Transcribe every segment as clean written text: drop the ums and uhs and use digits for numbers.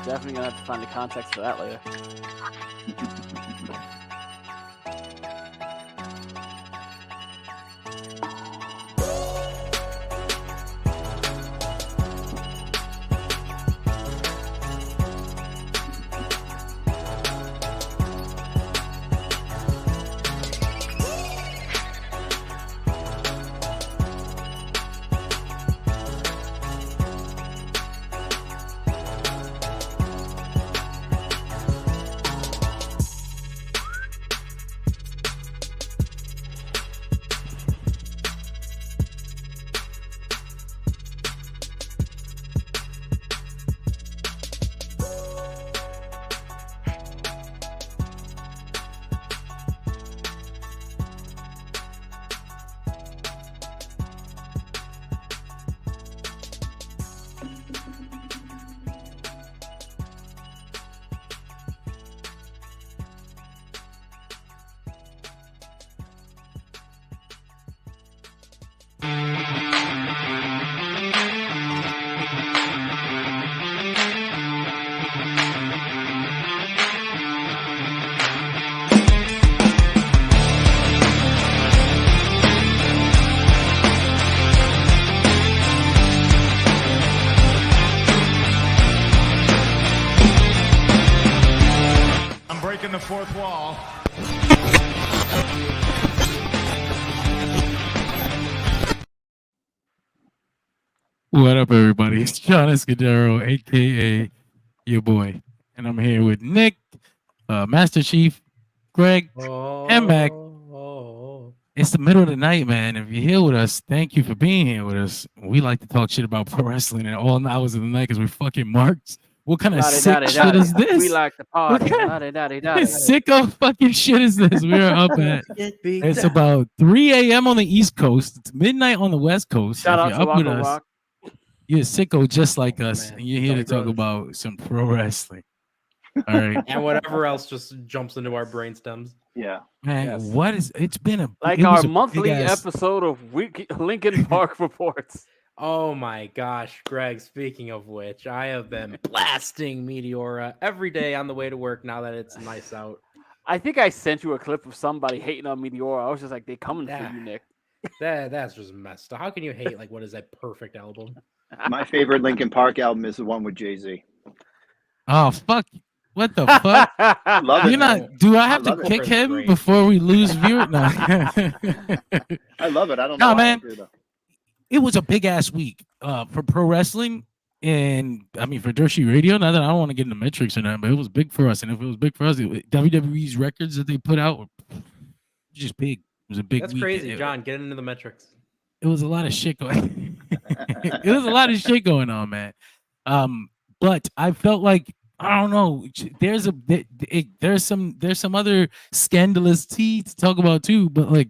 Definitely gonna have to find the context for that later. The fourth wall. What up, everybody? It's John Escudero, aka your boy, and I'm here with Nick, Master Chief, Greg, and Mac. It's the middle of the night, man. If you're here with us, thank you for being here with us. We like to talk shit about pro wrestling at all hours of the night because we're fucking marks. What kind of sick shit is this? We like to party. What sicko fucking shit is this? We're up at it's about 3 a.m. on the East Coast. It's midnight on the West Coast. Shout out you're to up with Waka us. Rock. You're a sicko just like us, man. and you're here to talk about some pro wrestling. All right, And whatever else just jumps into our brain stems. Yeah. man. Yes. What is? It's been a Like it our was a monthly big-ass- episode of Lincoln Park Reports. Oh my gosh, Greg, speaking of which, I have been blasting Meteora every day on the way to work now that it's nice out. I think I sent you a clip of somebody hating on Meteora. I was just like, they coming for you, Nick. That's just messed up. How can you hate like what is that perfect album? My favorite Linkin Park album is the one with Jay-Z. Oh fuck! What the fuck? Love it. You're man. not. Do I have I to love it. kick him Great. before we lose viewer? No. I love it. I don't No, know. man. Why I do, though. It was a big ass week for pro wrestling, and I mean for Dirt Sheet Radio. Now that I don't want to get into metrics or nothing, but it was big for us. And if it was big for us, WWE's records that they put out were just big. It was a big. That's week. crazy, John. Get into the metrics. It was a lot of shit going. It was a lot of shit going on, man. But I felt like I don't know. There's some other scandalous tea to talk about too. But like,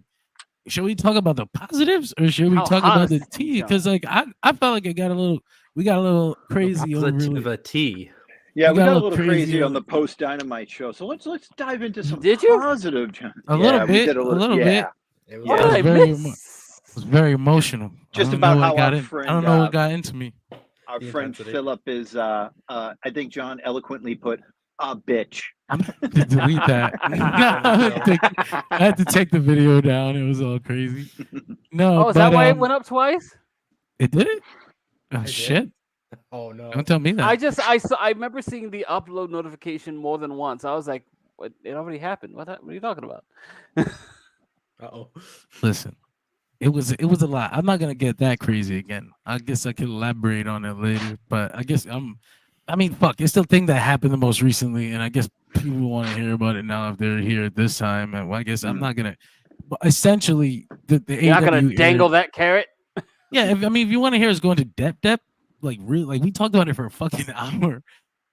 should we talk about the positives or should we How talk hot about the is tea? tea, Because like I felt like we got a little crazy over The T. Yeah, we got got a a little little crazy crazy on the post Dynamite show. So let's dive into some Did you? positive. John. A Yeah, little we bit, did a little yeah. bit. It was What It did was I very miss? It was very emotional. Just I don't about know what how got our in- friend, I don't know what got into me. Our The friend intensity. Philip is, I think John eloquently put, a bitch. I'm gonna have to delete that. I had to take the video down. It was all crazy. No, Oh, is that but, why it went up twice? It did it? Oh did. shit! Oh no. Don't tell me that. I remember seeing the upload notification more than once. I was like, what? It already happened. What are you talking about? Uh-oh. Listen, it was a lot. I'm not gonna get that crazy again. I guess I could elaborate on it later. But I guess I mean, fuck, it's the thing that happened the most recently, and I guess people want to hear about it now if they're here at this time. And well, I guess I'm not gonna. But essentially, the You're not gonna AEW dangle that carrot. Yeah, if you want to hear us going to depth, like really, like we talked about it for a fucking hour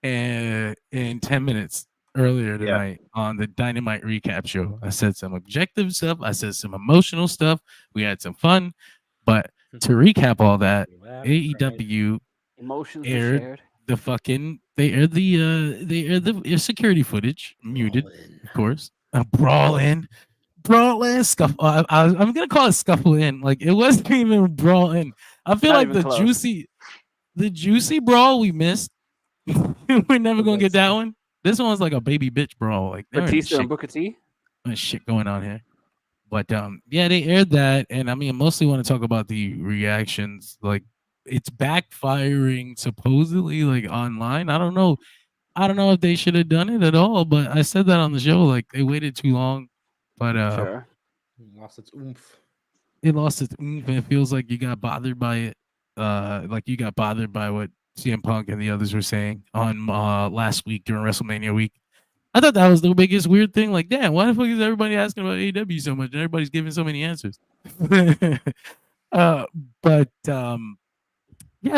and in 10 minutes earlier tonight on the Dynamite recap show. I said some objective stuff. I said some emotional stuff. We had some fun, but to recap all that, AEW Emotions aired are shared. they aired the security footage, muted, of course. A brawl in scuffle. I'm gonna call it scuffle in. Like it wasn't even brawl in. I feel Not like even the close. juicy brawl we missed We're never gonna get That's- that one. This one's like a baby bitch brawl. Like there ain't Batista shit, and Booker T. shit going on here. But yeah, they aired that, and I mean, mostly want to talk about the reactions. Like, it's backfiring supposedly, like online. I don't know. I don't know if they should have done it at all. But I said that on the show. Like, they waited too long. But Sure. Lost its oomph. it lost its oomph, and it feels like you got bothered by it. Like you got bothered by what CM Punk and the others were saying on last week during WrestleMania week. I thought that was the biggest weird thing. Like, damn, why the fuck is everybody asking about AEW so much and everybody's giving so many answers? But yeah,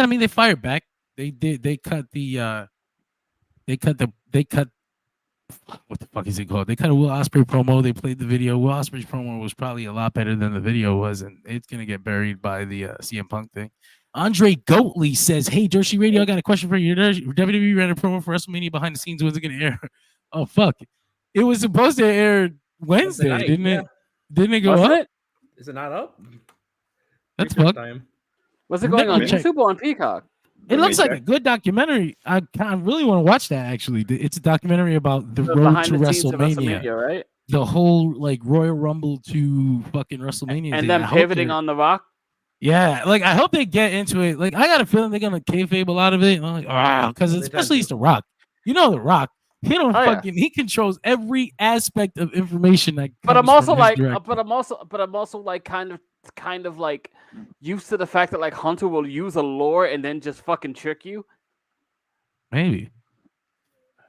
I mean, they fired back. They cut the what the fuck is it called? They cut a Will Ospreay promo. They played the video. Will Ospreay's promo was probably a lot better than the video was, and it's gonna get buried by the CM Punk thing. Andre Goatley says, "Hey, Jersey Radio, I got a question for you. WWE ran a promo for WrestleMania behind the scenes. When's it gonna air?" Oh fuck! It was supposed to air Wednesday, night, didn't yeah. it? Didn't it go Wasn't up? it? Is it not up? That's Refresh fucked. time. Was it going Let on me check. YouTube or on Peacock? It Let looks me like a check. good documentary. I really want to watch that. Actually, it's a documentary about the The road behind to the scenes of WrestleMania. WrestleMania, right? The whole like Royal Rumble to fucking WrestleMania, And thing. then I hope pivoting they're- on The Rock. Yeah, like I hope they get into it. Like I got a feeling they're gonna kayfabe a lot of it. I'm like, because They tend especially to. it's The Rock. You know The Rock. He don't Oh, yeah. fucking. He controls every aspect of information that. But I'm comes also from his like, direction. but I'm also like kind of like used to the fact that like Hunter will use a lore and then just fucking trick you. Maybe.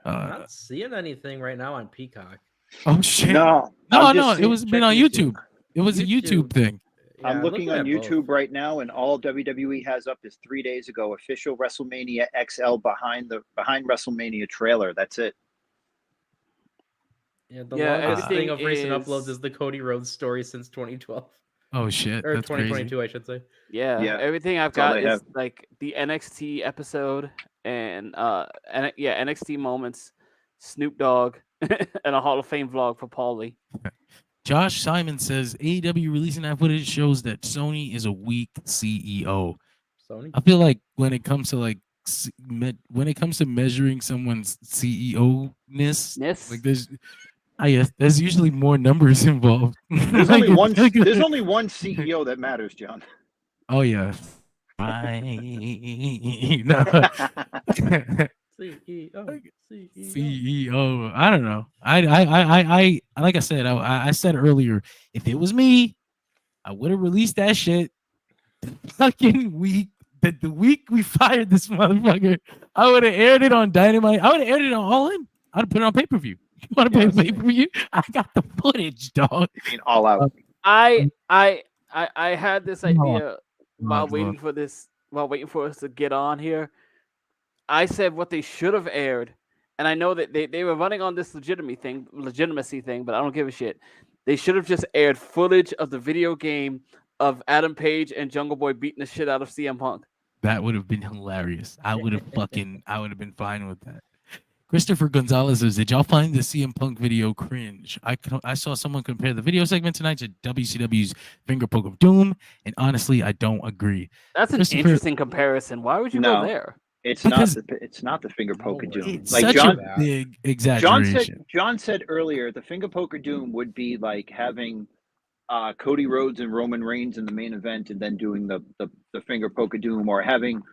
I'm not seeing anything right now on Peacock. Oh shit! No, no, I'm just no. It seeing- was been check on YouTube. It was a YouTube YouTube. thing. Yeah, I'm looking on at both. YouTube right now, and all WWE has up is 3 days ago official WrestleMania XL behind WrestleMania trailer. That's it. Yeah, the Yeah, longest thing of everything recent uploads is- is the Cody Rhodes story since 2012 Oh shit! or That's crazy. 2022, I should say. Yeah, Yeah, everything I've that's all got they is have. like the NXT episode and NXT moments, Snoop Dogg, and a Hall of Fame vlog for Paulie. Josh Simon says AEW releasing that footage shows that Sony is a weak CEO. Sony. I feel like when it comes to like when it comes to measuring someone's CEO-ness, Yes. like there's usually more numbers involved. There's Like, only one. like- There's only one CEO that matters, John. Oh yeah. No. CEO. CEO. I don't know. I like I said, I said earlier, if it was me, I would have released that shit the fucking week that the week we fired this motherfucker. I would have aired it on Dynamite. I would have aired it on All In. I'd have put it on pay-per-view. You want to pay Yes. pay-per-view? I got the footage, dog. I mean, all out. I had this idea while Lord. waiting for us to get on here. I said what they should have aired, and I know that they were running on this legitimacy thing, but I don't give a shit. They should have just aired footage of the video game of Adam Page and Jungle Boy beating the shit out of CM Punk. That would have been hilarious. I would have been fine with that. Christopher Gonzalez says, did y'all find the CM Punk video cringe? I saw someone compare the video segment tonight to WCW's Finger Poke of Doom, and honestly, I don't agree. That's an Christopher- interesting comparison. Why would you No. go there? It's Because- not the finger poke of doom. It's Like such John, a big exaggeration. John said earlier, the finger poke of doom would be like having Cody Rhodes and Roman Reigns in the main event, and then doing the finger poke of doom, or having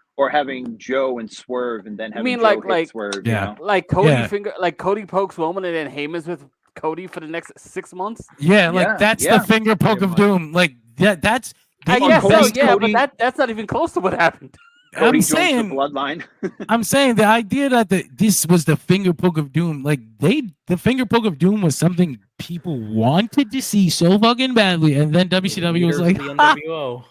Joe and Swerve, and then having mean Joe like- hit like- Swerve. Yeah. You know? Like Cody Yeah. Cody pokes Roman and then Heyman's with Cody for the next 6 months. Yeah, like Yeah, that's yeah. the Finger Poke Pretty of much. Doom. Like that's. I they guess so, invest- yeah, Cody- but that's not even close to what happened. Cody I'm joins the saying. bloodline. I'm saying the idea that this was the Finger Poke of Doom, like the Finger Poke of Doom was something people wanted to see so fucking badly, and then WCW was Leaders like, of the "Ha, NWO.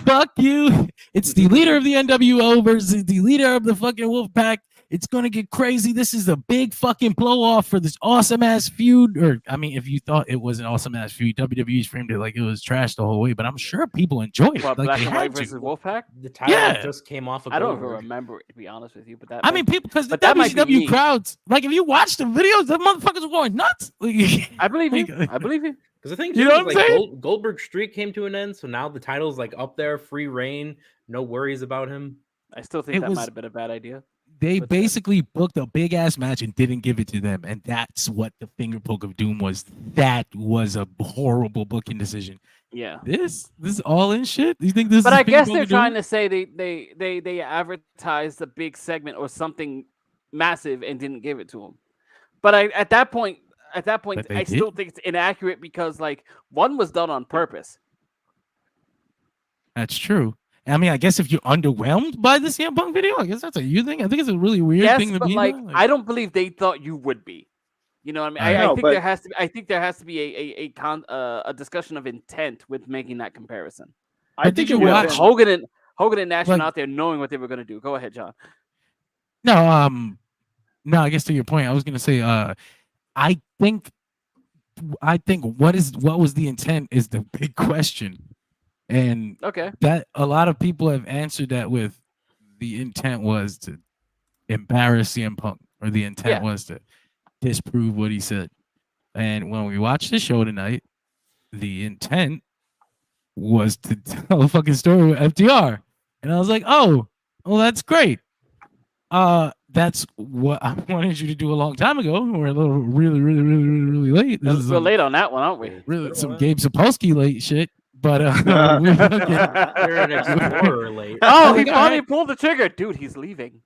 fuck you. It's the leader of the NWO versus the leader of the fucking Wolfpack. It's gonna get crazy. This is a big fucking blow off for this awesome ass feud. Or I mean, if you thought it was an awesome ass feud, WWE's framed it like it was trash the whole way. But I'm sure people enjoyed it. What, Like, Black they and had White to. versus Wolfpack? The title Yeah. just came off of I don't even Goldberg. remember it, to be honest with you. But that I mean, people, because the But that might be WCW me. crowds, like if you watch the videos, the motherfuckers were going nuts. Like, I believe you. Like- I believe you. Because the thing You too know is what like I'm saying? Goldberg's streak came to an end, so now the title's like up there, free reign, no worries about him. I still think It that was- might have been a bad idea. They What's that? basically booked a big ass match and didn't give it to them, and that's what the finger poke of doom was. That was a horrible booking decision. Yeah. This all in shit. Do you think this? But is I finger guess poke they're of doom? trying to say they advertised a big segment or something massive and didn't give it to them. But at that point, But they I still did. think it's inaccurate because like one was done on purpose. That's true. I mean, I guess if you're underwhelmed by the CM Punk video, I guess that's a you thing. I think it's a really weird Yes, thing to but be. like though. I don't believe they thought you would be. You know what I mean? Alright. I No, think but- there has to be a discussion of intent with making that comparison. I But think did it you would have watch- been- Hogan and Nash went Like- out there knowing what they were going to do. Go ahead, John. No, I guess to your point, I was gonna say, I think what was the intent is the big question, and Okay. that a lot of people have answered that with the intent was to embarrass CM Punk, or the intent Yeah. was to disprove what he said. And when we watched the show tonight, the intent was to tell a fucking story with FTR, and I was like, oh, well, that's great. That's what I wanted you to do a long time ago. We're a little really late. This is We're some, late on that one, aren't we? really some Gabe Sapolsky late shit. But we fucking, You're an explorer late. Oh, he Like, finally alright. pulled the trigger, dude. He's leaving.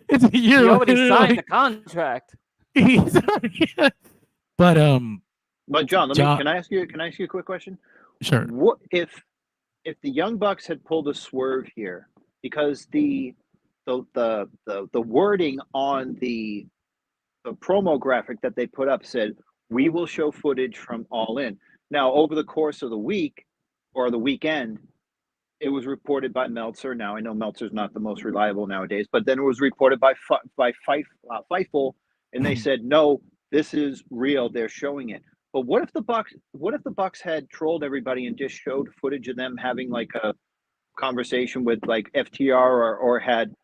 it's a year. He already later, signed the like, contract. he's- but But John, John- can I ask you a quick question? sure. What if the Young Bucks had pulled a swerve here, because the wording on the promo graphic that they put up said, "We will show footage from All In." Now, over the course of the week or the weekend, it was reported by Meltzer. Now, I know Meltzer's not the most reliable nowadays, but then it was reported by Fightful, and they said, "No, this is real. They're showing it." But what if the Bucks had trolled everybody and just showed footage of them having like a conversation with like FTR, or had,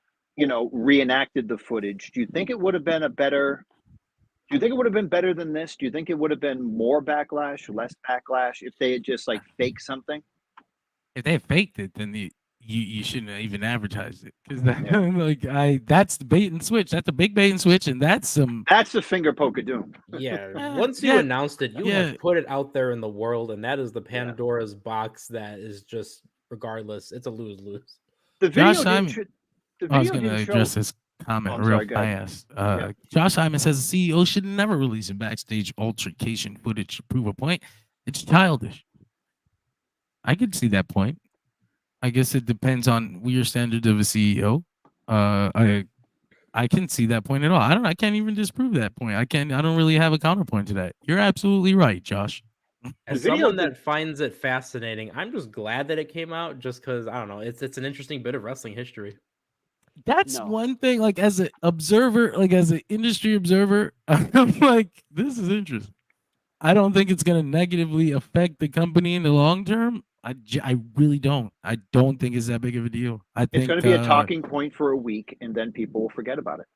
reenacted the footage? Do you think it would have been better than this? Do you think it would have been more backlash, less backlash, if they had just like faked something? If they faked it, then you shouldn't have even advertised it, because that's the bait and switch. That's a big bait and switch, and that's That's the finger poke of doom. Yeah, once you Yeah, announced it, you yeah. have put it out there in the world, and that is the Pandora's box. That is just, regardless, it's a lose-lose. The video Josh didn't Simon- sh- the I was video going to didn't show- address this comment Oh, I'm real sorry, go ahead. fast. Yeah. Josh Simon says the CEO should never release a backstage altercation footage to prove a point. It's childish. I could see that point. I guess it depends on your standard of a CEO. I can see that point at all. I can't even disprove that point. I don't really have a counterpoint to that. You're absolutely right, Josh. As The video someone that finds it fascinating, I'm just glad that it came out, just because I don't know, it's an interesting bit of wrestling history. That's No. one thing. Like, as an observer, like as an industry observer, I'm like, this is interesting. I don't think it's gonna negatively affect the company in the long term. I really don't. I don't think it's that big of a deal. I think It's going to be a talking point for a week, and then people will forget about it.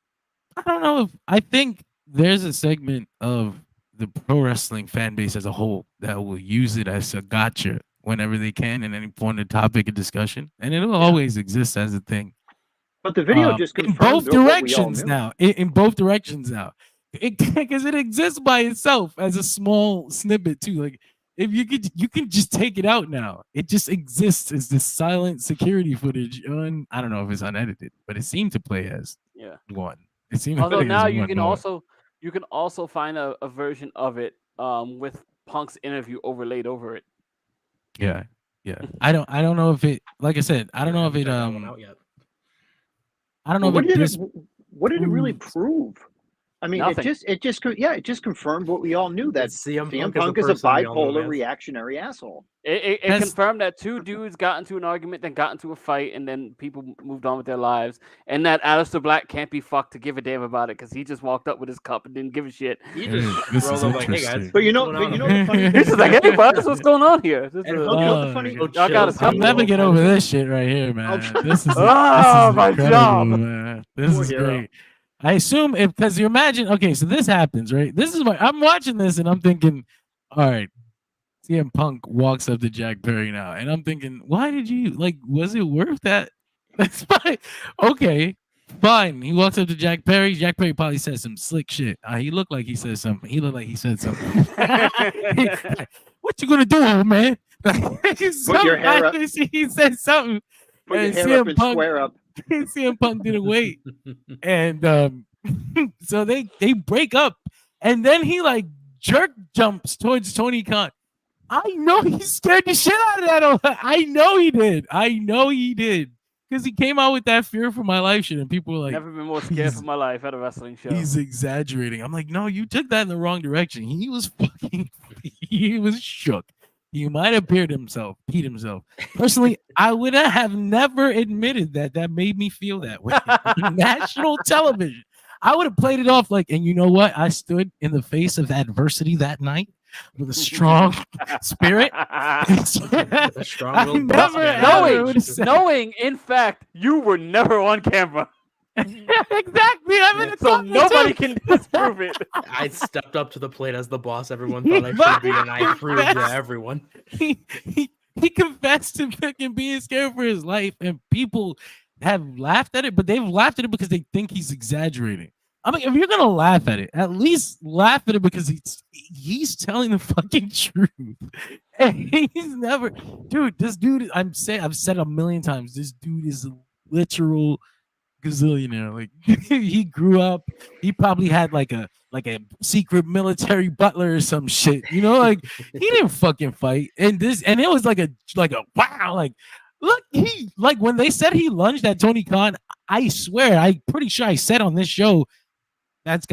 I don't know if I think there's a segment of the pro wrestling fan base as a whole that will use it as a gotcha whenever they can in any point of topic of discation, and it'll always exist as a thing. But the video just in confirmed both what we all directions knew. now. In both directions now, because it exists by itself as a small snippet too. Like, if you can just take it out now. It just exists as this silent security footage on. I don't know if it's unedited, but it seemed to play as Yeah. one. It seemed. Although like now it's you one can moment. also find a version of it with Punk's interview overlaid over it. Yeah. I don't know if it. Like I said, I don't know if it. Check that one out yet. I don't know What if it. did it really prove? I mean, Nothing. it just confirmed what we all knew, that CM CM Punk Punk is a person we all know bipolar as. reactionary asshole. It That's- confirmed that two dudes got into an argument, then got into a fight, and then people moved on with their lives. And that Aleister Black can't be fucked to give a damn about it because he just walked up with his cup and didn't give a shit. He This just is rolled up like, hey guys, interesting. But you know, what's going on the over here?" funny He's thing just like, hey, bud, what's going on here? This And is- you know Oh, the funny- Go Y'all gotta chill, stop I'll never Couple. get over this shit right here, man. This is Oh, my incredible, job. man. This Poor is hero. great. I assume because you imagine, okay, so this happens, right? This is what I'm watching this and I'm thinking, all right, CM Punk walks up to Jack Perry now, and I'm thinking, why did you was it worth that? That's fine. Okay, fine. He walks up to Jack Perry. Jack Perry probably says some slick shit. He looked like he said something. He looked like he said something. What you gonna do, old man? Put your hair up. He said something. Put your And hair CM up and Punk- square up. CM Punk didn't wait, and so they break up, and then he like jerk jumps towards Tony Khan. I know he scared the shit out of that. I know he did. Because he came out with that fear for my life shit, and people were like, Never been more scared for my life at a wrestling show. he's exaggerating. I'm like, no, you took that in the wrong direction. He was shook. He might have peed himself. Personally, I would have never admitted that made me feel that way. National television. I would have played it off like, and you know what? I stood in the face of adversity that night with a strong spirit. A strong knowing, in fact, you were never on camera. Exactly. So nobody can disprove it. I stepped up to the plate as the boss everyone thought I should be, and I proved to everyone. He confessed to fucking being scared for his life, and people have laughed at it, but they've laughed at it because they think he's exaggerating. I mean, if you're gonna laugh at it, at least laugh at it because he's telling the fucking truth. And he's never, dude. This dude, I've said a million times, this dude is a literal gazillionaire. Like he grew up, he probably had like a secret military butler or some shit. You know, like he didn't fucking fight. And it was like a wow, like look, he like when they said he lunged at Tony Khan, I swear, I'm pretty sure I said on this show that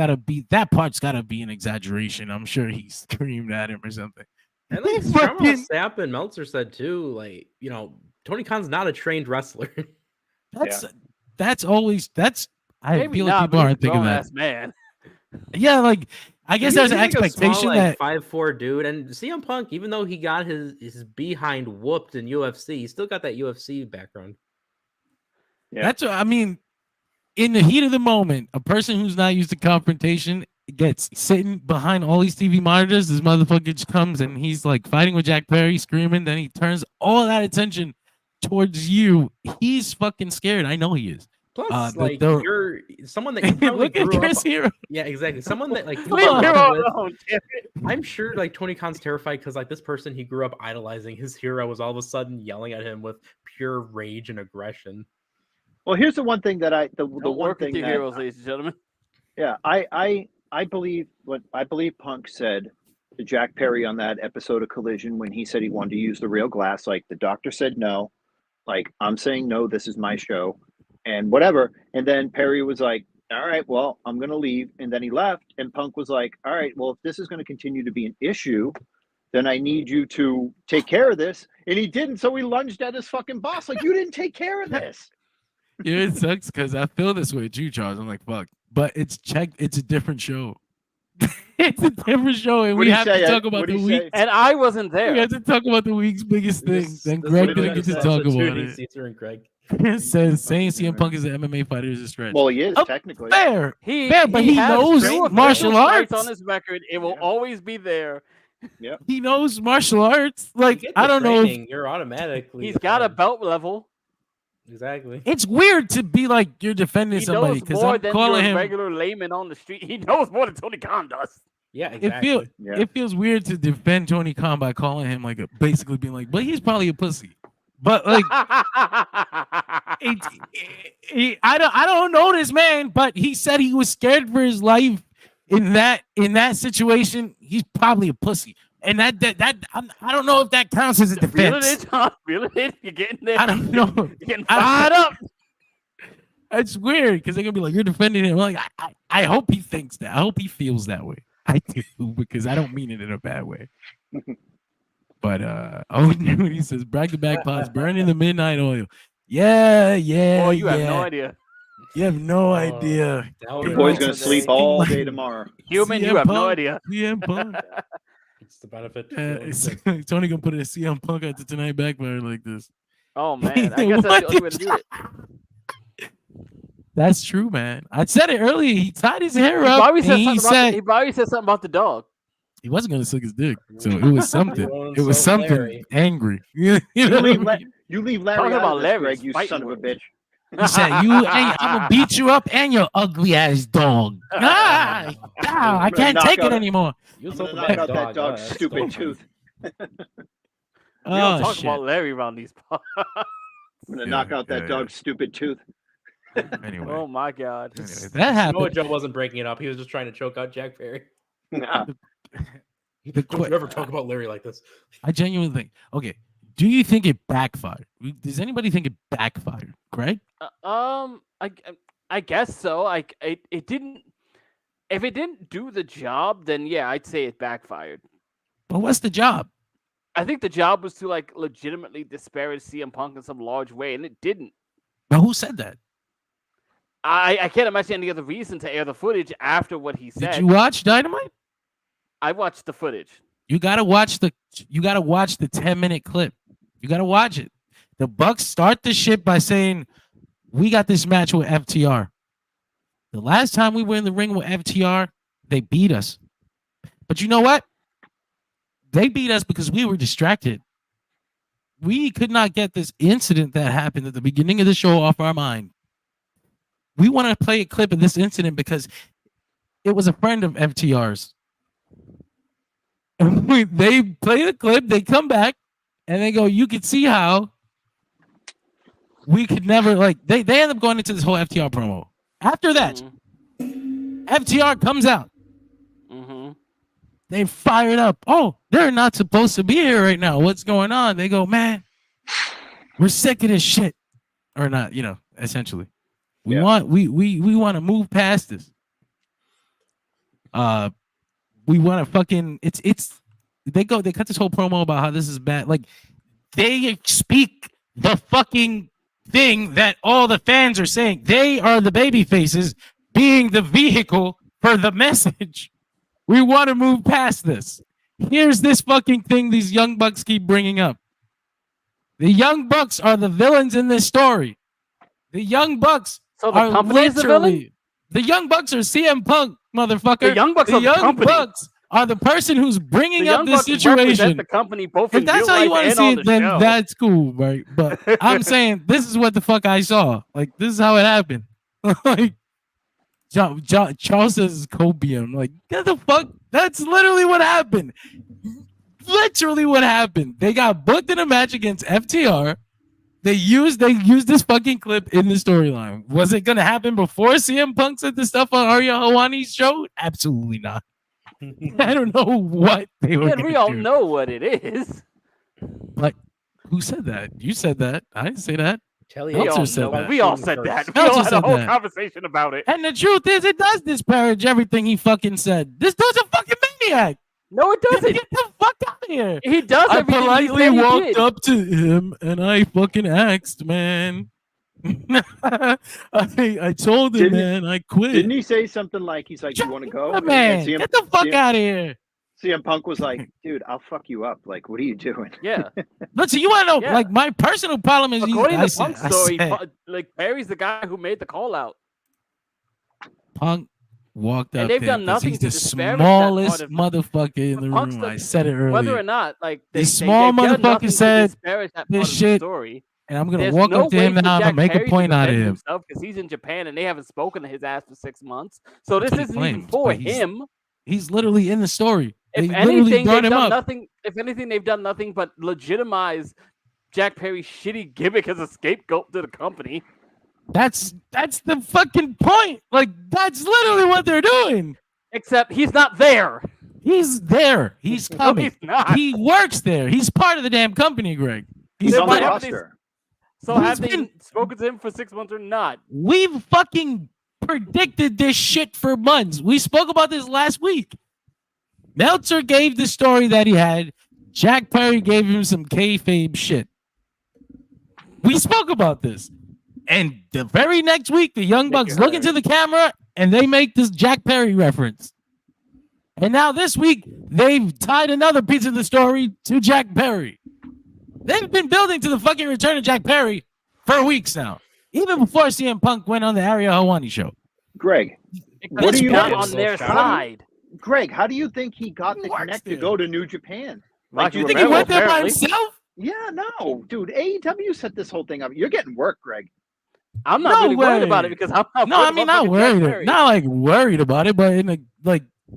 part's gotta be an exaggeration. I'm sure he screamed at him or something. And like Sapp and Meltzer said too, like, you know, Tony Khan's not a trained wrestler. That's always I Maybe feel like people aren't thinking that. Man. Yeah, like I guess there's an expectation that 5'4" dude, and CM Punk, even though he got his behind whooped in UFC, he still got that UFC background. Yeah. That's I mean, in the heat of the moment, a person who's not used to confrontation gets sitting behind all these TV monitors. This motherfucker just comes and he's like fighting with Jack Perry, screaming. Then he turns all that attention towards you. He's fucking scared. I know he is. Plus, you're someone that you probably look at grew Chris up. Hero. Yeah, exactly. Someone that like Leave Hero alone. I'm sure like Tony Khan's terrified because like this person he grew up idolizing, his hero was all of a sudden yelling at him with pure rage and aggression. Well, here's the one thing that the Don't one work with thing your that heroes, ladies and gentlemen. yeah, I believe Punk said to Jack Perry on that episode of Collision when he said he wanted to use the real glass. Like the doctor said no, like I'm saying no. This is my show, and whatever. And then Perry was like, "All right, well, I'm gonna leave," and then he left. And Punk was like, "All right, well, if this is going to continue to be an issue, then I need you to take care of this." And he didn't, so he lunged at his fucking boss like, "You didn't take care of this." Yeah, it sucks because I feel this way too, Charles. I'm like, fuck. But it's a different show. It's a different show, and we have to talk about the week. And I wasn't there. We have to talk about the week's biggest thing. Then Greg didn't get to talk about it. Caesar and Greg. It says saying CM Punk is an MMA fighter is a stretch. Well, he is technically. Fair. But he has knows two martial arts. on his record. It will always be there. Yeah. He knows martial arts. Like I don't know. You're automatically. He's got a belt level. Exactly. It's weird to be like you're defending somebody because I'm calling him regular layman on the street. He knows more than Tony Khan does. Yeah, exactly. It feels weird to defend Tony Khan by calling him like basically being like, but he's probably a pussy. But like, I don't know this man, but he said he was scared for his life in that situation. He's probably a pussy. And I don't know if that counts as a defense. Feel it. You're getting there. I don't know. You're getting fired up. It's weird because they're gonna be like, "You're defending him." I'm like, I hope he thinks that. I hope he feels that way. I do because I don't mean it in a bad way. But he says, "Brag the back pots, burning the midnight oil." Yeah. Oh, you have no idea. You have no idea. Your boy's gonna sleep all day tomorrow. Human, CM you have Punk, no idea. CM Punk. It's the benefit. Tony gonna put a CM Punk at the tonight backfire like this. Oh man, I guess that's the only way to do it. That's true, man. I said it earlier. He tied his hair up. He probably said something about the dog. He wasn't gonna suck his dick, so it was something. It was something Larry. angry. You leave Larry Talking out about of this, Larry, Greg, you fighting son of a words. bitch. He said, I'm gonna beat you up and your ugly ass dog. I can't knock take it out- anymore. You I'm was gonna hoping knock that out that dog's that's stupid cool. tooth. We Oh, don't talk shit. about Larry around these parts. I'm gonna Yeah, knock out that yeah. dog's stupid tooth. Anyway, Oh my god. that Samoa happened. Joe wasn't breaking it up. He was just trying to choke out Jack Perry. Nah. The Don't you ever talk about Larry like this. I genuinely think. Okay, do you think it backfired? Does anybody think it backfired? Greg? I guess so. It didn't. If it didn't do the job, then yeah, I'd say it backfired. But what's the job? I think the job was to like legitimately disparage CM Punk in some large way, and it didn't. But who said that? I can't imagine any other reason to air the footage after what he said. Did you watch Dynamite? I watched the footage. You gotta watch the 10-minute clip. You gotta watch it. The Bucks start the shit by saying, "We got this match with FTR." The last time we were in the ring with FTR, they beat us. But you know what? They beat us because we were distracted. We could not get this incident that happened at the beginning of the show off our mind. We want to play a clip of this incident because it was a friend of FTR's. And they play the clip, they come back, and they go, you could see how we could never, like, they end up going into this whole FTR promo. After that, FTR comes out. They fired up. Oh, they're not supposed to be here right now. What's going on? They go, man, we're sick of this shit. Or not, essentially. We want to move past this. We want to fucking they cut this whole promo about how this is bad. Like, they speak the fucking thing that all the fans are saying. They are the baby faces being the vehicle for the message. We want to move past this. Here's this fucking thing these Young Bucks keep bringing up. The Young Bucks are the villains in this story. The Young Bucks are literally the Young Bucks are CM Punk, motherfucker. The Young Bucks are the company. Bucks are the person who's bringing up this Bucks situation. The company both if that's how you want to see it, then that's cool, right? But I'm saying this is what the fuck I saw. Like, this is how it happened. Like, Charles says copium. Like, get the fuck? That's literally what happened. Literally what happened. They got booked in a match against FTR. They used this fucking clip in the storyline. Was it gonna happen before CM Punk said the stuff on Arya Hawani's show? Absolutely not. I don't know what they were. And we all know what it is. But who said that? You said that. I didn't say that. We all said that. We all said that. We Meltzer all had a whole said that. conversation about it. And the truth is, it does disparage everything he fucking said. This dude's a fucking maniac. No, it doesn't. Get the fuck out of here. He does I everything politely he walked up to him and I fucking asked, man. I told him, man, I quit. Didn't he say something like, he's like, you want to go? Man, get the fuck out of here. CM Punk was like, dude, I'll fuck you up. Like, what are you doing? Yeah. Listen, you want to know, like, my personal problem is... According to Punk's story, like, Perry's the guy who made the call out. Punk walked up they've there done nothing he's to the disparage smallest that motherfucker in the room. I said it earlier. Whether or not, like, this small motherfucker said this shit, story. And I'm going to walk up to him now and make a point out of him. Because he's in Japan and they haven't spoken to his ass for 6 months. So this isn't even for him. He's literally in the story. If anything, they've done nothing but legitimize Jack Perry's shitty gimmick as a scapegoat to the company. That's the fucking point. Like, that's literally what they're doing. Except he's not there. He's there. He's coming. No, he's not. He works there. He's part of the damn company, Greg. He's on the roster. So have they spoken to him for 6 months or not? We've fucking predicted this shit for months. We spoke about this last week. Meltzer gave the story that he had. Jack Perry gave him some kayfabe shit. We spoke about this. And the very next week, the Young Bucks look into the camera and they make this Jack Perry reference. And now this week, they've tied another piece of the story to Jack Perry. They've been building to the fucking return of Jack Perry for weeks now. Even before CM Punk went on the Arya Hawani show. Greg, what do you got on their side? Greg, how do you think he got the connect to go to New Japan? Like, do you think he went there by himself? Yeah, no, dude. AEW set this whole thing up. You're getting work, Greg. I'm not No really worried about way. it because I'm not. No, I mean not worried. worried. Not like worried about it, but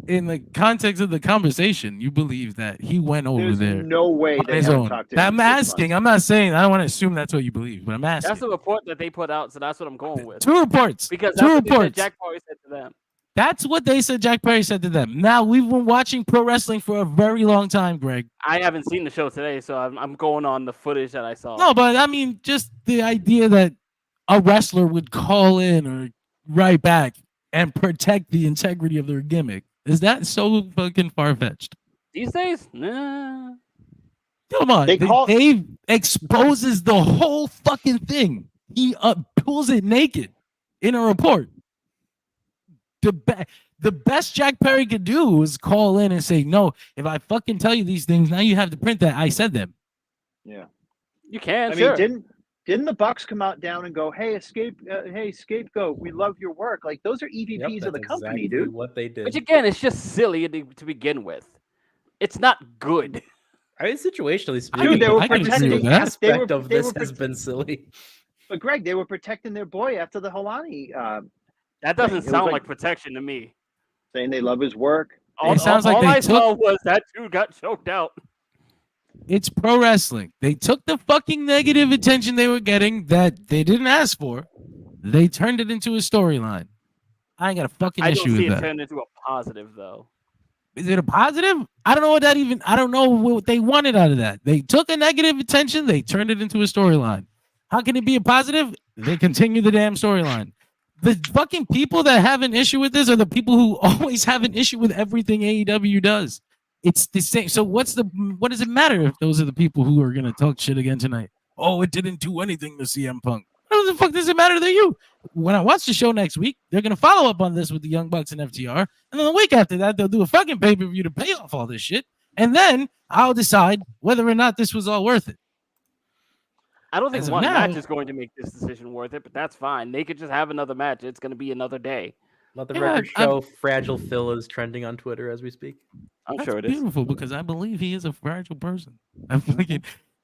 in the context of the conversation, you believe that he went over There's there no way on they his haven't own. talked to him. I'm in 6 asking. months. I'm not saying. I don't want to assume that's what you believe, but I'm asking. That's the report that they put out, so that's what I'm going with. Two reports. Because Two that's what they said reports. Jack Perry said to them. That's what they said Jack Perry said to them. Now, we've been watching pro wrestling for a very long time, Greg. I haven't seen the show today, so I'm going on the footage that I saw. No, but I mean, just the idea that a wrestler would call in or write back and protect the integrity of their gimmick. Is that so fucking far-fetched? These days? Nah. Come on. Dave exposes the whole fucking thing. He pulls it naked in a report. The best Jack Perry could do is call in and say, no, if I fucking tell you these things, now you have to print that I said them. Yeah. You can, I sure. mean, didn't the Bucks come out down and go, hey, Scapegoat, we love your work. Like, those are EVPs of the company, exactly dude. what they did. Which, again, it's just silly to begin with. It's not good. I mean, situationally speaking, Dude, they were I can agree protecting with that. aspect of this has been silly. But Greg, they were protecting their boy after the Holani That doesn't It was sound like- like protection to me. saying they love his work. It sounds like all they I took- saw was that dude got choked out. It's pro wrestling. They took the fucking negative attention they were getting that they didn't ask for. They turned it into a storyline. I ain't got a fucking I issue don't see with it that. turned into a positive, though. Is it a positive? I don't know what that even. I don't know what they wanted out of that. They took a negative attention. They turned it into a storyline. How can it be a positive? They continue the damn storyline. The fucking people that have an issue with this are the people who always have an issue with everything AEW does. It's the same. So what does it matter if those are the people who are gonna talk shit again tonight? Oh, it didn't do anything to CM Punk. What the fuck does it matter to you? When I watch the show next week, they're gonna follow up on this with the Young Bucks and FTR, and then the week after that, they'll do a fucking pay-per-view to pay off all this shit, and then I'll decide whether or not this was all worth it. I don't think As of one now- match is going to make this decision worth it, but that's fine. They could just have another match. It's going to be another day. Let the Yeah, record show Fragile Phil is trending on Twitter as we speak. I'm That's sure it is. beautiful because I believe he is a fragile person. I'm fucking.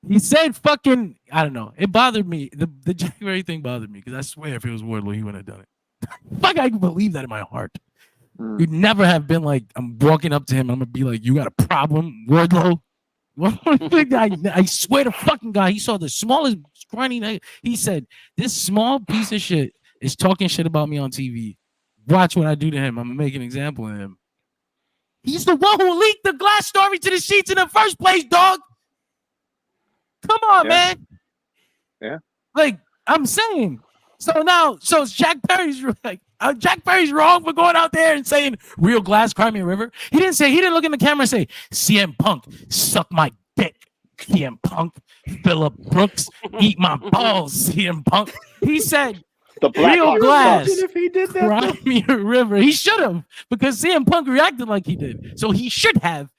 He said fucking. I don't know. It bothered me. The January thing bothered me because I swear if it was Wardlow, he wouldn't have done it. Fuck, I can believe that in my heart. You'd never have been like, I'm walking up to him. I'm gonna be like, you got a problem, Wardlow? I swear to fucking God, he saw the smallest scrawny. He said, this small piece of shit is talking shit about me on TV. Watch what I do to him. I'm gonna make an example of him. He's the one who leaked the glass story to the sheets in the first place, dog. Come on, Yeah. man. Yeah. Like I'm saying. So Jack Perry's like Jack Perry's wrong for going out there and saying real glass Crimea River. He didn't look in the camera and say CM Punk suck my dick. CM Punk, Phillip Brooks, eat my balls. CM Punk. He said The Black real Hawk glass. sucks. If he did that, Crimea River. He should have because CM Punk reacted like he did. So he should have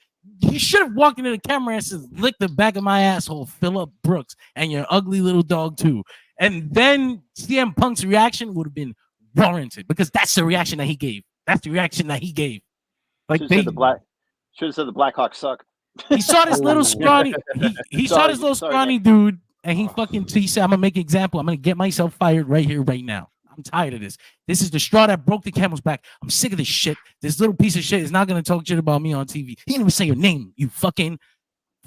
walked into the camera and said, lick the back of my asshole, Phillip Brooks, and your ugly little dog too. And then CM Punk's reaction would have been warranted because that's the reaction that he gave. That's the reaction that he gave. Like Should have said the Black Hawks suck. he saw this little scrawny, he saw this little Sorry, scrawny dude, and he said, I'm gonna make an example. I'm gonna get myself fired right here, right now. I'm tired of this. This is the straw that broke the camel's back. I'm sick of this shit. This little piece of shit is not gonna talk shit about me on TV. He didn't even say your name, you fucking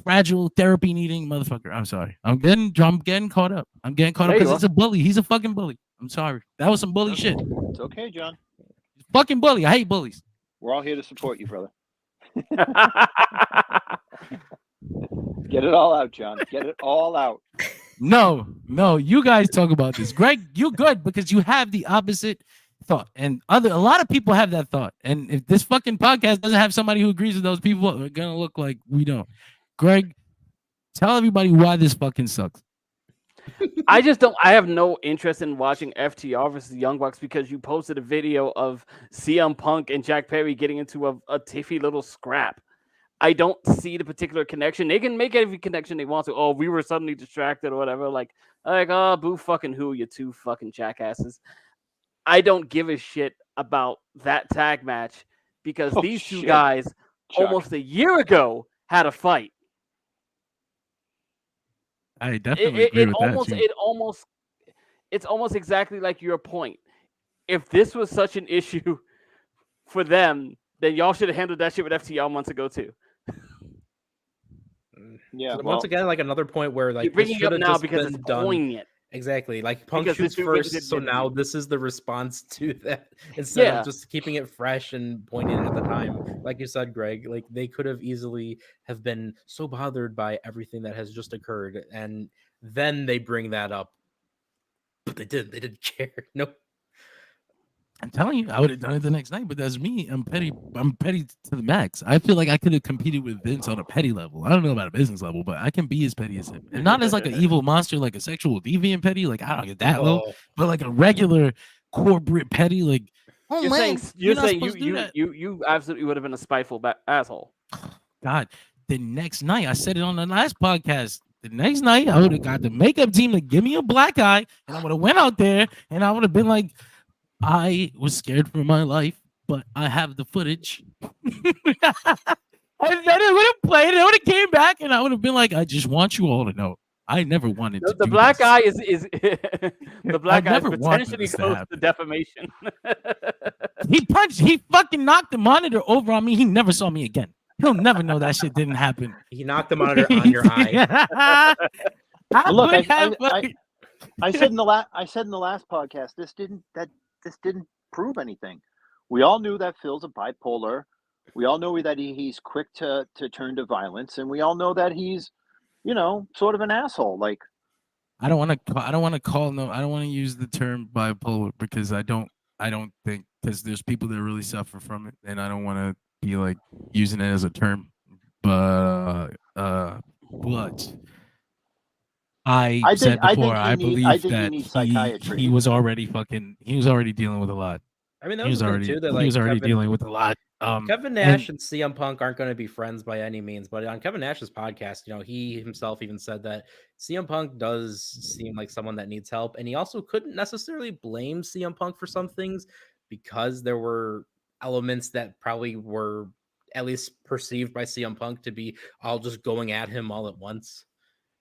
fragile therapy needing motherfucker. I'm sorry. I'm getting caught up. I'm getting caught up There you because are. it's a bully. He's a fucking bully. I'm sorry. That was some bully shit. It's okay, John. Fucking bully. I hate bullies. We're all here to support you, brother. Get it all out, John. Get it all out. No, you guys talk about this. Greg, you good because you have the opposite thought. And a lot of people have that thought. And if this fucking podcast doesn't have somebody who agrees with those people, we're gonna look like we don't. Greg, tell everybody why this fucking sucks. I have no interest in watching FTR versus the Young Bucks because you posted a video of CM Punk and Jack Perry getting into a tiffy little scrap. I don't see the particular connection. They can make every connection they want to. Oh, we were suddenly distracted or whatever. Like, oh, boo fucking who, you two fucking jackasses. I don't give a shit about that tag match because these two guys Chuck. almost a year ago had a fight. I definitely agree with that. Too. it's almost exactly like your point. If this was such an issue for them, then y'all should have handled that shit with FTR months ago too. Yeah. Once again, like another point where like You're bringing it up this now just because been it's done. poignant. Exactly. Like Punk Because shoots this really first, did so get now me. this is the response to that instead Yeah. of just keeping it fresh and poignant at the time. Like you said, Greg, like they could have easily have been so bothered by everything that has just occurred, and then they bring that up. But they didn't care. No. I'm telling you, I would have done it the next night, but that's me. I'm petty to the max. I feel like I could have competed with Vince on a petty level. I don't know about a business level, but I can be as petty as him. And not as like an evil monster, like a sexual deviant petty. Like I don't get that low, but like a regular corporate petty, like You're saying you absolutely would have been a spiteful asshole. God, the next night, I said it on the last podcast. The next night, I would have got the makeup team to give me a black eye, and I would have went out there, and I would have been like, I was scared for my life, but I have the footage. And then it would have played, it would have came back, and I would have been like, I just want you all to know, I never wanted to The do black this. eye is the black eye is never wanted potentially this to close to happen. defamation. He fucking knocked the monitor over on me. He never saw me again. He'll never know that shit didn't happen. He knocked the monitor on your eye. Well, look, I I said in the last podcast, this didn't prove anything. We all knew that Phil's a bipolar. We all know that he's quick to turn to violence, and we all know that he's, sort of an asshole. Like, I don't want to use the term bipolar because I don't think, because there's people that really suffer from it, and I don't want to be like using it as a term, but I said before, I believe that he was already dealing with a lot. I mean, that was the thing too. That like he was already dealing with a lot. Kevin Nash and CM Punk aren't going to be friends by any means, but on Kevin Nash's podcast, he himself even said that CM Punk does seem like someone that needs help, and he also couldn't necessarily blame CM Punk for some things because there were elements that probably were at least perceived by CM Punk to be all just going at him all at once.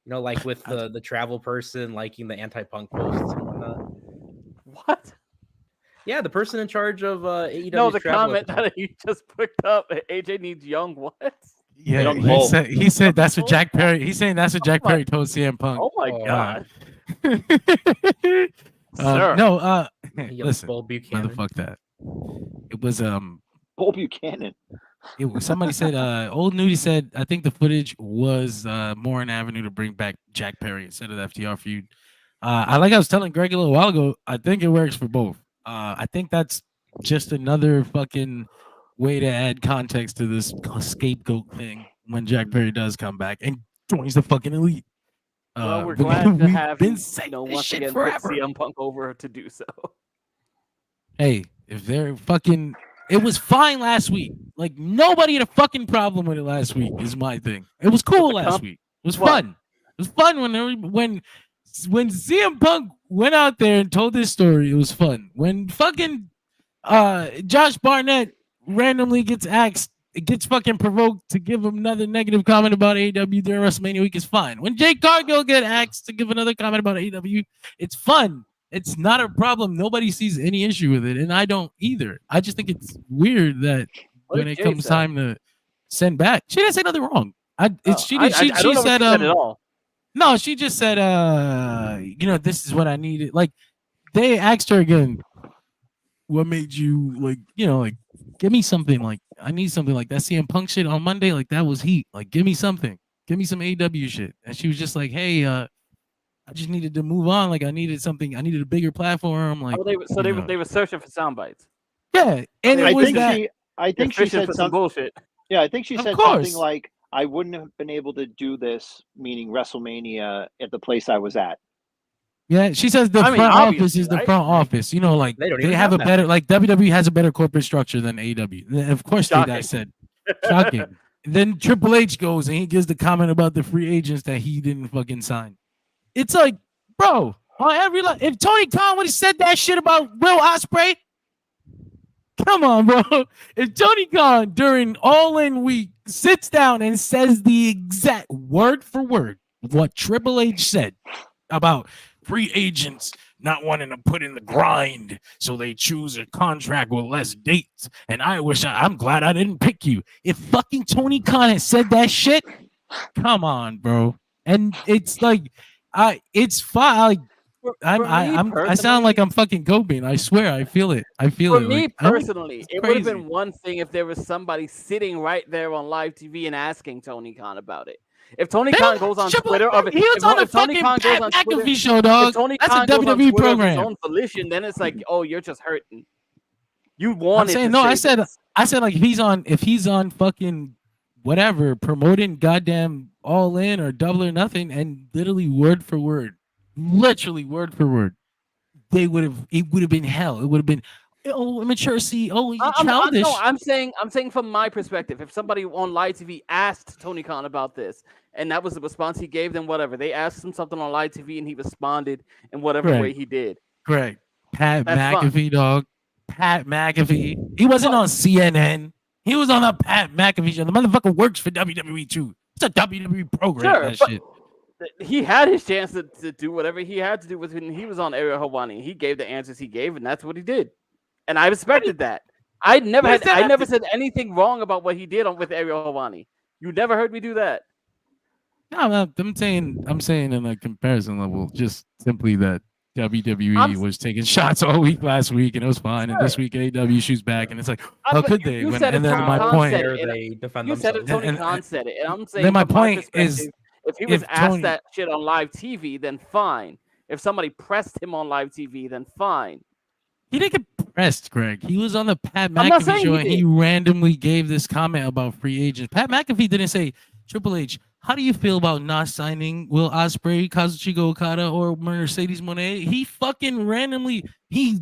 Like with the travel person liking the anti-Punk posts and whatnot. What? Yeah, the person in charge of AEW. No, the comment that he just picked up. AJ needs young. What? Yeah, he said that's what Jack Perry. He's saying that's what Jack Perry told CM Punk. Oh my god. No, listen, Bull Buchanan. motherfuck that. It was Bull Buchanan. Somebody said old Nudie said I think the footage was more an avenue to bring back Jack Perry instead of the FTR feud. I was telling Greg a little while ago, I think it works for both. I think that's just another fucking way to add context to this scapegoat thing when Jack Perry does come back and joins the fucking elite. Well, we're glad to have been you saying once shit again forever. put CM Punk over to do so. Hey, if they're fucking, it was fine last week. Like nobody had a fucking problem with it last week. Is my thing. It was cool last week. It was fun. It was fun when CM Punk went out there and told this story. It was fun. When fucking Josh Barnett randomly gets fucking provoked to give him another negative comment about AEW during WrestleMania week is fine. When Jake Cargill get asked to give another comment about AEW, it's fun. It's not a problem. Nobody sees any issue with it, and I don't either. I just think it's weird that when it comes time to send back, she didn't say nothing wrong. She said at all. No, she just said, this is what I needed. Like, they asked her again, what made you, give me something. Like, I need something like that CM Punk shit on Monday. Like, that was heat. Like, give me something. Give me some AEW shit. And she was just like, hey, I just needed to move on. Like, I needed something. I needed a bigger platform. Like, they were searching for sound bites. Yeah. And I think she said some bullshit. Yeah, I think she said something like, I wouldn't have been able to do this, meaning WrestleMania, at the place I was at. Yeah, she says front office is the front office. They have a better, like WWE has a better corporate structure than AEW. Of course, they said shocking. Then Triple H goes and he gives the comment about the free agents that he didn't fucking sign. It's like, bro, if Tony Khan would have said that shit about Will Ospreay, come on, bro. If Tony Khan during All In Week sits down and says the exact word for word what Triple H said about free agents not wanting to put in the grind, so they choose a contract with less dates. And I'm glad I didn't pick you. If fucking Tony Khan had said that shit, come on, bro. And it's like, it's fine. I sound like I'm fucking coping. I swear, I feel it. I feel For it. me Like, personally, it's it would have crazy. been one thing if there was somebody sitting right there on live TV and asking Tony Khan about it. If Tony Khan goes on Twitter, he was on the fucking Pat McAfee show, dog. if Tony That's a Khan goes on WWE Twitter of his program. own volition, then it's like, oh, you're just hurting. You I'm wanted saying to no. say this. I said like if he's on fucking whatever promoting goddamn All In or Double or Nothing, and literally word for word, it would have been hell. It would have been immature. See, you childish. No, I'm saying from my perspective, if somebody on live TV asked Tony Khan about this, and that was the response he gave, then whatever. They asked him something on live TV, and he responded in whatever way he did. Correct. Pat That's McAfee, dog. Pat McAfee. He wasn't on CNN. He was on the Pat McAfee show. The motherfucker works for WWE too. It's a WWE program. Sure, That shit. He had his chance to do whatever he had to do when he was on Ariel Helwani. He gave the answers he gave, and that's what he did. And I respected that. I never said anything wrong about what he did with Ariel Helwani. You never heard me do that. No, I'm saying in a comparison level, just simply that WWE was taking shots all week last week, and it was fine. And this week AEW shoots back, and it's like, how could they? You said and then my Khan point, said it, they defend you said it. themselves. Tony Khan said it, and I'm saying then my from point is, perspective, if he was asked that shit on live TV, then fine. If somebody pressed him on live TV, then fine. He didn't get pressed, Greg. He was on the Pat McAfee show, and he randomly gave this comment about free agents. Pat McAfee didn't say, Triple H, how do you feel about not signing Will Ospreay, Kazuchika Okada, or Mercedes Moné? He fucking randomly, he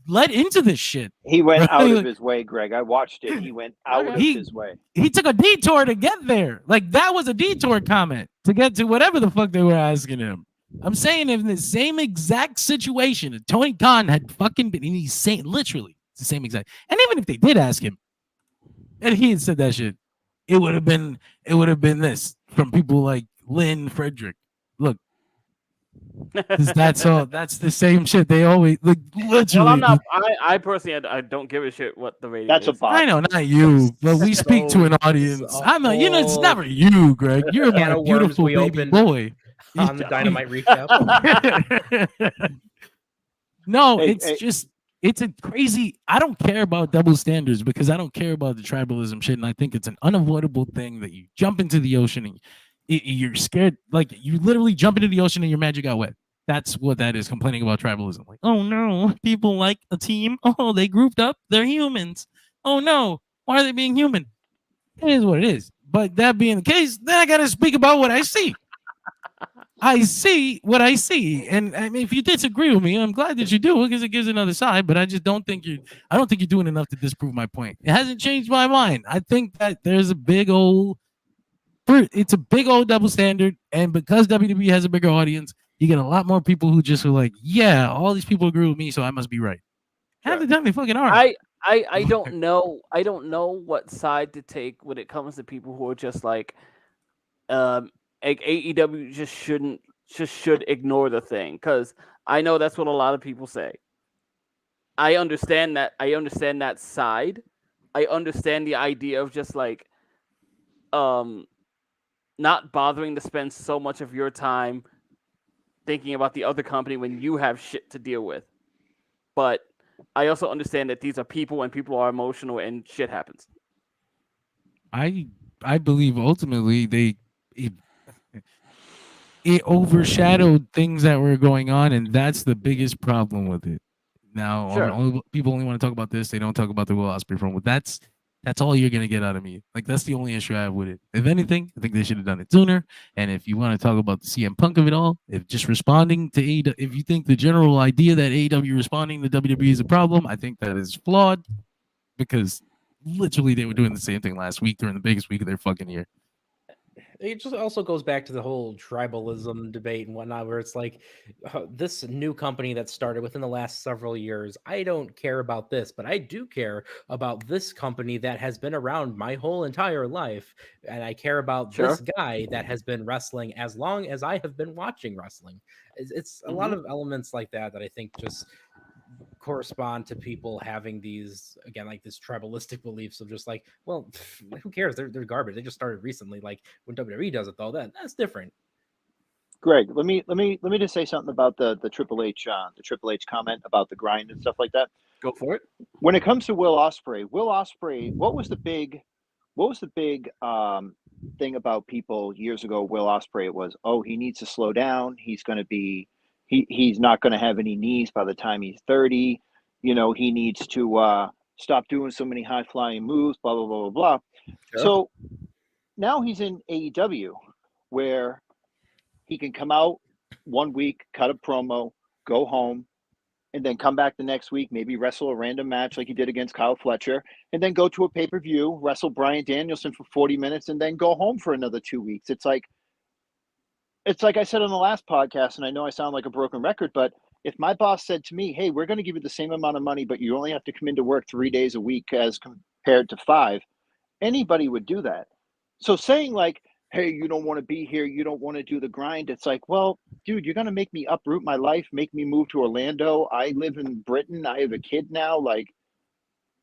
led into this shit. He went out of his way, Greg. I watched it. He went out of his way. He took a detour to get there. Like, that was a detour comment to get to whatever the fuck they were asking him. I'm saying in the same exact situation, Tony Khan had fucking been, and he's saying literally it's the same exact. And even if they did ask him, and he had said that shit, it would have been this from people like Lynn Frederick. Look, that's all. That's the same shit. They always like literally. Well, I'm not. I personally, I don't give a shit what the rating That's is. a bot. I know, not you, but we speak to an audience. I'm not. It's never you, Greg. You're my beautiful baby boy. On the Dynamite recap. No, it's a crazy. I don't care about double standards because I don't care about the tribalism shit, and I think it's an unavoidable thing that you jump into the ocean and you're scared. Like, you literally jump into the ocean and your magic got wet. That's what that is. Complaining about tribalism. Like, oh no, people like a team. Oh, they grouped up. They're humans. Oh no, why are they being human? It is what it is. But that being the case, then I gotta speak about what I see. I see what I see, and I mean, if you disagree with me, I'm glad that you do because it gives another side. But I just don't think you're doing enough to disprove my point. It hasn't changed my mind. I think that there's it's a big old double standard, and because WWE has a bigger audience, you get a lot more people who just are like, yeah, all these people agree with me, so I must be right. Half the time they fucking are. I don't know. I don't know what side to take when it comes to people who are just like AEW should ignore the thing, because I know that's what a lot of people say. I understand that. I understand that side. I understand the idea of just like not bothering to spend so much of your time thinking about the other company when you have shit to deal with. But I also understand that these are people and people are emotional and shit happens. I believe ultimately it overshadowed things that were going on, and that's the biggest problem with it. Now, people only want to talk about this. They don't talk about the Will Ospreay promo. That's all you're gonna get out of me. Like, that's the only issue I have with it. If anything, I think they should have done it sooner. And if you want to talk about the CM Punk of it all, if just responding to AEW, if you think the general idea that AEW responding to WWE is a problem, I think that is flawed, because literally they were doing the same thing last week during the biggest week of their fucking year. it just also goes back to the whole tribalism debate and whatnot, where it's like this new company that started within the last several years. I don't care about this, but I do care about this company that has been around my whole entire life. And I care about Sure. this guy that has been wrestling as long as I have been watching wrestling. It's a lot of elements like that I think just correspond to people having these, again, like this tribalistic beliefs of just like, well, who cares, they're garbage, they just started recently. Like when WWE does it though, that's different. Greg, let me just say something about the Triple H comment about the grind and stuff like that. Go for it. When it comes to Will Ospreay, what was the big thing about people years ago? Will Ospreay, it was, oh, he needs to slow down. He's going to be he's not going to have any knees by the time he's 30. You know, he needs to stop doing so many high flying moves. Blah blah blah blah blah. Sure. So now he's in AEW, where he can come out 1 week, cut a promo, go home, and then come back the next week, maybe wrestle a random match like he did against Kyle Fletcher, and then go to a pay-per-view, wrestle Bryan Danielson for 40 minutes, and then go home for another 2 weeks. It's like I said on the last podcast, and I know I sound like a broken record, but if my boss said to me, hey, we're going to give you the same amount of money, but you only have to come into work 3 days a week as compared to 5, anybody would do that. So saying like, hey, you don't want to be here, you don't want to do the grind, it's like, well, dude, you're going to make me uproot my life, make me move to Orlando. I live in Britain. I have a kid now. Like,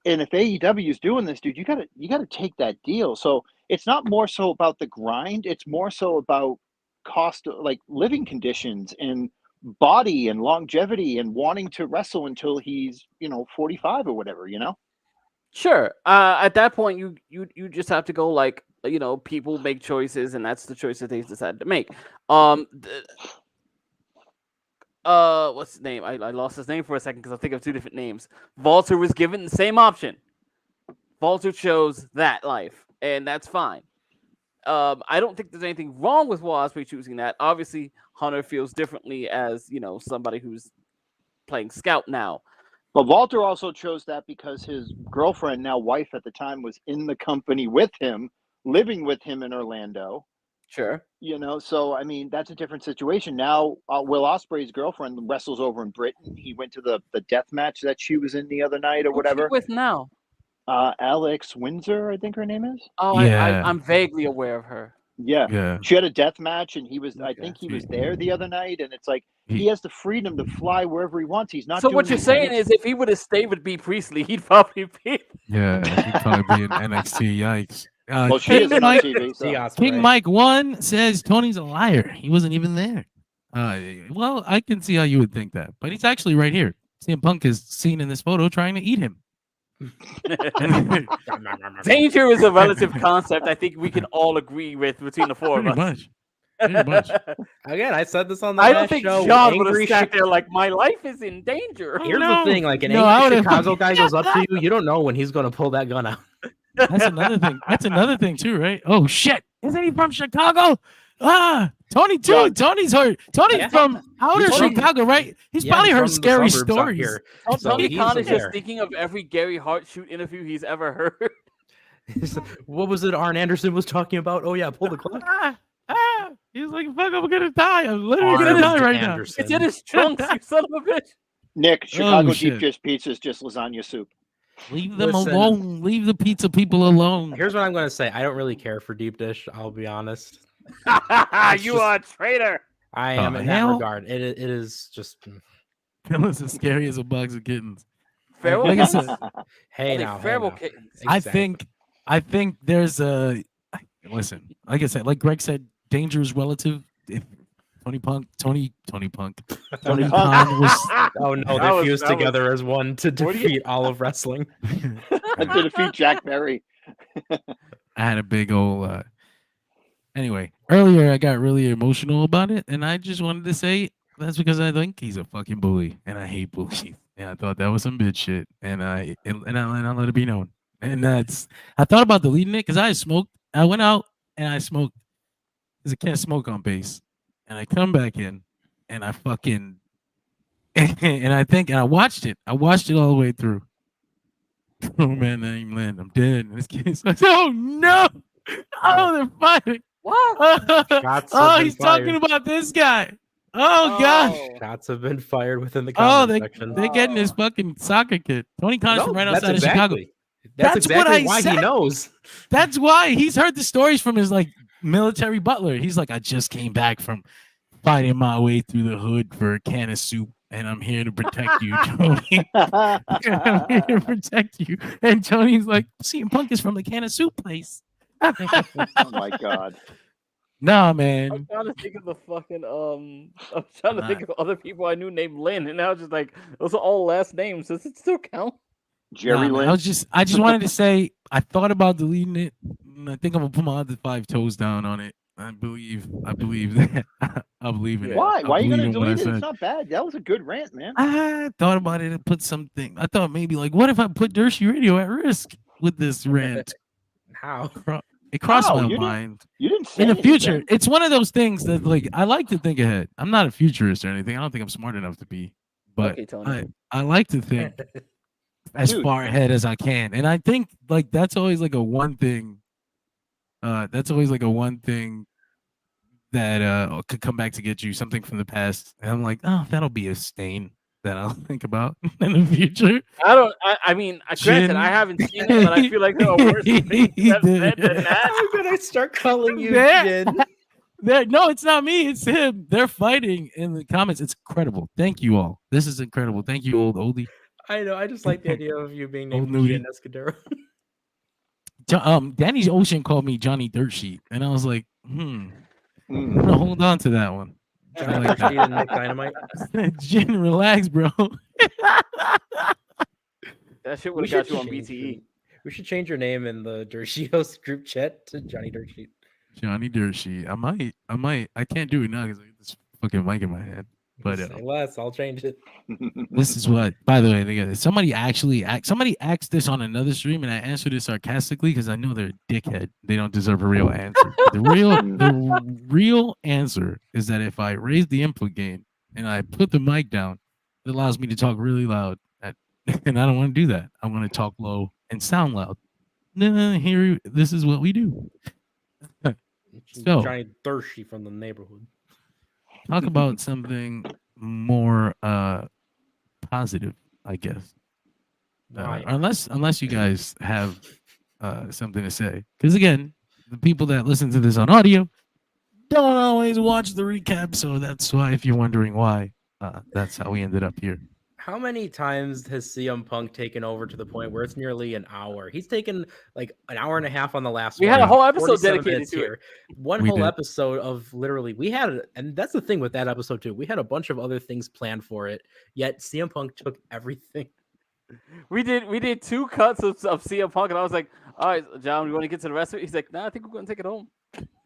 and if AEW is doing this, dude, you gotta take that deal. So it's not more so about the grind. It's more so about cost, like living conditions and body and longevity and wanting to wrestle until he's, 45 or whatever, Sure. At that point, you just have to go like, people make choices, and that's the choice that they decided to make. What's his name? I lost his name for a second because I think of two different names. Walter was given the same option. Walter chose that life, and that's fine. I don't think there's anything wrong with Will Ospreay choosing that. Obviously, Hunter feels differently as, somebody who's playing scout now. But Walter also chose that because his girlfriend, now wife at the time, was in the company with him, living with him in Orlando. Sure. So I mean, that's a different situation. Now, Will Ospreay's girlfriend wrestles over in Britain. He went to the death match that she was in the other night or whatever. Who's she with now? Alex Windsor, I think her name is. Oh, Yeah. I'm vaguely aware of her. Yeah. She had a death match, and he was. I Okay. think he was there the other night, and it's like he has the freedom to fly wherever he wants. He's not. So doing what you're saying is, if he would have stayed with B. Priestley, he'd probably be. Yeah, he'd probably be in NXT. Yikes. well, she isn't on TV. See, So. Ospreay. King Mike 1 says Tony's a liar. He wasn't even there. Well, I can see how you would think that, but he's actually right here. CM Punk is seen in this photo trying to eat him. Danger is a relative concept. I think we can all agree with between the four of Pretty us. much. Pretty much. Again, I said this on the I last don't think show. John would have Angry sat there like, my life is in danger. Here's No. the thing: like an No, I angry would've Chicago fucking- guy goes up to you, you don't know when he's going to pull that gun out. That's another thing. That's another thing too, right? Oh shit! Isn't he from Chicago? Tony too. Yeah. Tony's hurt. Tony's Yeah. from outer He's from- Chicago, right? He's Yeah, probably he's heard from the scary suburbs up stories. here. So Tony he's Khan is just there. thinking of every Gary Hart shoot interview he's ever heard. What was it Arn Anderson was talking about? Oh yeah, pull the clock. He's like, fuck, I'm gonna die. I'm literally Arn gonna die right now. Anderson. It's in his trunks, you son of a bitch. Nick, Chicago shit. deep dish pizza is just lasagna soup. Leave them Listen. alone. Leave the pizza people alone. Here's what I'm going to say. I don't really care for deep dish. I'll be honest. You are a traitor. I am in that hell? regard. It is just. It's as scary as a box of kittens. Feral Like I kittens? said, Hey Are they now. feral Hey now. kittens? Exactly. I think there's a listen. Like I said, like Greg said, danger is relative. If Tony Punk Tony Khan Punk. was Oh no, That they was- fused that was- together as one to What do you- defeat all of wrestling. And to defeat Jack Berry. I had a big old anyway, earlier I got really emotional about it, and I just wanted to say that's because I think he's a fucking bully, and I hate bullies. And I thought that was some bitch shit, and I let it be known. And that's I thought about deleting it because I smoked. I went out and I smoked because I can't smoke on base, and I come back in, and I fucking and I watched it. I watched it all the way through. Oh man, I'm dead. And this kid's like, oh no, oh they're fighting. What? Shots have been He's talking fired. about this guy. Oh gosh. Shots have been fired within the Oh, comment they section. they're getting his fucking soccer kit. Tony Khan's from right that's outside of Chicago. exactly. That's That's what exactly I why said. he knows. That's why he's heard the stories from his like military butler. He's like, I just came back from fighting my way through the hood for a can of soup, and I'm here to protect you, Tony. I'm here to protect you. And Tony's like, CM Punk is from the can of soup place. Oh my god. Nah, I'm man. trying to think of the fucking I'm trying to think of other people I knew named Lynn, and now just like those are all last names. Does it still count? Jerry Nah, man, Lynn. I just wanted to say I thought about deleting it. And I think I'm gonna put my other 5 toes down on it. I believe that. I believe in it. Why? I Why are you believe gonna in what I delete it? said. It's not bad. That was a good rant, man. I thought about it and put something. I thought maybe like, what if I put Dershi Radio at risk with this rant? How? It crossed How? my You didn't- mind. You didn't say In the future, anything. it's one of those things that like I like to think ahead. I'm not a futurist or anything. I don't think I'm smart enough to be, but Okay, Tony. I like to think as Dude. far ahead as I can. And I think like that's always like a one thing. That's always like a one thing that could come back to get you, something from the past. And I'm like, oh, that'll be a stain that I'll think about in the future. I mean, granted, I haven't seen it, but I feel like there are worse things to have said than that. I'm gonna start calling you Yeah. Jin. No, it's not me. It's him. They're fighting in the comments. It's incredible. Thank you all. This is incredible. Thank you, old oldie. I know. I just like the idea of you being Old named nudie. Jin Escudero. Danny Ocean called me Johnny Dirtsheet, and I was like, I'm Mm. gonna hold on to that one. Johnny like Dirty and Nick Dynamite. Jin, relax, bro. That shit We would have got should you on change BTE. We should change your name in the Dershios group chat to Johnny Dirtsheet. Johnny Dirtsheet. I might. I can't do it now because I get this fucking mic in my head. But Say less, I'll change it. this is what, by the way, somebody asked this on another stream, and I answered it sarcastically because I know they're a dickhead. They don't deserve a real answer. The real answer is that if I raise the input gain and I put the mic down, it allows me to talk really loud, and I don't want to do that. I want to talk low and sound loud. Here, this is what we do. So- Johnny Thirsty from the neighborhood. Talk about something more positive, I guess. Why? Unless you guys have something to say, because again, the people that listen to this on audio don't always watch the recap, so that's why, if you're wondering why, that's how we ended up here. How many times has CM Punk taken over to the point where it's nearly an hour? He's taken like an hour and a half on the last We one. had a whole episode 47 dedicated minutes to it. here. One We whole did. episode of literally, and that's the thing with that episode too. We had a bunch of other things planned for it, yet CM Punk took everything. We did 2 cuts of CM Punk, and I was like, all right, John, you want to get to the rest of it? He's like, nah, I think we're going to take it home.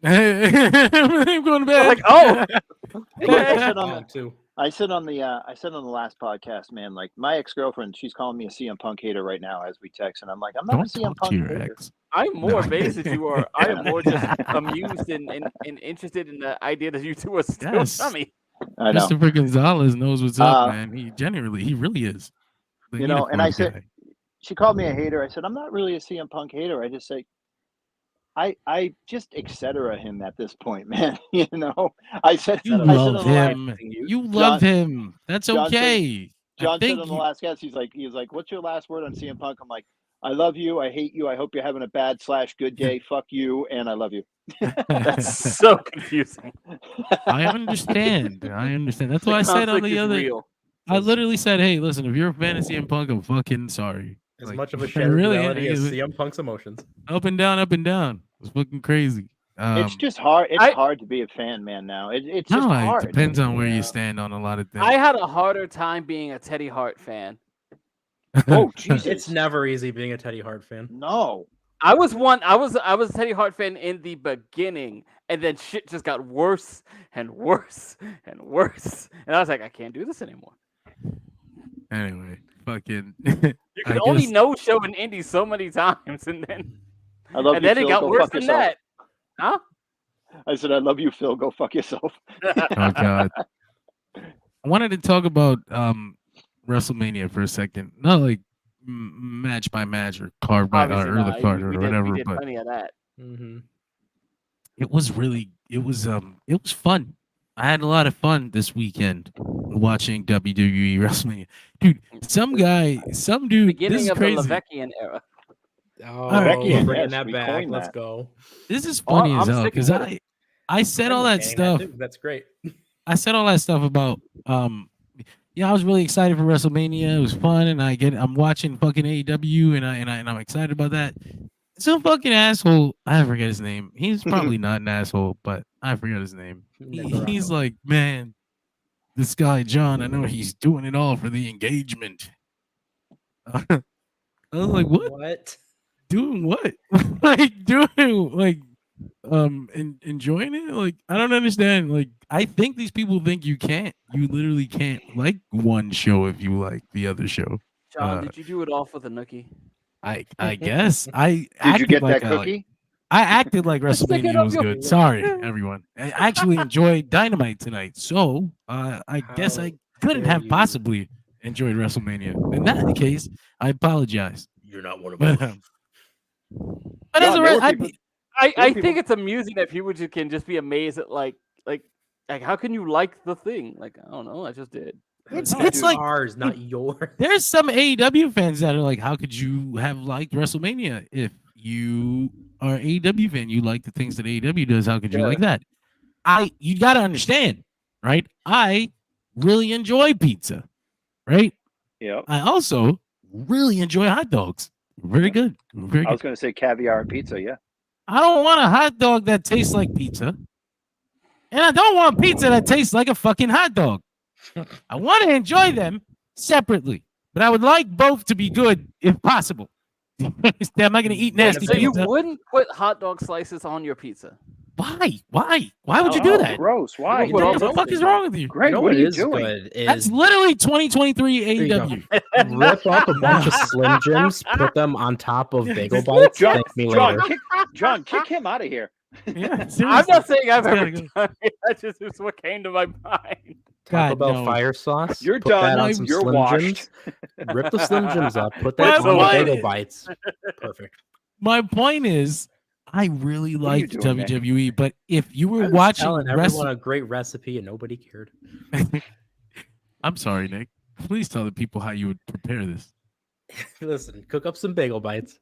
I'm going to bed. Like, oh, I said on Punk too. I said on the last podcast, man, like my ex-girlfriend, she's calling me a CM Punk hater right now as we text, and I'm like, I'm not Don't a CM talk Punk to your hater. ex. I'm more No. amazed that you are. I am more just amused and interested in the idea that you two are still Yes. chummy. I know. Christopher Gonzalez knows what's up, Uh, man. He really is. The You know, and I uniforms said- guy. She called me a hater. I said, I'm not really a CM Punk hater. I just say, I just etc. him at this point, man. You know, I said, You I said on love the last- him. You love him. That's John said- okay. John I said think on the last cast, he was like, what's your last word on CM Punk? I'm like, I love you. I hate you. I hope you're having a bad/good day. Fuck you. And I love you. That's so confusing. I understand. That's why I said on Conflict the is other. real. I literally said, "Hey, listen, if you're a fan of CM Punk, I'm fucking sorry." As Like, much of a I shared really reality am. as CM Punk's emotions. Up and down, up and down. It's fucking crazy. It's just hard. It's I- hard to be a fan, man. Now it's just no, hard. it depends on where Yeah. you stand on a lot of things. I had a harder time being a Teddy Hart fan. Oh Jesus! It's never easy being a Teddy Hart fan. No. I was a Teddy Hart fan in the beginning, and then shit just got worse and worse and worse. And I was like, I can't do this anymore. Anyway, fucking. You can I only guess- no show an indie so many times, and then I love and you, then Phil. it got Go worse fuck than yourself. that. Huh? I said, I love you, Phil. Go fuck yourself. Oh God. I wanted to talk about WrestleMania for a second. Not like match by match or card by Obviously or not. the card or we whatever, did but plenty of that. Mm-hmm. it was fun. I had a lot of fun this weekend watching WWE WrestleMania. Dude, some dude, Beginning this is of crazy. the Levesquian era. Oh, Levesquian, bringing yes, that we back. coined Let's that. go. This is funny as I'm hell sticking because with I said all that stuff. That's great. I said all that stuff about I was really excited for WrestleMania. It was fun, and I'm watching fucking AEW, and I'm excited about that. Some fucking asshole, I forget his name. He's probably not an asshole, but I forget his name. He's like, man, this guy John, I know he's doing it all for the engagement. I was like, what? What? Doing what? Like doing like enjoying it? Like I don't understand. Like I think these people think you literally can't like one show if you like the other show. John, did you do it all for the nookie? I guess I Did you get like that cookie? I acted like Stick it WrestleMania up was your- good. Sorry, everyone. I actually enjoyed Dynamite tonight, so I guess I couldn't dare have you. possibly enjoyed WrestleMania. In that case, I apologize. You're not one of But, us. but as John, a there were I, people- I think it's amusing that people just can just be amazed at like how can you like the thing? Like I don't know, I just did. it's dude. like ours, not yours. there's some AEW fans that are like, how could you have liked WrestleMania if you are an AEW fan? You like the things that AEW does. How could you Yeah. like that? You got to understand, right? I really enjoy pizza, right? Yep. I also really enjoy hot dogs. Very good. Very I was good. going to say caviar and pizza. Yeah. I don't want a hot dog that tastes like pizza. And I don't want pizza that tastes like a fucking hot dog. I want to enjoy them separately, but I would like both to be good if possible. I'm not going to eat nasty So you pizza. wouldn't put hot dog slices on your pizza? Why? Why would you do Oh, that? Gross. Why? What What else the is fuck it? is wrong with you? Greg, You know what are you is doing? good That's is literally 2023 you go. AEW. rip up a bunch of Slim Jims, put them on top of bagel bites. John, Thank me later. John, kick him out of here. Yeah, I'm seriously. not saying I've It's ever gotta done it. That just is what came to my mind. Taco God, Bell no. fire sauce. You're put that done. on some You're Slim washed. Jims. Rip the Slim Jims up. Put My that on the point bagel is- bites. Perfect. My point is, I really What are you liked doing, Nick? WWE, but if you I were was watching telling everyone wrestling, a great recipe and nobody cared. I'm sorry, Nick. Please tell the people how you would prepare this. Listen, cook up some bagel bites,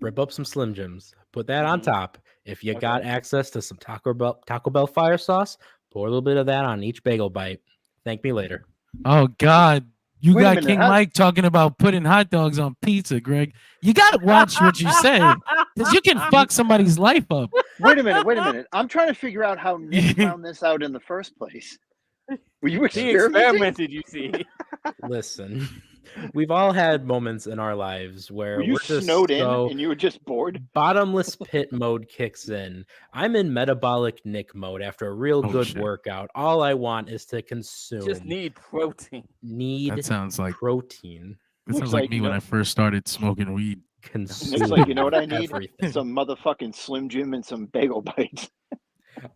rip up some Slim Jims, put that on top. If you got access to some Taco Bell fire sauce, pour a little bit of that on each bagel bite. Thank me later. Oh God, you Wait a got minute, King how- Mike talking about putting hot dogs on pizza, Greg. You got to watch what you say, because you can fuck somebody's life up. Wait a minute. I'm trying to figure out how Nick found this out in the first place. Were you He experimenting? experimented, you see. Listen, we've all had moments in our lives where Were you we're just snowed in so and you were just bored? bottomless pit mode kicks in. I'm in metabolic Nick mode after a real Oh, good shit. workout. All I want is to consume. Just need protein. need That sounds like protein. Looks like, me you when know- I first started smoking weed. Consume It's like, you know what I need? everything. Some motherfucking Slim Jim and some bagel bites.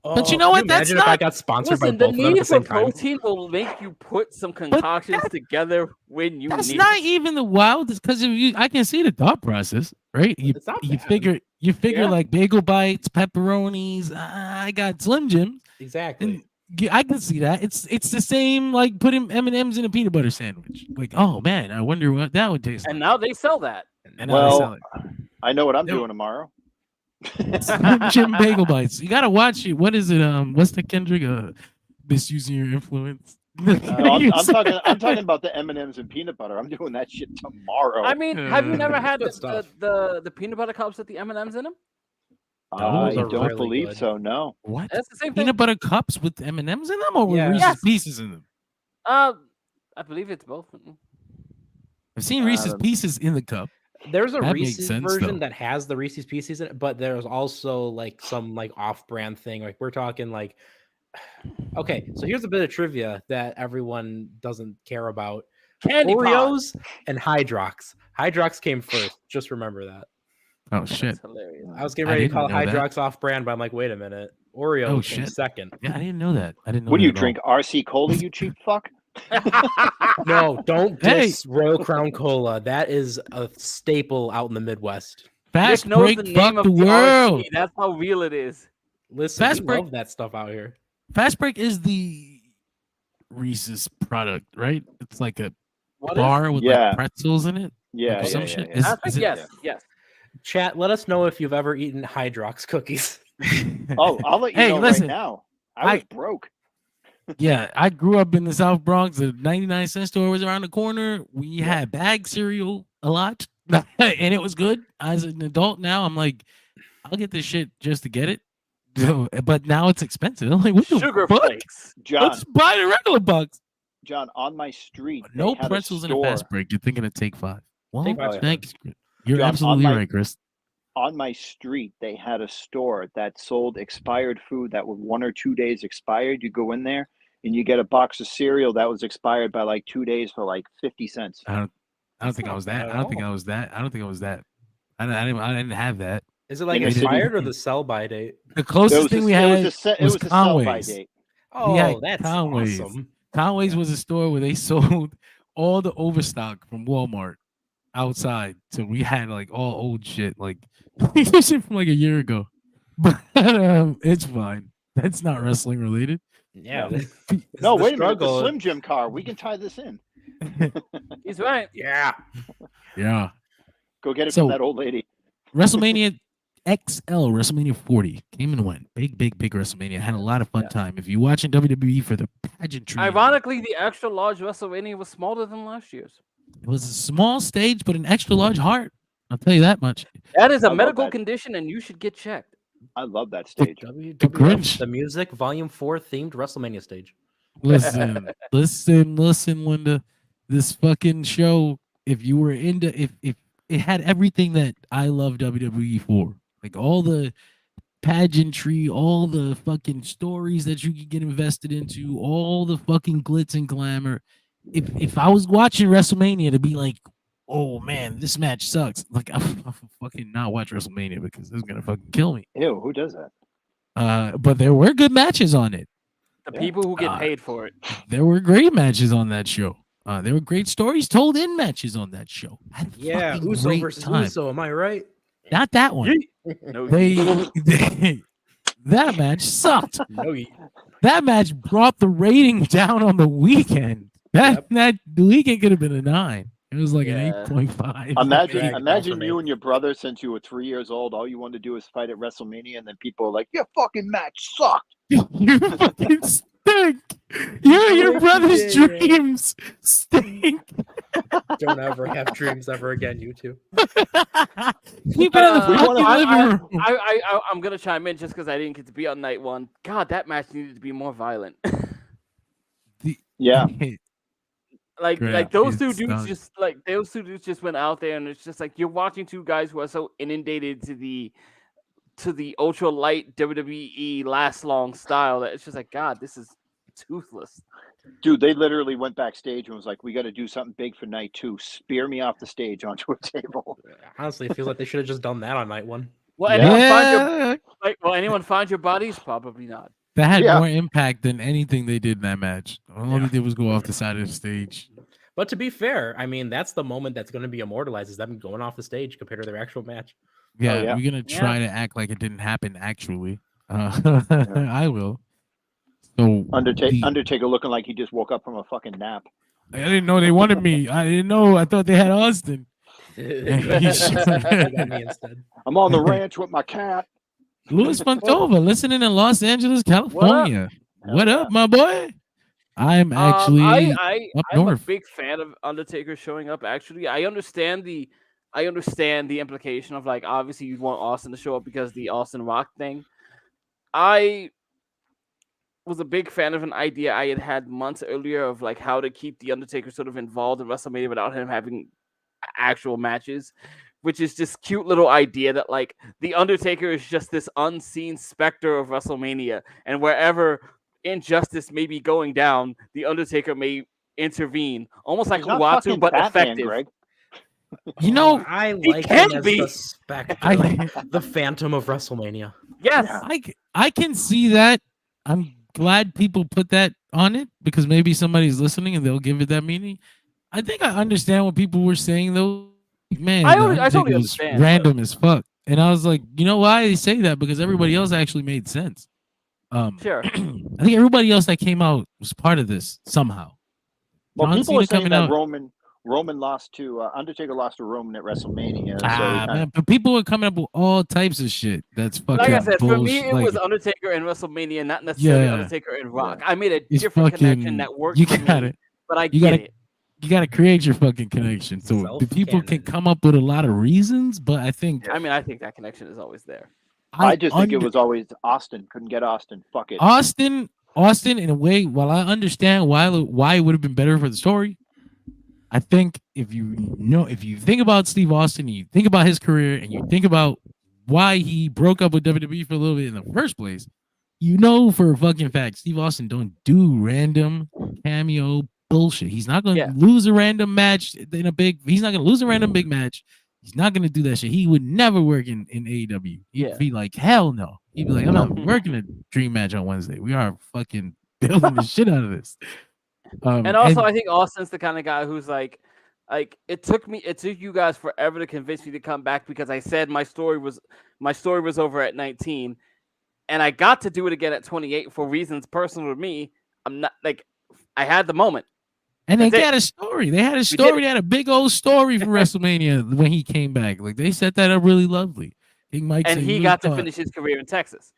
But you Oh, know can what? That's imagine if I not- got sponsored Listen, by the both of them at need the for same time. protein will make you put some concoctions together when you That's need not it. even the wildest, because I can see the thought process, right? You It's not you bad. figure Yeah. like bagel bites, pepperonis. I got Slim Jims, Exactly. and I can see that. It's the same like putting M&Ms in a peanut butter sandwich. Like, oh man, I wonder what that would taste And like. now they sell that. And now they Well, sell it. I know what I'm No. doing tomorrow. Slim Jim bagel bites. You gotta watch it. What is it? What's the Kendrick? Misusing your influence. No, I'm talking about the M&Ms and peanut butter. I'm doing that shit tomorrow. I mean, have you never had Good the, stuff. the peanut butter cups with the M&Ms in them? I Those are don't really believe good. so. No. What? That's the same thing. Peanut butter cups with M&Ms in them, or with Yeah. Reese's Yes. Pieces in them? I believe it's both. I've seen Reese's Um, Pieces in the cup. There's a That makes Reese's sense, version though. that has the Reese's Pieces in it, but there's also like some like off-brand thing. Like we're talking like, okay, so here's a bit of trivia that everyone doesn't care about: Candy Oreos and Hydrox. Hydrox came first. Just remember that. Oh shit! That's hilarious. I was getting I ready to didn't call know that. Hydrox off-brand, but I'm like, wait a minute, Oreo Oh, came shit. second. Yeah, I didn't know that. I didn't know. What do that you at all. drink? RC Cola, you cheap fuck? No, don't Hey. diss Royal Crown Cola. That is a staple out in the Midwest. Fast Nick knows break, the name fuck of the the world. RC. That's how real it is. Listen, Fast we break. love that stuff out here. Fast break is the Reese's product, right? It's like a What is bar with Yeah. like pretzels in it. Yeah, Or some yeah, shit. yeah. Is Fast break? it? Yes, yes. Chat, let us know if you've ever eaten Hydrox cookies. Oh, I'll let you Hey, know listen, right now. I was broke. Yeah, I grew up in the South Bronx. The 99-cent store was around the corner. We Yeah. had bag cereal a lot, and it was good. As an adult now, I'm like, I'll get this shit just to get it. But now it's expensive. I'm like, what the Sugar fuck? flakes. Let's John, buy the regular bucks. John, on my street, they No had pretzels a in a store. fast break. You're thinking of Take 5. Well, Take 5's thanks. You're John, on absolutely my- right, Chris. On my street, they had a store that sold expired food that was 1 or 2 days expired. You go in there and you get a box of cereal that was expired by like 2 days for like 50 cents. I don't That's think I not was bad that. at I don't think all. I was that. I don't think I was that. I didn't have that. Is it like In a city- expired or the sell-by date? The closest thing we had it was was a sell-by Conway's. date. Oh, had that's Conway's. awesome. Conway's was a store where they sold all the overstock from Walmart outside. So we had like all old shit, like shit from like a year ago. But it's fine. That's not wrestling related. Yeah. No. this No, is the wait a minute. The struggle. Slim Jim car. We can tie this in. He's right. Yeah. Yeah. Go get it So- from that old lady. WrestleMania XL, WrestleMania 40 came and went. Big WrestleMania. Had a lot of fun time. If you're watching WWE for the pageantry, Ironically, the extra large WrestleMania was smaller than last year's. it was a small stage, but an extra large heart. I'll tell you that much. That is I a love medical that. condition, and you should get checked. I love that stage. WWF, Grinch. the music, Volume 4 themed WrestleMania stage. Listen, Linda. This fucking show, if you were into, if it had everything that I love WWE for, like all the pageantry, all the fucking stories that you could get invested into, all the fucking glitz and glamour. If I was watching WrestleMania to be like, oh man, this match sucks, like I'm fucking not watch WrestleMania because it's gonna fucking kill me. Ew, who does that? But there were good matches on it. The Yeah. people who get paid for it. There were great matches on that show. There were great stories told in matches on that show. I had a Yeah, fucking Uso great versus time. Uso, am I right? Not that one. No, That match sucked. No, That match brought the rating down on the weekend. The weekend could have been a 9. It was like Yeah. an 8.5. Imagine, Drag it down imagine for you me. and your brother, since you were 3 years old, all you wanted to do is fight at WrestleMania, and then people are like, "Your fucking match sucked." You fucking stink. You and your brother's Yeah. dreams stink. don't ever have dreams ever again, you two. Keep it in the Uh, fucking living room. I'm gonna chime in just because I didn't get to be on night one. God, that match needed to be more violent. Yeah, like Crap, those two it's dudes done. just like those two dudes just went out there, and it's just like you're watching two guys who are so inundated to the ultra light WWE last long style that it's just like, God, this is toothless. dude, they literally went backstage and was like, "We got to do something big for night 2. Spear me off the stage onto a table." Honestly, it feels like they should have just done that on night 1. Will Yeah. anyone find your will anyone find your bodies? Probably not. That had Yeah. more impact than anything they did in that match. All they did was go off the side of the stage. But to be fair, I mean, that's the moment that's going to be immortalized is them going off the stage compared to their actual match. Yeah, yeah. we're gonna try to act like it didn't happen. Actually, I will. So Undertaker looking like he just woke up from a fucking nap. I didn't know they wanted me. I didn't know. I thought they had Austin. They got me instead. I'm on the ranch with my cat. Louis Montova, listening in Los Angeles, California. What Hell up, my boy? I'm actually up I'm north. a big fan of Undertaker showing up. Actually, I understand the implication of like obviously you'd want Austin to show up because the Austin Rock thing. I was a big fan of an idea I had months earlier of like how to keep the Undertaker sort of involved in WrestleMania without him having actual matches, which is this cute little idea that like the Undertaker is just this unseen specter of WrestleMania, and wherever injustice may be going down, the Undertaker may intervene, almost like He's not Uatu, fucking but Batman, effective. Greg. You know, I He like can him as be. the specter, I the Phantom of WrestleMania. Yes, I can see that. I'm glad people put that on it because maybe somebody's listening and they'll give it that meaning. I think I understand what people were saying though. Man, I the totally Undertaker was understand, random as fuck. And I was like, you know why they say that? Because everybody else actually made sense. Sure. I think everybody else that came out was part of this somehow. Well, John people are Cena saying coming that out. Roman lost to Undertaker lost to Roman at WrestleMania. So Man, but people were coming up with all types of shit. That's fucking Like I said, for me, bullshit. it Like, was Undertaker and WrestleMania, not necessarily Yeah. Undertaker and Rock. Yeah. I made a it's different connection fucking. that worked You for got me, it. but I You get gotta. it. You got to create your fucking connection. So the people can Self-canon. come up with a lot of reasons, but I think I mean, I think that connection is always there. I just think it was always Austin. Couldn't get Austin. Fuck it. Austin in a way. While I understand why it would have been better for the story, I think if you think about Steve Austin, and you think about his career, and you think about why he broke up with WWE for a little bit in the first place, you know for a fucking fact Steve Austin don't do random cameo bullshit. He's not going to lose a random match in a big. He's not going to lose a random big match. He's not going to do that shit. He would never work in AEW. He'd be like, hell no. He'd be like, I'm not working a dream match on Wednesday. We are fucking building the shit out of this. And also, I think Austin's the kind of guy who's like it took you guys forever to convince me to come back because I said my story was over at 19, and I got to do it again at 28 for reasons personal to me. I'm not like I had the moment, and they got a story. They had a story. They had a big old story for WrestleMania when he came back. Like they set that up really lovely. And he got to finish his career in Texas.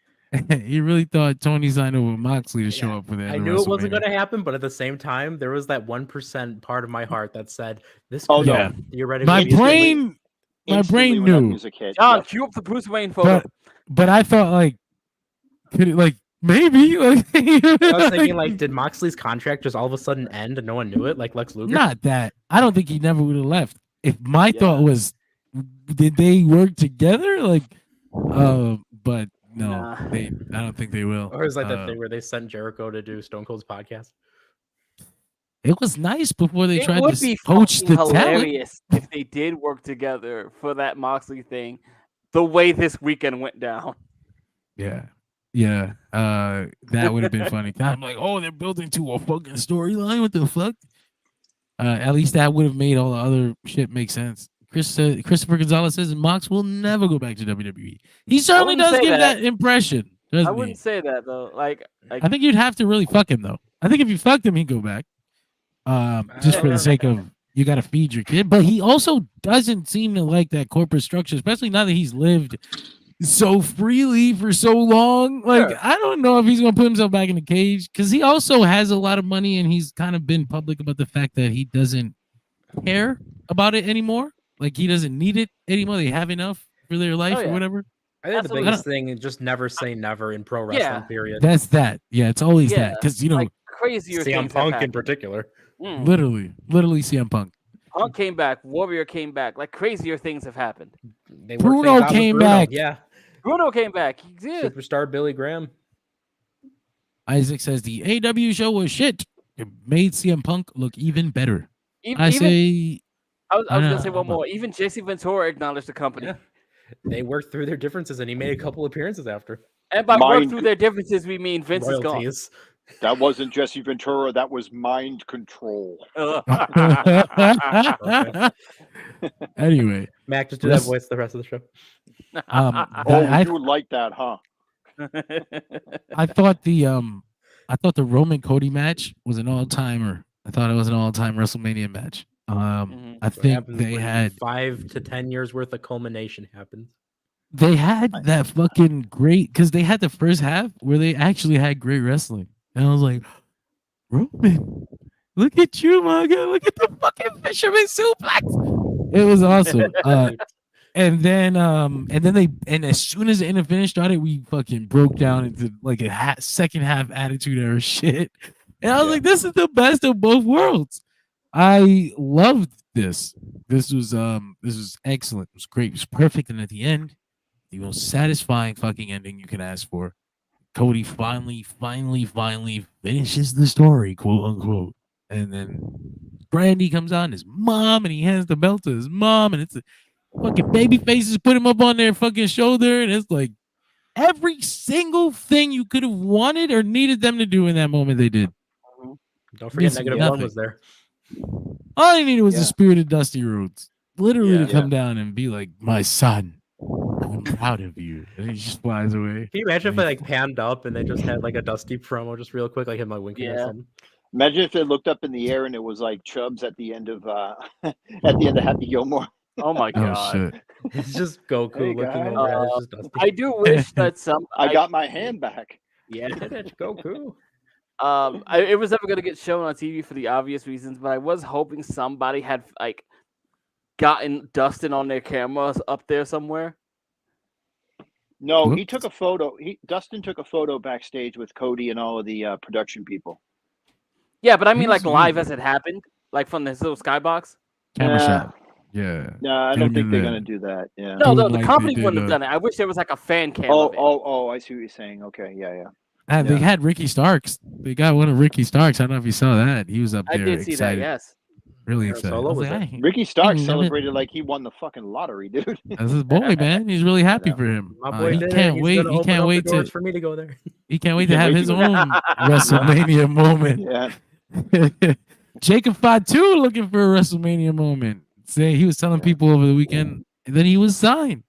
He really thought Tony signed over with Moxley to show up for that. I knew it wasn't going to happen, but at the same time, there was that 1% part of my heart that said, "This." Theoretically, my brain knew. John, cue up the Bruce Wayne photo. But I thought like, could it like maybe? Like, I was thinking like, did Moxley's contract just all of a sudden end and no one knew it, like Lex Luger? Not that. I don't think he never would have left. If my thought was, did they work together? Like, but. No, I don't think they will. Or is like that thing where they sent Jericho to do Stone Cold's podcast? It was nice before they tried to be poach the hilarious talent. if they did work together for that Moxley thing, the way this weekend went down. Yeah, that would have been funny. I'm like, oh, they're building to a fucking storyline. What the fuck? At least that would have made all the other shit make sense. Christopher Gonzalez says Mox will never go back to WWE. He certainly does give that impression. I wouldn't say that though. Like, I think you'd have to really fuck him though. I think if you fucked him, he'd go back. Just for the sake of you got to feed your kid. But he also doesn't seem to like that corporate structure, especially now that he's lived so freely for so long. Like, I don't know if he's gonna put himself back in the cage because he also has a lot of money and he's kind of been public about the fact that he doesn't care about it anymore. Like he doesn't need it anymore. They have enough for their life or whatever. I think the biggest thing is just never say never in pro wrestling. Period. That's that. Yeah, it's always that because like crazier CM Punk in particular. Literally CM Punk. Punk came back. Warrior came back. Like crazier things have happened. Bruno came back. Yeah, Bruno came back. He did. Superstar Billy Graham. Isaac says the AW show was shit. It made CM Punk look even better. I was gonna say one more. Even Jesse Ventura acknowledged the company. Yeah. They worked through their differences, and he made a couple appearances after. And by work through their differences, we mean Vince Royalties. is gone. That wasn't Jesse Ventura. That was mind control. Anyway, Mac, just do that voice the rest of the show. You like that, huh? I thought the Roman Cody match was an all-timer. I thought it was an all-time WrestleMania match. I think they had 5 to 10 years worth of culmination happened. They had that fucking great because they had the first half where they actually had great wrestling, and I was like, Roman, look at you, my God, look at the fucking fisherman suplex. It was awesome. And then as soon as the end of finish started, we fucking broke down into like a second half attitude era shit. And I was like, this is the best of both worlds. I loved this. This was excellent. It was great. It was perfect. And at the end, the most satisfying fucking ending you can ask for. Cody finally finishes the story, quote unquote. And then Brandy comes on, his mom, and he hands the belt to his mom, and it's a fucking baby faces put him up on their fucking shoulder, and it's like every single thing you could have wanted or needed them to do in that moment, they did. Don't forget -1 was there. All they needed was the spirit of Dusty Rhodes, literally to come down and be like, "My son, I'm proud of you. And he just flies away. Can you imagine if they like panned up and they just had like a Dusty promo just real quick, like him like winking at Yeah. something? Imagine if they looked up in the air and it was like Chubbs at the end of Happy Gilmore. Oh my Oh god. shit. It's just Goku Hey, looking guys. over and it's just Dusty. I do wish that I got my hand back. yeah. It's Goku. It was never gonna get shown on TV for the obvious reasons, but I was hoping somebody had like gotten Dustin on their cameras up there somewhere. No, he Whoops. took a photo. Dustin took a photo backstage with Cody and all of the production people. Yeah, but I mean like He's live weird. as it happened, like from this little skybox. Camera Yeah. shot. Yeah. No, I Get don't him think in they're there. gonna do that. Yeah. No, Do no, it the like company they wouldn't have did, done it. I wish there was like a fan cam Oh, of it. I see what you're saying. Okay, yeah. They Yeah. had Ricky Starks. They got one of Ricky Starks. I don't know if you saw that. He was up I there did see excited. that. Yes. Really Aaron excited. Solo I was was like, there. "Hey, Ricky Stark never- celebrated like he won the fucking lottery, dude. that's his boy, man. He's really happy Yeah. for him. My boy He did can't it. He's wait. gonna He open can't up wait the doors to. for me to go there. He can't wait to can't have wait his to- own WrestleMania moment. Yeah. Jacob Fatu looking for a WrestleMania moment. Say he was telling Yeah. people over the weekend that he was signed.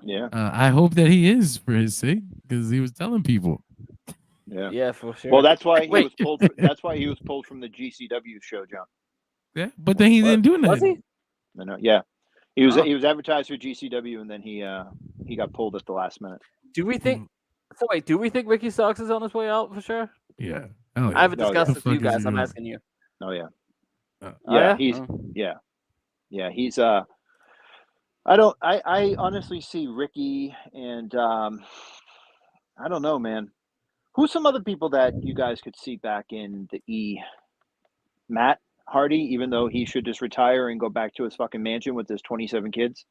Yeah. I hope that he is for his sake because he was telling people. Yeah. Yeah, for sure. Well, that's why he Wait. was pulled. That's why he was pulled from the GCW show, John. Yeah, but then he didn't do was nothing. he? No, yeah. He was Oh. he was advertised for GCW, and then he got pulled at the last minute. Do we think? So wait, do we think Ricky Starks is on his way out for sure? Yeah. Oh, I haven't No, discussed yeah. this with you The fuck is guys. he I'm doing? asking you. Oh yeah. Oh, Yeah, he's Oh. yeah. He's I honestly see Ricky and I don't know, man. Who's some other people that you guys could see back in the E? Matt Hardy, even though he should just retire and go back to his fucking mansion with his 27 kids.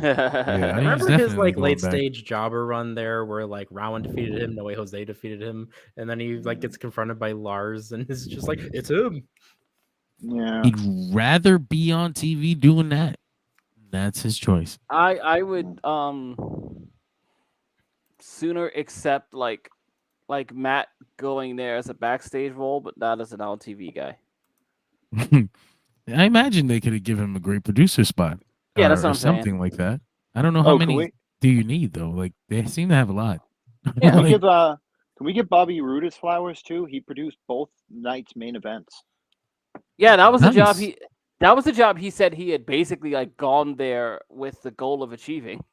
Yeah, Remember he's his definitely like going late back. stage jobber run there where like Rowan defeated him, No Way Jose defeated him, and then he like gets confronted by Lars and it's just like it's him. Yeah. He'd rather be on TV doing that. That's his choice. I would sooner accept like Matt going there as a backstage role, but not as an on TV guy. I imagine they could have given him a great producer spot. Yeah, that's or what I'm saying. something like that. I don't know how Oh, many do you need though. Like they seem to have a lot. Yeah, Can we Like, can we give Bobby Roode his flowers too? He produced both nights' main events. Yeah, that was the job Nice. that was the job he said he had basically like gone there with the goal of achieving.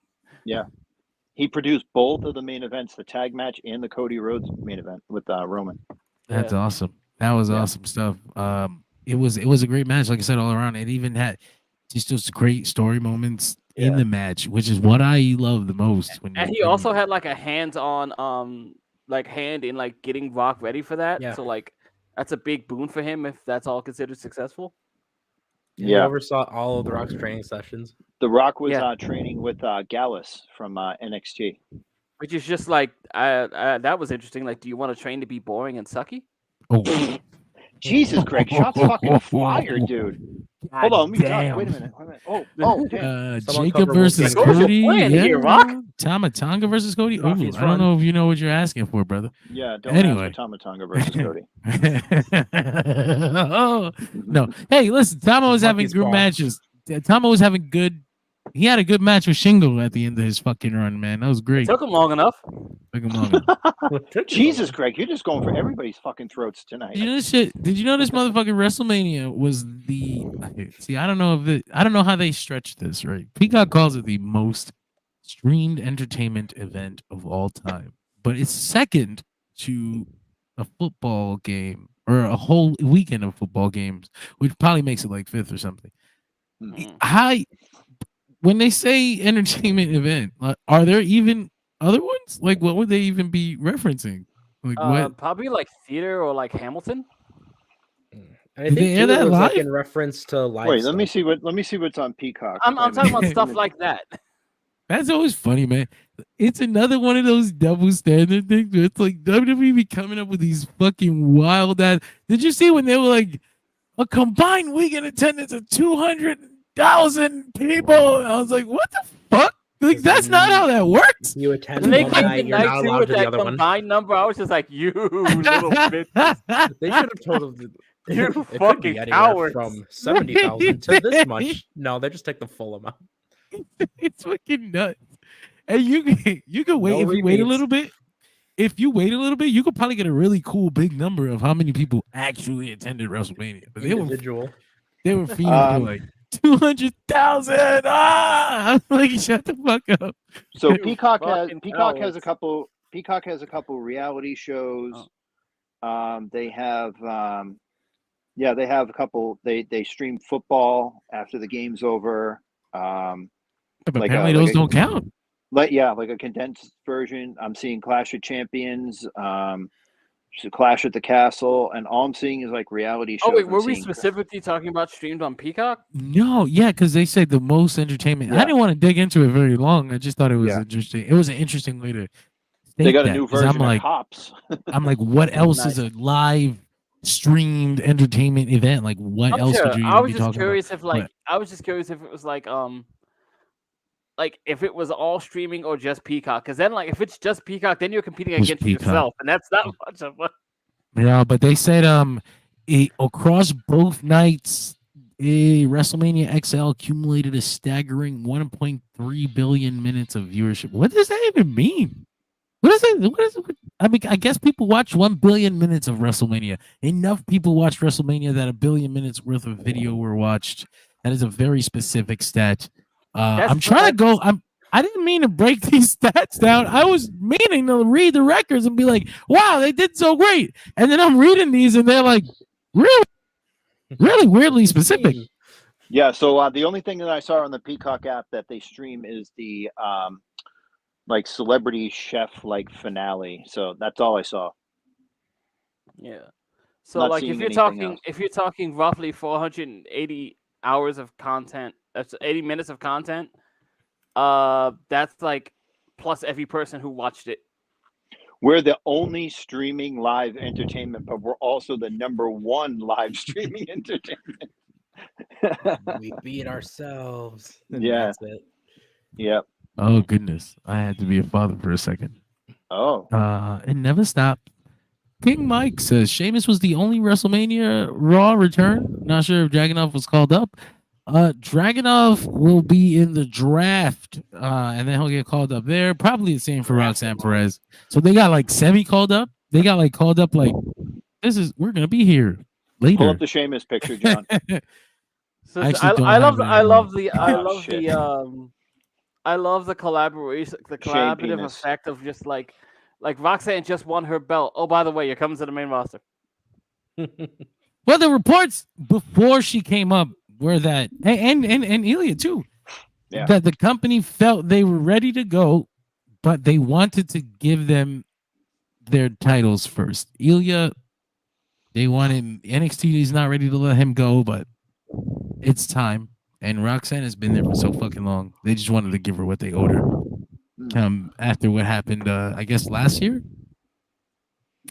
He produced both of the main events, the tag match and the Cody Rhodes main event with Roman. That's awesome. That was Yeah. awesome stuff. It was a great match. Like I said, all around. It even had just those great story moments in Yeah. the match, which is what I love the most. And he also had like a hands-on like hand in like getting Rock ready for that. Yeah. So like that's a big boon for him if that's all considered successful. He Yeah. oversaw all of the Rock's training sessions. The Rock was Yeah. training with Gallus from NXT. Which is just like that was interesting. Like, do you want to train to be boring and sucky? Oh, Jesus, Greg, shots fucking fired, dude. Hold on, let me talk. damn. Wait a minute. Oh, damn. Someone Jacob cover versus Wolfgang. What was your Cody. plan here, Rock? Tama Tonga versus Cody. Ooh, Rocky's I don't run. know if you know what you're asking for, brother. Yeah, don't Anyway. ask for Tama Tonga versus Cody. Oh, no. Hey, listen, Tama was having Monkey's good paw. matches. Tama was having good. He had a good match with Shingo at the end of his fucking run, man. That was great. Took him long enough. Took him long enough. Jesus, Greg, you're just going for everybody's fucking throats tonight. Did you know this shit? Did you know this motherfucking WrestleMania was the? See, I don't know how they stretch this. Right? Peacock calls it the most streamed entertainment event of all time, but it's second to a football game or a whole weekend of football games, which probably makes it like fifth or something. Mhm. When they say entertainment event, are there even other ones? Like, what would they even be referencing? Like, what? Probably like theater or like Hamilton. And I Did think they air too, it that was like live? in reference to live. Wait, let me stuff. see what's on Peacock. I'm Wait a talking about minute. stuff like that. That's always funny, man. It's another one of those double standard things where it's like WWE be coming up with these fucking wild ass. Did you see when they were like a combined weekend attendance of 200,000 people? I was like, what the fuck? Like, that's not how that works. You attend And they one came night, to you're night not two allowed with to the that other one. combined number. I was just like, you little bitch. They should have told them. You it could be fucking anywhere cowards. from 70,000 to this much. No, they just take the full amount. It's fucking nuts. And you can wait No if you wait a repeats. little bit. If you wait a little bit, you could probably get a really cool big number of how many people actually attended WrestleMania. But Individual. they were fiending for like 200,000. Ah, I'm like, shut the fuck up. So You Peacock fucking has a couple. Peacock has a couple reality shows. They have they have a couple. They stream football after the game's over. But Like apparently those don't count. Like a condensed version. I'm seeing Clash of Champions, Clash at the Castle, and all I'm seeing is like reality shows. Oh wait, I'm were we seeing- specifically talking about streamed on Peacock? No, yeah, because they said the most entertainment. I Yeah. didn't want to dig into it very long. I just thought it was Yeah. interesting. It was an interesting way to. They state got a that, new 'cause version I'm like, of Cops. I'm like, what else is a live streamed entertainment event? Like, what I'm else sure. could you I even was be just talking curious about? if like But- I was just curious if it was like if it was all streaming or just Peacock. Because then like if it's just Peacock, then you're competing Just against Peacock. yourself, and that's not much of a. Yeah, but they said across both nights, WrestleMania XL accumulated a staggering 1.3 billion minutes of viewership. What does that even mean? What is it? What is it? I mean, I guess people watch 1 billion minutes of WrestleMania. Enough people watch WrestleMania that 1 billion minutes worth of video were watched. That is a very specific stat. I'm trying to go. I didn't mean to break these stats down. I was meaning to read the records and be like, wow, they did so great. And then I'm reading these and they're like, really weirdly specific. Yeah, so the only thing that I saw on the Peacock app that they stream is the like celebrity chef like finale. So that's all I saw. Yeah. So Not like seeing if you're talking roughly 480 hours of content, that's 80 minutes of content. That's like plus every person who watched it. We're the only streaming live entertainment, but we're also the #1 live streaming entertainment. We beat ourselves. Yeah. That's it. Yep. Oh, goodness. I had to be a father for a second. Oh. It never stopped. King Mike says Sheamus was the only WrestleMania Raw return. Not sure if Dragunov was called up. Dragunov will be in the draft, and then he'll get called up there. Probably the same for Roxanne Perez. So they got like semi called up. They got like called up like we're gonna be here later. Pull up the Sheamus picture, John. So I actually don't I have love that I love anymore. the I Oh, love shit. the I love the collaboration, the collaborative penis. effect of just like Roxanne just won her belt. Oh, by the way, you're coming to the main roster. Well, the reports before she came up were that, and Ilya too, Yeah. that the company felt they were ready to go, but they wanted to give them their titles first. Ilya, they wanted NXT is not ready to let him go, but it's time. And Roxanne has been there for so fucking long. They just wanted to give her what they owed her. After what happened, I guess last year,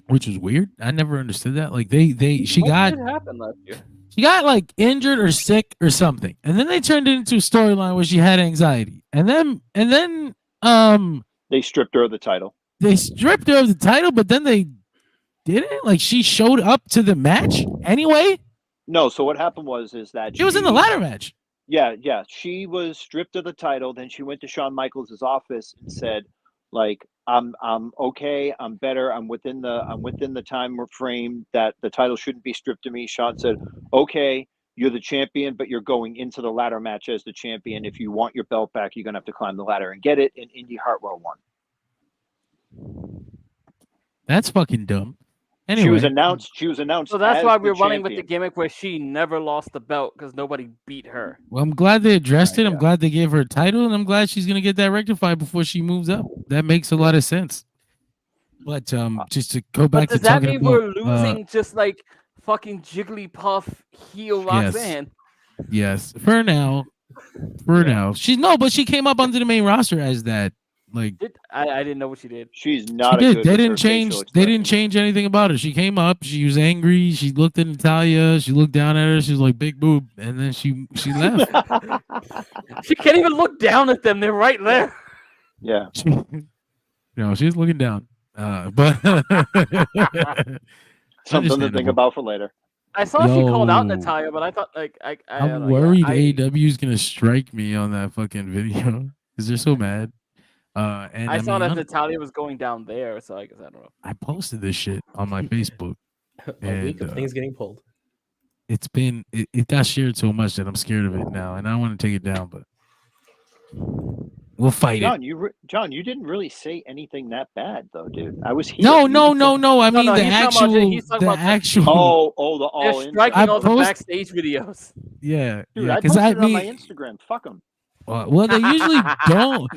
which was weird. I never understood that. Like she What got did happen last year? she got like injured or sick or something, and then they turned it into a storyline where she had anxiety, and then They stripped her of the title. they stripped her of the title, but then they didn't. Like she showed up to the match anyway. No, so what happened was that She was in the ladder match. Yeah. She was stripped of the title. Then she went to Shawn Michaels' office and said, like, I'm okay, I'm better, I'm within the time frame that the title shouldn't be stripped of me. Shawn said, okay, you're the champion, but you're going into the ladder match as the champion. If you want your belt back, you're gonna have to climb the ladder and get it. And Indy Hartwell won. That's fucking dumb. Anyway, She was announced. So that's as why the we're running with the champion. gimmick where she never lost the belt because nobody beat her. well, I'm glad they addressed it. I'm Yeah. glad they gave her a title, and I'm glad she's gonna get that rectified before she moves up. That makes a lot of sense. But just to go But back to does that talking mean we're about losing just like fucking Jigglypuff heel Yes. Roxanne? yes, for now, now but she came up onto the main roster as that. Like I didn't know what she did. She's she not. did. Good They with didn't her change. facial They didn't expressions. change anything about her. She came up. She was angry. She looked at Natalia. She looked down at her. She was like, "Big boob," and then she left. She can't even look down at them. They're right there. Yeah. No, she's looking down. But Something to think understandable. about for later. I saw she called out Yo. Natalia, but I thought like I I'm don't know, worried yeah, AEW is gonna strike me on that fucking video because they're so mad. And I saw mean, that Natalia was going down there, so I guess I don't know. I posted this shit on my Facebook. A week of And, things getting pulled. It's been it got shared so much that I'm scared of it now, and I want to take it down, but we'll fight it. John, you didn't really say anything that bad though, dude. I was here. No. I No, mean no, the he's talking about- actual, he's talking the about- actual. the They're all in. striking I all the post- backstage videos. Yeah, Dude, yeah, I because posted I it on my mean, Instagram. Fuck them. well, they usually don't.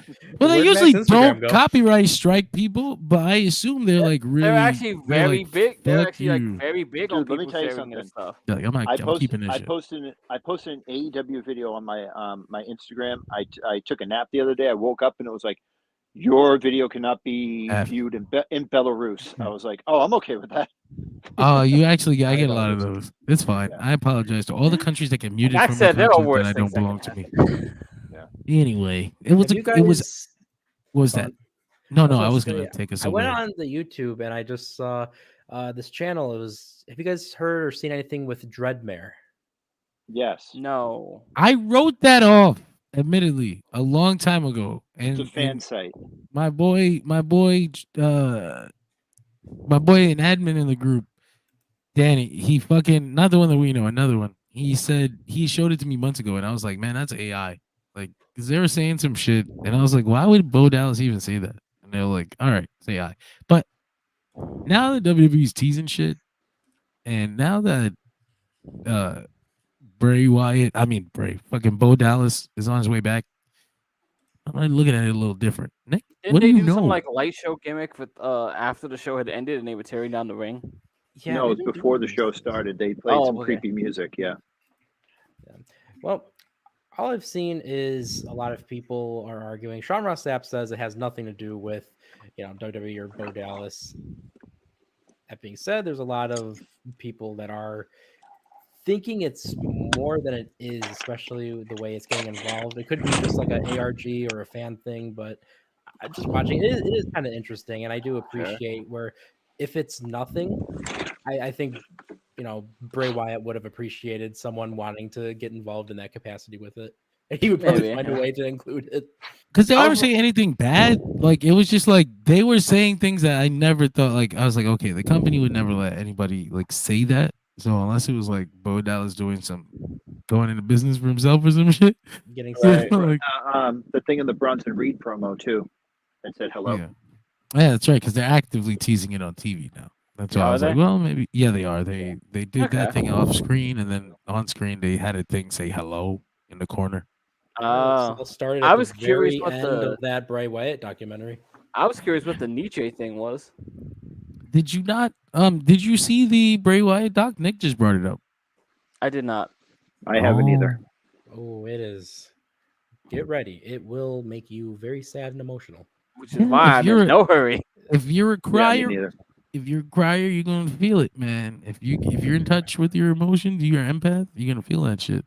Well, they Where'd usually Max's Instagram don't go? copyright strike people, but I assume they're like really. They're actually they're very like, big. They're "Fuck actually you." like very big on Dude, let me people tell you sharing their something. stuff. They're like, I'm keeping this I shit. posted an AEW video on my my Instagram. I took a nap the other day. I woke up and it was like, your video cannot be F. viewed in Belarus. I was like, oh, I'm okay with that. Oh, you actually, I I get a know lot of those. those. It's fine. Yeah. I apologize to all the countries that get muted Like I from said, the there are content worse that I don't things that belong can to me. Anyway, it was Have you it was guys- what was Oh, that? No, I gonna was say, gonna take us I away. went on the YouTube and I just saw this channel. It was. Have you guys heard or seen anything with Dreadmare? Yes, No. I wrote that off, admittedly, a long time ago. it's And, a fan and site. my boy, an admin in the group, Danny, he fucking, not the one that we know, another one. He said he showed it to me months ago, and I was like, man, that's AI. Like, because they were saying some shit, and I was like, why would Bo Dallas even say that? And they were like, all right, it's AI. But now that WWE's teasing shit, and now that fucking Bo Dallas is on his way back, I'm like looking at it a little different. Nick, Didn't what do they you do know? some like light show gimmick with after the show had ended and they were tearing down the ring? Yeah, No, they've it's been before the doing show this. started. They played Oh, some okay. creepy music. Yeah. Well, all I've seen is a lot of people are arguing. Sean Ross Sapp says it has nothing to do with, WWE or Bo Dallas. That being said, there's a lot of people that are thinking it's more than it is, especially the way it's getting involved. It could be just like an ARG or a fan thing, but I'm just watching it is kind of interesting, and I do appreciate where if it's nothing, I think Bray Wyatt would have appreciated someone wanting to get involved in that capacity with it. And he would probably Maybe, find a yeah. way to include it. Because they I aren't was- saying anything bad. Like, it was just like they were saying things that I never thought. Like, I was like, okay, the company would never let anybody like say that. So unless it was like Bo Dallas going into business for himself or some shit. Getting Right. Like, The thing in the Bronson Reed promo too. That said hello. yeah, that's right. Because they're actively teasing it on TV now. That's why Yeah, I are was like, they? well, maybe. Yeah, they are. They did Okay. that thing off screen, and then on screen they had a thing say hello in the corner. It Uh, all started I at was the curious very what end the- of that Bray Wyatt documentary. I was curious what the Nietzsche thing was. Did you not? Did you see the Bray Wyatt doc? Nick just brought it up. I did not. I haven't either. Oh, it is. Get ready. It will make you very sad and emotional. Which is Yeah, why if I'm you're- in no hurry. If you're a Yeah, me crier, neither. you're gonna feel it, man. If you're in touch with your emotions, you're an empath, you're gonna feel that shit.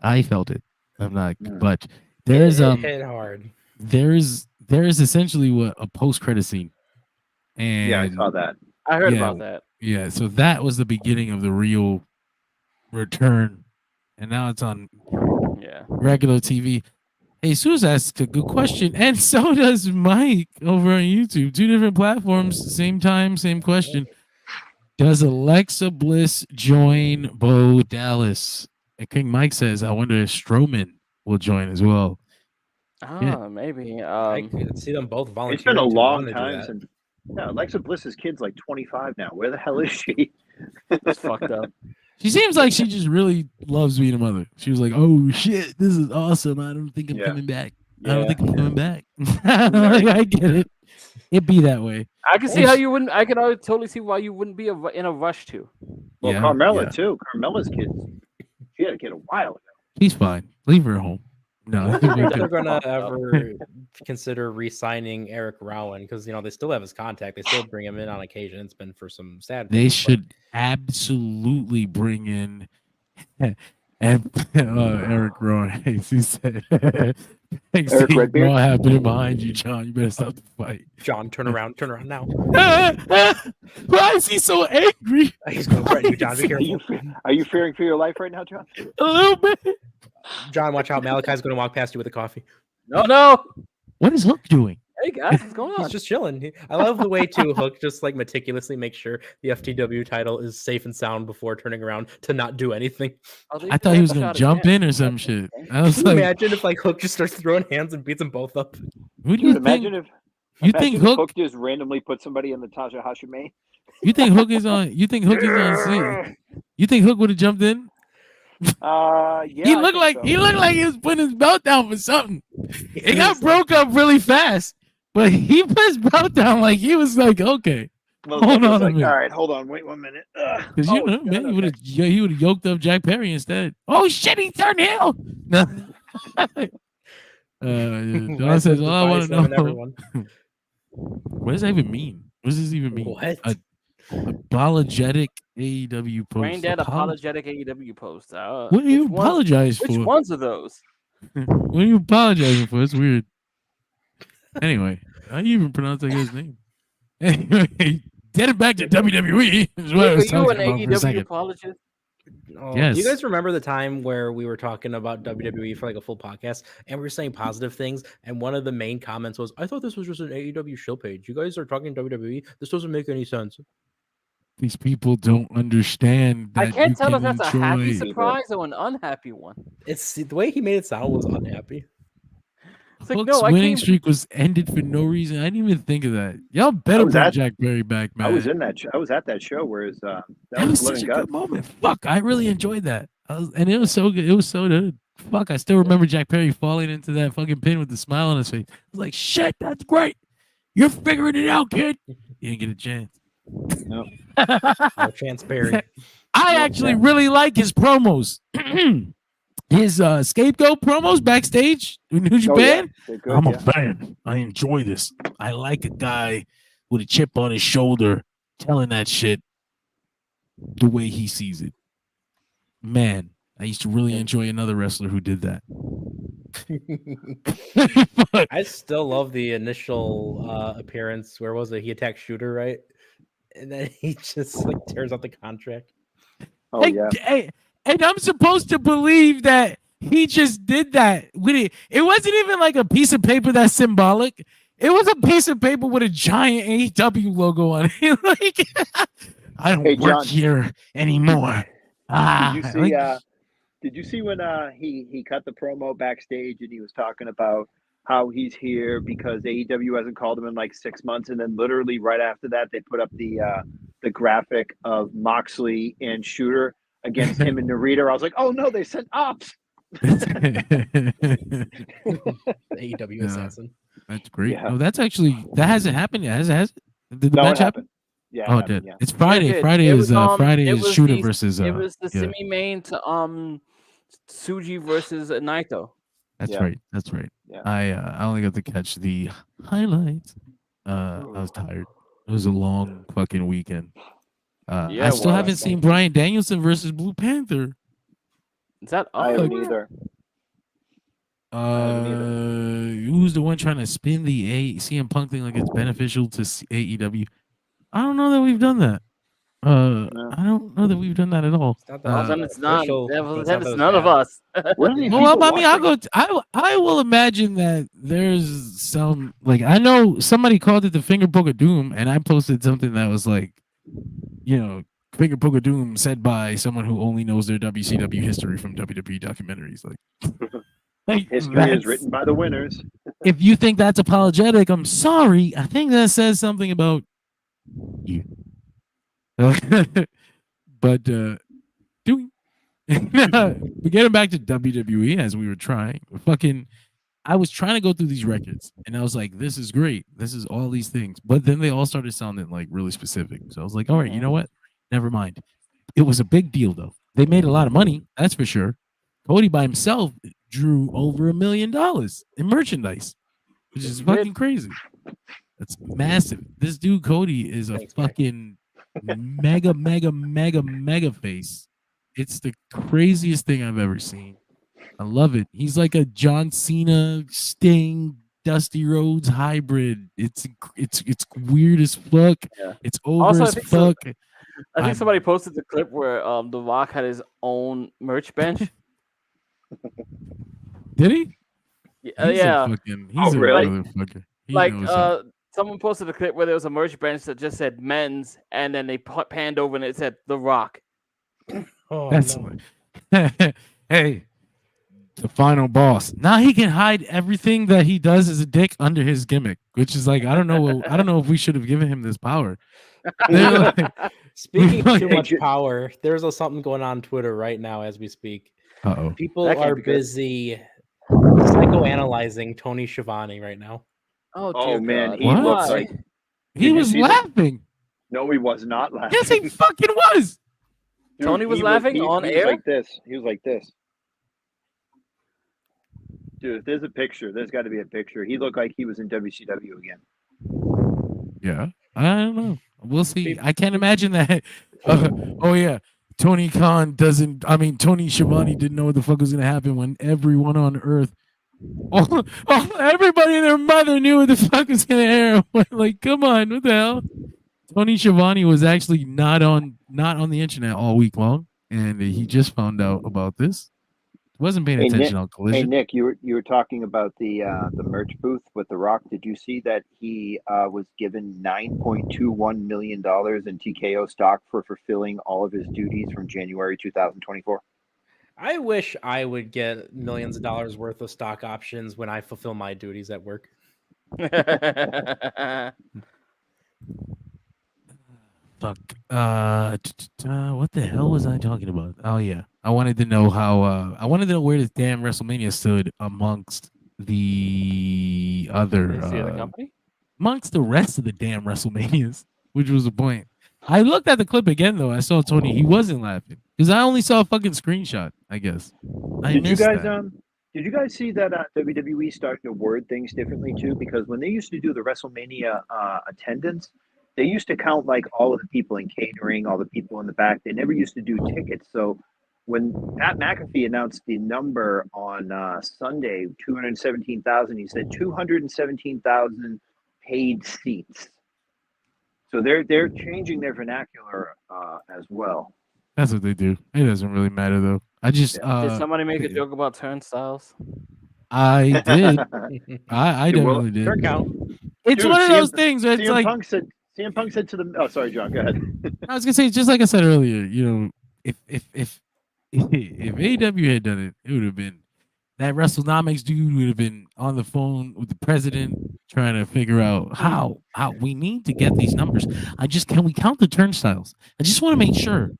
I felt it. I'm not, Yeah. but there's it hit hard. there's essentially what a post credit scene, and Yeah, I saw that. I heard Yeah. about that. yeah, so that was the beginning of the real return, and now it's on Yeah. regular TV. Hey, Suze asked a good question, and so does Mike over on YouTube. 2 different platforms, same time, same question. Does Alexa Bliss join Bo Dallas? And King Mike says, I wonder if Strowman will join as well. Ah, maybe. I could see them both volunteering. It's been a to long wanna do time that. since. Yeah, Alexa Bliss's kid's like 25 now. Where the hell is she? It's fucked up. She seems like she just really loves being a mother. She was like, oh shit, this is awesome. I don't think I'm Yeah. coming back. I Yeah. don't think I'm coming back. Like, I get it. It'd be that way. I can see how you wouldn't. I can totally see why you wouldn't be in a rush to. Well, Yeah, Carmella yeah. too. Carmella's kid. She had a kid a while ago. He's fine. Leave her at home. No, I we're don't think good. they're gonna ever consider re-signing Eric Rowan because they still have his contact. They still bring him in on occasion. It's been for some sad. They things, but should absolutely bring in and Eric Rowan. He said, "Hey, see Redbeard? what happening behind you, John. You better stop the fight." John, turn around now. Why is he so angry? He's going to threaten you, John. Be careful. Are you fearing for your life right now, John? A little bit. John, watch out. Malachi's going to walk past you with a coffee. No. What is Hook doing? Hey guys, what's going on? He's just chilling. I love the way too Hook just like meticulously makes sure the FTW title is safe and sound before turning around to not do anything. Oh, they I did thought he that was gonna shot jump again. in or some shit. I was Can you like, imagine if like Hook just starts throwing hands and beats them both up? who do you Dude, think? imagine if You think imagine if Hook? just randomly put somebody in the Tasha Hashime. You think Hook is on? You think Hook is on? You think Hook would have jumped in? Yeah. He looked like he was putting his belt down for something. It got broke up really fast, but he put his belt down like he was like, okay, hold on a minute. All right, hold on, wait 1 minute. Because you know, man, he would have yoked up Jack Perry instead. Oh shit, he turned heel. No. Don says, all I want to know. What does that even mean? What does this even mean? What? Apologetic AEW post. Granddad apologetic AEW post. What do you apologize for? Which ones are those? What are you apologizing for? It's weird. Anyway, how do you even pronounce that guy's name? Anyway, getting back to WWE is what I was Are you talking an about for a AEW second. apologist? Oh, Yes. Do you guys remember the time where we were talking about WWE for like a full podcast and we were saying positive things? And one of the main comments was, I thought this was just an AEW show page. You guys are talking WWE. This doesn't make any sense. These people don't understand that I can't you tell can if that's a happy enjoy- surprise or an unhappy one. It's the way he made it sound was unhappy. It's like, Hook's no, I winning came. streak was ended for no reason. I didn't even think of that. Y'all better was bring at- Jack Perry back, man. I was in that. I was at that show where that That was such a good moment. Fuck, I really enjoyed that. And it was so good. It was so good. Fuck, I still remember Jack Perry falling into that fucking pin with the smile on his face. I was like, shit, that's great. You're figuring it out, kid. You didn't get a chance. No. No chance, Perry. I actually really like his promos. His scapegoat promos backstage in New Japan. They're good, I'm yeah. a fan. I enjoy this. I like a guy with a chip on his shoulder telling that shit the way he sees it. Man, I used to really enjoy another wrestler who did that. But I still love the initial appearance. Where was it? He attacked Shooter, right? And then he just like tears out the contract. Oh yeah. And I'm supposed to believe that he just did that with it. It wasn't even like a piece of paper that's symbolic. It was a piece of paper with a giant AEW logo on it. Like, I don't Hey, work John. here anymore. Did you see when he cut the promo backstage and he was talking about how he's here because AEW hasn't called him in like 6 months, and then literally right after that they put up the graphic of Moxley and Shooter against him and Narita. I was like, oh no, they sent ops. AEW assassin. That's great. Yeah. No, that hasn't happened yet. Has it? Did the No, match it happen? happened. Yeah. Oh, it it did. happened, yeah. It's Friday. It Friday was, is Friday it is was Shooter the- versus. It was the yeah. semi-main to Tsuji versus Naito. That's Yeah. right. That's right. Yeah. I only got to catch the highlights. I was tired. It was a long fucking weekend. Yeah, I it still was. haven't seen Bryan Danielson versus Blue Panther. Is that I up? haven't either. Who's the one trying to spin the CM Punk thing like it's beneficial to AEW? I don't know that we've done that. I don't know that we've done that at all. It's not Well, then it's not. official. Then It's it's not that it's none of bad. us. What are these Well, people I mean, I'll watching? go. I will imagine that there's some like I know somebody called it the finger poke of doom, and I posted something that was like, finger poke of doom said by someone who only knows their WCW history from WWE documentaries. Like History is that's- written by the winners. If you think that's apologetic, I'm sorry. I think that says something about you. But doing getting back to WWE as we were trying, I was trying to go through these records and I was like, this is great. This is all these things. But then they all started sounding like really specific. So I was like, all right, you know what? Never mind. It was a big deal though. They made a lot of money, that's for sure. Cody by himself drew over $1 million in merchandise, which is fucking crazy. That's massive. This dude Cody is a fucking mega face. It's the craziest thing I've ever seen. I love it. He's like a John Cena, Sting, Dusty Rhodes hybrid. It's weird as fuck. Yeah. It's over Also, I as think fuck. I think somebody posted the clip where The Rock had his own merch bench. Did he? He's yeah. a fucking. Oh, He's a really? motherfucker. He Like knows something. someone posted a clip where there was a merch bench that just said men's, and then they panned over and it said The Rock. Oh, That's no. hey, the final boss. Now he can hide everything that he does as a dick under his gimmick, which is like I don't know. I don't know if we should have given him this power. They're like, Speaking of too Hey, much power, there's something going on Twitter right now as we speak. uh-oh. People That can't are be good. busy psychoanalyzing Tony Schiavone right now. Oh, Oh, dear man, God. he What? looks Why? like He Did you was see that? laughing. no, he was not laughing. Yes, he fucking was. Dude, Tony was he laughing he on was air? like this. He was like this. Dude, if there's a picture, there's got to be a picture. He looked like he was in WCW again. Yeah, I don't know. We'll see. I can't imagine that. Oh yeah, Tony Khan doesn't. I mean, Tony Schiavone didn't know what the fuck was gonna happen when everyone on Earth, everybody and their mother knew what the fuck was gonna happen. Like, come on, what the hell? Tony Schiavone was actually not on the internet all week long, and he just found out about this. Wasn't paying Hey, attention Nick. on Hey Collision. Nick, you were talking about the merch booth with The Rock. Did you see that he was given $9.21 million in TKO stock for fulfilling all of his duties from January 2024? I wish I would get millions of dollars worth of stock options when I fulfill my duties at work. Fuck. What the hell was I talking about? Oh yeah, I wanted to know how. I wanted to know where this damn WrestleMania stood amongst the other, Is he the company? amongst the rest of the damn WrestleManias, which was the point. I looked at the clip again though. I saw Tony. He wasn't laughing because I only saw a fucking screenshot. I guess. I Did you missed guys that. did you guys see that WWE starting to word things differently too? Because when they used to do the WrestleMania attendance, they used to count like all of the people in catering, all the people in the back. They never used to do tickets. So when Pat McAfee announced the number on Sunday, 217,000, he said 217,000 paid seats. So they're changing their vernacular as well. That's what they do. It doesn't really matter though. I just Did somebody make a joke about turnstiles? I did. I Dude, well, definitely did. Turn count. It's Dude, one of CM those things where it's CM like Punk said to them. Oh, sorry, John. Go ahead. I was gonna say, just like I said earlier, you know, if AEW had done it, it would have been that WrestleNomics dude would have been on the phone with the president trying to figure out how we need to get these numbers. Can we count the turnstiles? I just want to make sure.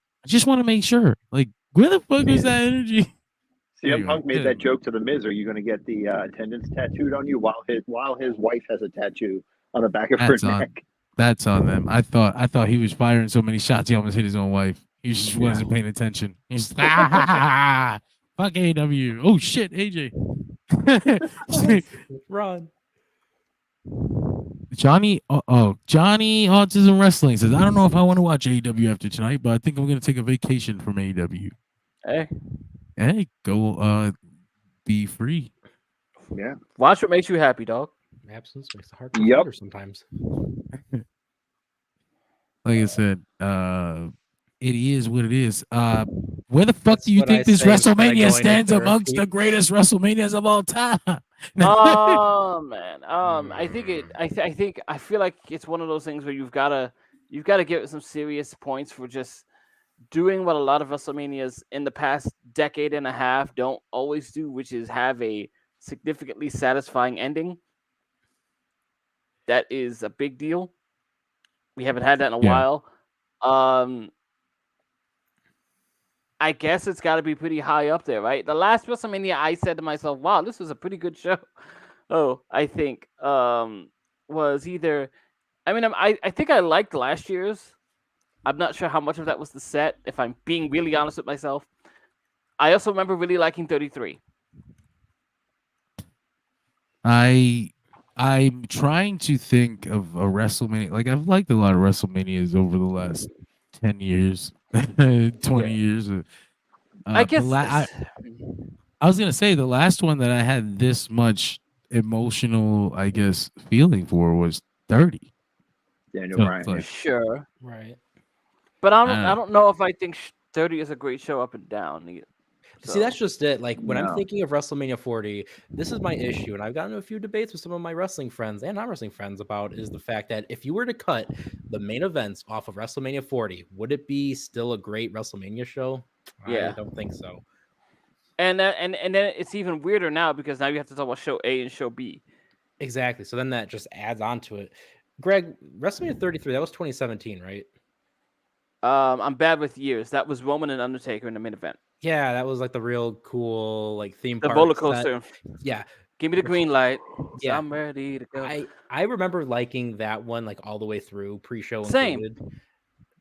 Like, where the fuck is that energy? CM Punk made that joke to the Miz. Are you going to get the attendance tattooed on you while his wife has a tattoo on the back of her neck? That's on them. I thought he was firing so many shots he almost hit his own wife. He just wasn't paying attention. He's fuck AEW. Oh shit, AJ. Run. Johnny Autism Wrestling says, I don't know if I want to watch AEW after tonight, but I think I'm gonna take a vacation from AEW. Hey, go be free. Yeah. Watch what makes you happy, dog. Absence makes the heart beat harder sometimes. Like I said, it is what it is. Where the fuck do you what I think this say instead of WrestleMania going stands to amongst therapy. the greatest WrestleManias of all time? Oh man. I feel like it's one of those things where you've gotta give it some serious points for just doing what a lot of WrestleManias in the past decade and a half don't always do, which is have a significantly satisfying ending. That is a big deal. We haven't had that in a while. I guess it's got to be pretty high up there, right? The last WrestleMania, I said to myself, "Wow, this was a pretty good show." I think was either. I mean, I think I liked last year's. I'm not sure how much of that was the set. If I'm being really honest with myself, I also remember really liking 33. I'm trying to think of a WrestleMania. Like, I've liked a lot of WrestleManias over the last 10 years, 20 years. I guess I was going to say the last one that I had this much emotional, I guess, feeling for was 30. Daniel Bryan. Like, sure. Right. But I don't know if I think 30 is a great show up and down either. See, that's just it. Like when I'm No. thinking of WrestleMania 40, this is my issue, and I've gotten into a few debates with some of my wrestling friends and non-wrestling friends about is the fact that if you were to cut the main events off of WrestleMania 40, would it be still a great WrestleMania show? Yeah. I don't think so. And then it's even weirder now because now you have to talk about show A and show B. Exactly. So then that just adds on to it. Greg, WrestleMania 33, that was 2017, right? I'm bad with years. That was Roman and Undertaker in the main event. Yeah, that was like the real cool like theme The park roller set. coaster. Yeah. Give me the green light. Yeah. I'm ready to go. I remember liking that one like all the way through, pre-show Same. included.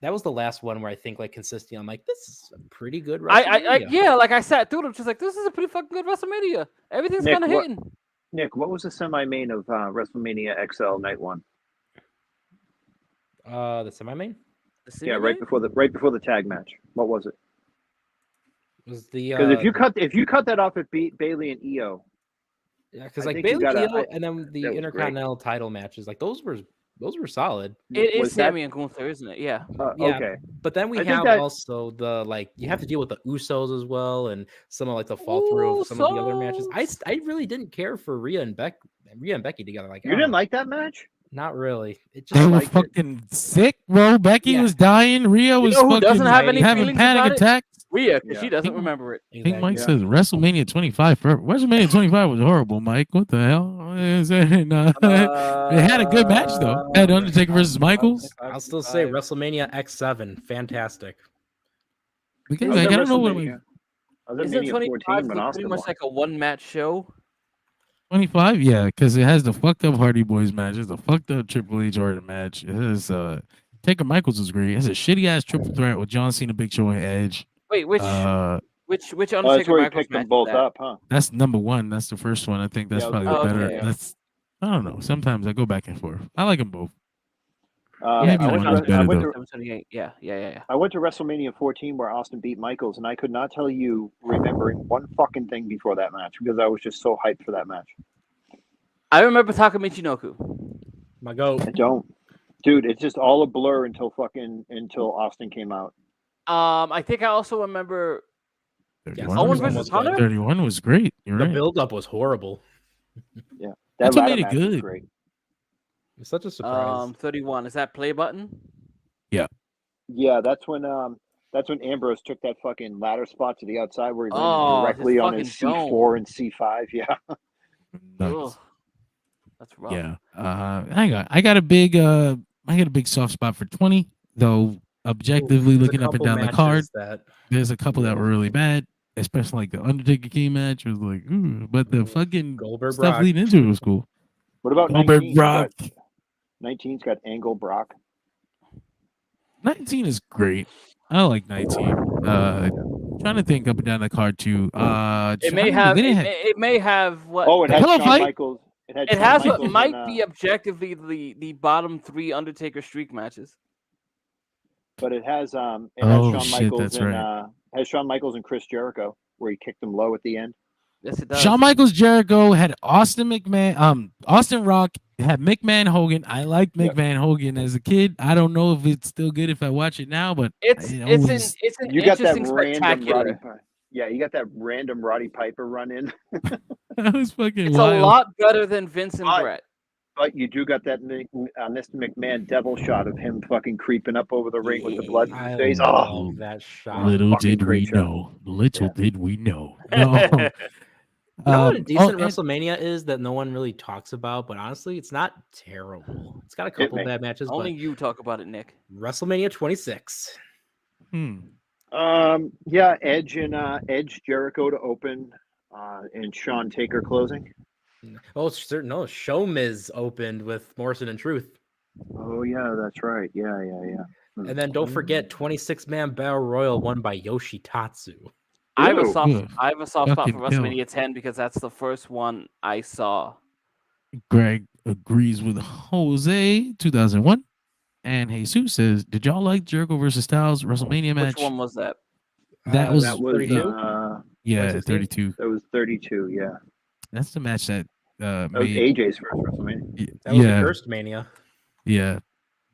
That was the last one where I think like consistently I'm like, this is a pretty good I WrestleMania. yeah, like I sat through them, just like this is a pretty fucking good WrestleMania. Everything's Nick, kind of what- hitting. Nick, what was the semi-main of WrestleMania XL Night 1? The semi-main Yeah, right before the tag match. What was it? was the Because if you cut that off at Bailey and EO, yeah, because I like think you Bailey gotta- Io and then the that was Intercontinental title matches, like those were solid. It is was that- Sammy and Gunther, isn't it? Yeah. Yeah. Okay. But then we I think have that- also the like you have to deal with the Usos as well, and some of like the fall through of some of the other matches. I really didn't care for Rhea and Becky together. Like You didn't like that match? Not really. It They just were like fucking sick, bro. Becky Yeah. was dying. Rhea was know who fucking doesn't have any having feelings panic about it? attacks. Rhea, because Yeah. she doesn't Think- remember it. I think Mike Yeah. says WrestleMania 25. WrestleMania 25 was horrible, Mike. What the hell? It had a good match though. Had Undertaker versus Michaels. I'll still say WrestleMania X7, fantastic. Because, I was like, at I don't know what WrestleMania- I was at Isn't Mania 14 25 when pretty Austin much won. like a one-match show? 25, yeah, because it has the fucked up Hardy Boys match. It's a fucked up Triple H Orton match. It has Taker Michaels was great. It's a shitty ass triple threat with John Cena, Big Show, and Edge. Wait, which Uh, which Oh, that's Undertaker where he Michaels picked them match both is that? up, huh? that's number one. That's the first one. I think that's Yeah, probably okay. the better. Okay. That's I don't know. Sometimes I go back and forth. I like them both. Yeah, Maybe I one went was to- better, I went though. to- 728. Yeah. I went to WrestleMania 14 where Austin beat Michaels, and I could not tell you remembering one fucking thing before that match because I was just so hyped for that match. I remember Taka Michinoku. My goat. I don't, dude. It's just all a blur until Austin came out. I think I also remember 31 Owen was- versus Hunter. 31 was great. You're The right. build-up was horrible. That That's what ladder made it match was good. great. It's such a surprise. 31. Is that play button? Yeah, that's when Ambrose took that fucking ladder spot to the outside where he Oh, landed directly his on his fucking C4 and C5. Yeah. Nice. Ugh. That's rough. Yeah. I got a big soft spot for 20, though objectively There's a looking up and couple down the matches card, that there's a couple that were really bad, especially like the Undertaker King match was like, ooh, but the fucking Goldberg stuff Brock. leading into it was cool. What about Goldberg 19? Brock. 19's got Angle Brock. 19 is great. I like 19. Trying to think up and down the card too. It may have. It may have what? Oh, it The had Pillow Shawn Fight? Michaels. It It Shawn has what Michaels might and, be objectively the bottom 3 Undertaker streak matches. but it has Oh, Shawn shit, Michaels that's and right. has Shawn Michaels and Chris Jericho where he kicked him low at the end. Yes, it does. Shawn Michaels Jericho had Austin McMahon, Austin Rock had McMahon Hogan. I liked Yep. McMahon Hogan as a kid. I don't know if it's still good if I watch it now, but It's it it's always- an You got that interesting random Roddy. spectacular. Yeah, you got that random Roddy Piper run in, that was fucking It's wild. a lot better than Vince and But- Brett. but you do got that Mr. McMahon devil shot of him fucking creeping up over the ring with the blood in I his face. love Oh, that shot. Little fucking did we great show. know. Little Yeah. did we know. No. You know what a decent and- WrestleMania is that no one really talks about, but honestly, it's not terrible. It's got a couple me. bad matches, Only but you talk about it, Nick. WrestleMania 26. yeah, Edge Jericho to open, and Shawn Taker closing. Oh, certain. No, Show Miz opened with Morrison and Truth. Oh yeah, that's right. Yeah. And then don't forget 26-man Battle Royal won by Yoshitatsu. I have a Ew. soft. Ugh. I have a soft spot for Fucking kill. WrestleMania 10 because that's the first one I saw. Greg agrees with Jose, 2001. And Jesus says, did y'all like Jericho versus Styles WrestleMania match? Which one was that? That was- That was 32? Yeah, 2016? 32. that was 32. Yeah, That's the match that that was made. AJ's first WrestleMania. That was Yeah, the Cursed Mania. yeah.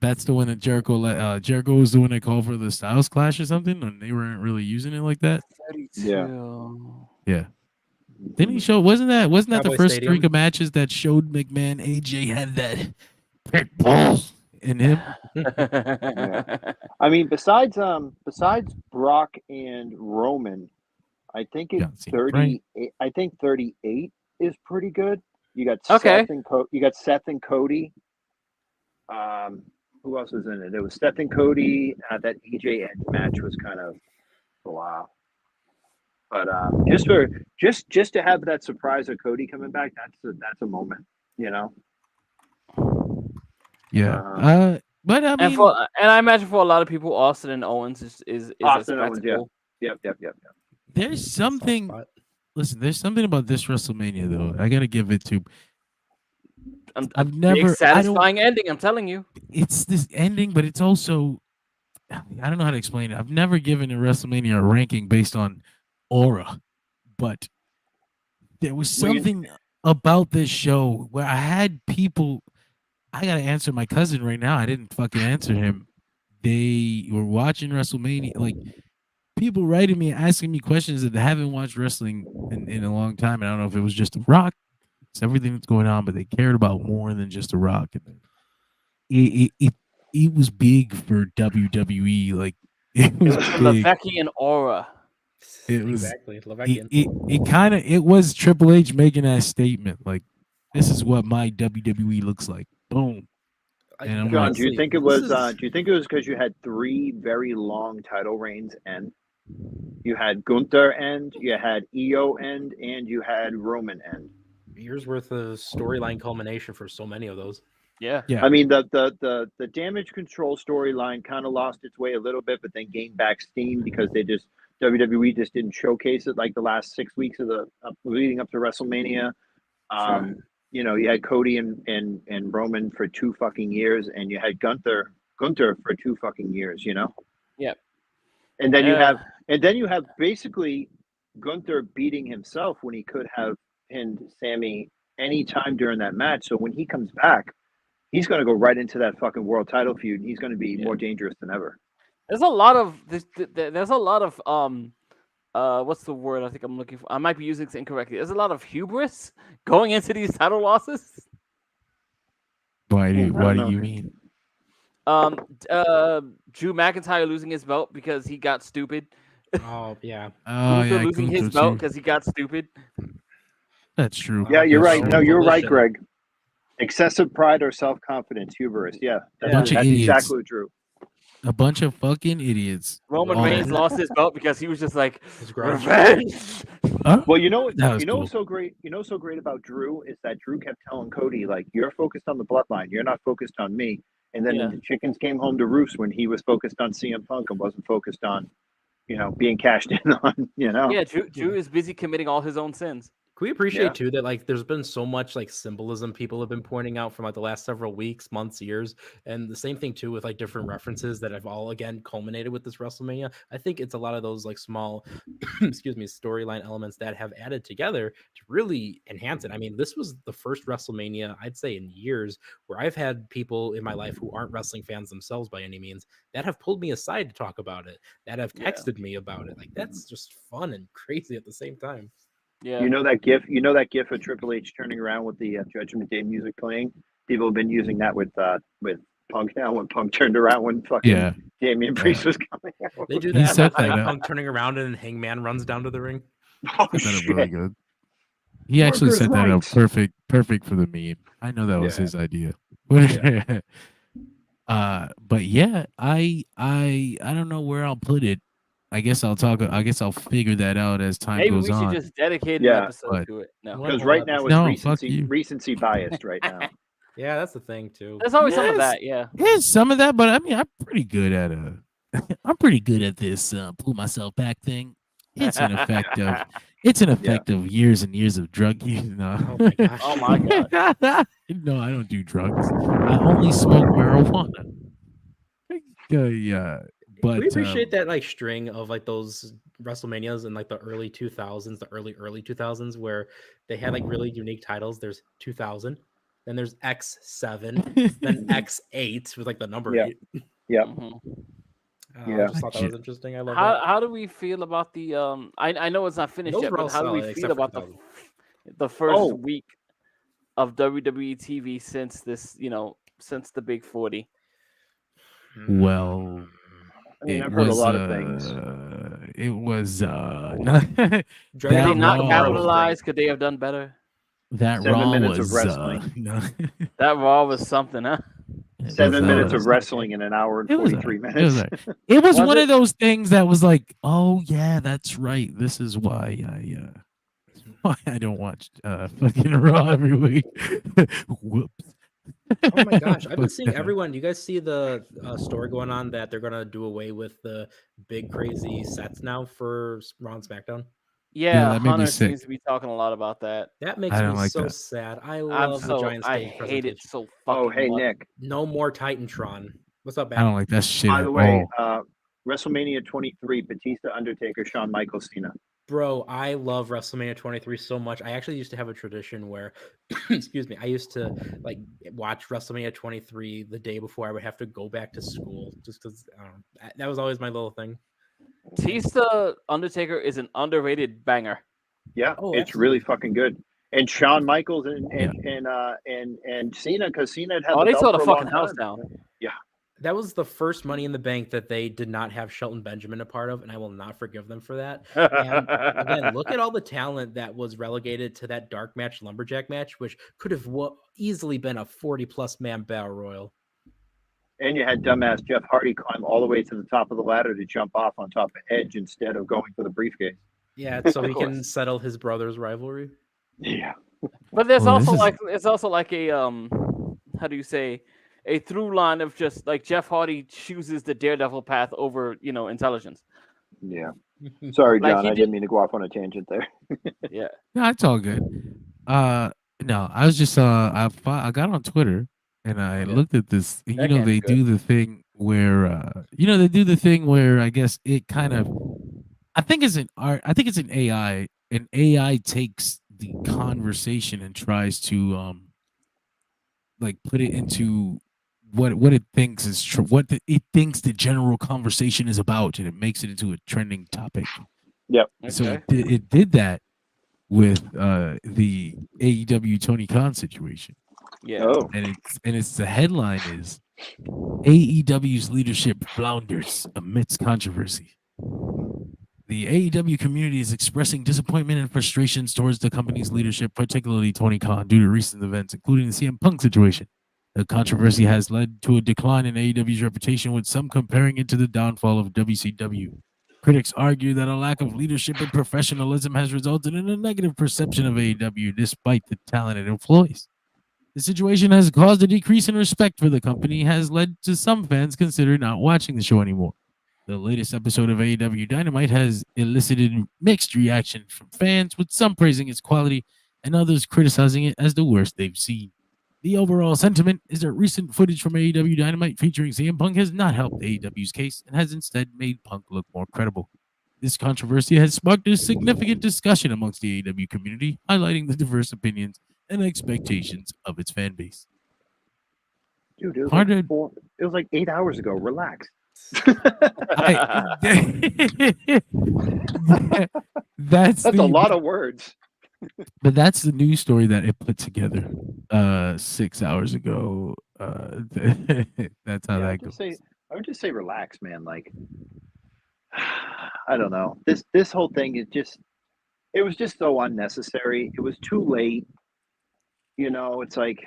That's the one that Jericho was the one that called for the Styles Clash or something, and they weren't really using it like that. 32. Yeah. Didn't he show? Wasn't that the Cowboy first Stadium. streak of matches that showed McMahon AJ had that pit bull in him? I mean, besides Brock and Roman, I think Yeah, it's see, 38. I think 38 is pretty good. You got Okay. Seth and Cody. Who else was in it? It was Seth and Cody. That AJ Edge match was kind of wow. But just to have that surprise of Cody coming back, that's a moment, you know. Yeah. But I mean, and I imagine for a lot of people, Austin and Owens is Austin a Owens, yeah. spectacle. Yep. there's something. Listen, there's something about this WrestleMania though. I gotta give it to. I've never satisfying ending. I'm telling you, it's this ending, but it's also I don't know how to explain it. I've never given a WrestleMania a ranking based on aura, but there was something about this show where I had people. I gotta answer my cousin right now. I didn't fucking answer him. They were watching WrestleMania, like people writing me asking me questions that they haven't watched wrestling in a long time. And I don't know if it was just The Rock, it's everything that's going on, but they cared about more than just The Rock. And it was big for WWE. Like it was big. Levesquian aura. It was exactly Levesquian. It was Triple H making that statement. Like this is what my WWE looks like. Boom. And I'm John, like, do you think it was? Do you think it was because you had 3 very long title reigns and you had Gunther end, you had EO end, and you had Roman end? Years worth of storyline culmination for so many of those. Yeah. Yeah. I mean, the Damage Control storyline kind of lost its way a little bit, but then gained back steam because WWE just didn't showcase it like the last 6 weeks of the leading up to WrestleMania. Sure. You know, you had Cody and Roman for 2 fucking years, and you had Gunther for 2 fucking years. You know. Yep. And then you have basically Gunther beating himself when he could have pinned Sammy any time during that match. So when he comes back, he's going to go right into that fucking world title feud. And he's going to be more dangerous than ever. There's a lot of what's the word I think I'm looking for? I might be using this incorrectly. There's a lot of hubris going into these title losses. Why do you mean? Drew McIntyre losing his belt because he got stupid. Oh yeah. Gunther losing his belt because he got stupid. That's true. Yeah, you're That's right. true. No, you're right, Greg. Excessive pride or self-confidence, hubris. Yeah, that's exactly true. A bunch of fucking idiots. Roman Reigns lost his belt because he was just like revenge. Huh? Well, you know cool. what's so great. You know what's so great about Drew is that Drew kept telling Cody, like, you're focused on the bloodline. You're not focused on me. And then the chickens came home to roost when he was focused on CM Punk and wasn't focused on, being cashed in on, Yeah, Drew is busy committing all his own sins. Can we appreciate too that like there's been so much like symbolism people have been pointing out from like the last several weeks, months, years, and the same thing too with like different references that have all again culminated with this WrestleMania. I think it's a lot of those like small, storyline elements that have added together to really enhance it. I mean, this was the first WrestleMania I'd say in years where I've had people in my life who aren't wrestling fans themselves by any means that have pulled me aside to talk about it, that have texted me about it. Like that's just fun and crazy at the same time. Yeah. You know that gif of Triple H turning around with the Judgment Day music playing? People have been using that with Punk now when Punk turned around when fucking Damian Priest was coming out. They do that with Punk turning around and Hangman runs down to the ring. Oh, shit. Really good. He actually set that up perfect for the meme. I know that was his idea. But yeah, I don't know where I'll put it. I guess I'll figure that out as time goes on. Maybe we should just dedicate an episode to it. No, because right now it's recency biased right now. Yeah, that's the thing too. There's always some of that. Yeah, some of that, but I mean, I'm pretty good at this pull myself back thing. It's an effect of years and years of drug use. No. Oh my gosh. Oh my god. No, I don't do drugs. I only smoke marijuana. Yeah. But we appreciate that like string of like those WrestleManias in like the early 2000s, the early 2000s, where they had like really unique titles. There's 2000, Then there's X7, then X8 with like the number Yeah. 8. Yep. Mhm. Yeah. I just thought that was interesting. I love How do we feel about the I know it's not finished Those yet, were all but how do we solid, feel except for about 2000. the first Oh. week of WWE TV since this, since the Big 40? Well, I mean, it I've heard a was, lot of things. It was Dragon Did they that not Raw. capitalize? Could they have done better? That 7 Raw minutes was of wrestling. no. That Raw was something, huh? It 7 was, minutes uh, of wrestling in an hour and it was 43 alright. minutes. It was Was one it? of those things that was like, oh yeah, that's right. This is why I don't watch fucking Raw every week. Whoops. Oh my gosh, I've been Fuck seeing that. everyone. You guys see the story going on that they're gonna do away with the big crazy sets now for Raw and SmackDown? Yeah, that made me Hunter sick. seems to be talking a lot about that. That makes I me don't like so that. sad. I love the Giant I stage hate it presentation. so fucking Oh, hey, much. Nick. No more Titantron. What's up, I man? don't like that shit By at the way, all. WrestleMania 23, Batista, Undertaker, Shawn Michaels, Cena. Bro, I love WrestleMania 23 so much. I actually used to have a tradition where, excuse me, I used to like watch WrestleMania 23 the day before I would have to go back to school, just because that was always my little thing. Batista Undertaker is an underrated banger. Yeah, Oh, it's really absolutely. fucking good. And Shawn Michaels and Cena, because Cena had the They belt tore the for a long fucking house time. down. That was the first Money in the Bank that they did not have Shelton Benjamin a part of, and I will not forgive them for that. And again, look at all the talent that was relegated to that dark match, lumberjack match, which could have easily been a 40-plus man battle royal. And you had dumbass Jeff Hardy climb all the way to the top of the ladder to jump off on top of Edge instead of going for the briefcase. Yeah, so he can settle his brother's rivalry. Yeah. But there's Well, also this is- like it's also like a how do you say, a through line of just like Jeff Hardy chooses the daredevil path over intelligence. Yeah. Sorry, Like, John. he I did- didn't mean to go off on a tangent there. Yeah. No, it's all good. No, I was just I got on Twitter and I looked at this. That can't be They do the thing where they do the thing where I guess it kind of I think it's an art. I think it's an AI. An AI takes the conversation and tries to like put it into what it thinks is true, it thinks the general conversation is about, and it makes it into a trending topic. Yep. So Okay. it did that with the AEW Tony Khan situation, Yeah. Oh. and it's the headline is AEW's leadership flounders amidst controversy. The AEW community is expressing disappointment and frustrations towards the company's leadership, particularly Tony Khan, due to recent events, including the CM Punk situation. The controversy has led to a decline in AEW's reputation, with some comparing it to the downfall of WCW. Critics argue that a lack of leadership and professionalism has resulted in a negative perception of AEW despite the talent it employs. The situation has caused a decrease in respect for the company, has led to some fans consider not watching the show anymore. The latest episode of AEW Dynamite has elicited mixed reaction from fans, with some praising its quality and others criticizing it as the worst they've seen. The overall sentiment is that recent footage from AEW Dynamite featuring CM Punk has not helped AEW's case and has instead made Punk look more credible. This controversy has sparked a significant discussion amongst the AEW community, highlighting the diverse opinions and expectations of its fan base. Dude, it was, Hard like 8 hours ago. Relax. That's a lot of words. But that's the news story that it put together 6 hours ago. That's how that goes. I would just say relax, man. Like, I don't know. This whole thing it was just so unnecessary. It was too late. It's like,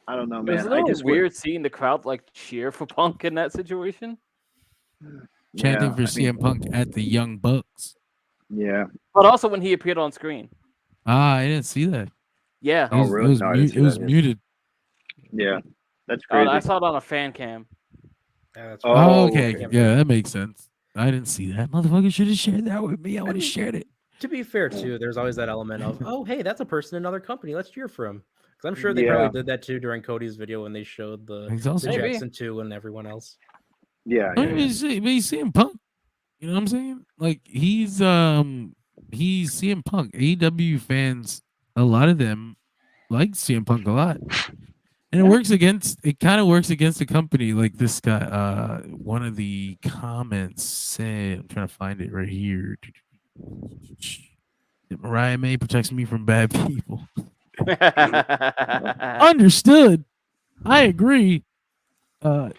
I don't know, It was man. a little weird seeing the crowd like cheer for Punk in that situation. Chanting for CM Punk at the Young Bucks. Yeah. But also when he appeared on screen. I didn't see that. Yeah. Oh, really? It was muted. Yeah. That's crazy. I saw it on a fan cam. Yeah, that's okay. Yeah, that makes sense. I didn't see that. Motherfucker should have shared that with me. I would have shared it. To be fair, too, there's always that element of, oh, hey, that's a person in another company. Let's cheer for him. Because I'm sure they probably did that, too, during Cody's video when they showed the Jackson 2 and everyone else. Yeah. He's CM Punk. You know what I'm saying? Like, he's CM Punk. AEW fans, a lot of them like CM Punk a lot. And it kind of works against the company. Like this guy, one of the comments said, I'm trying to find it right here. Mariah May protects me from bad people. Understood. I agree.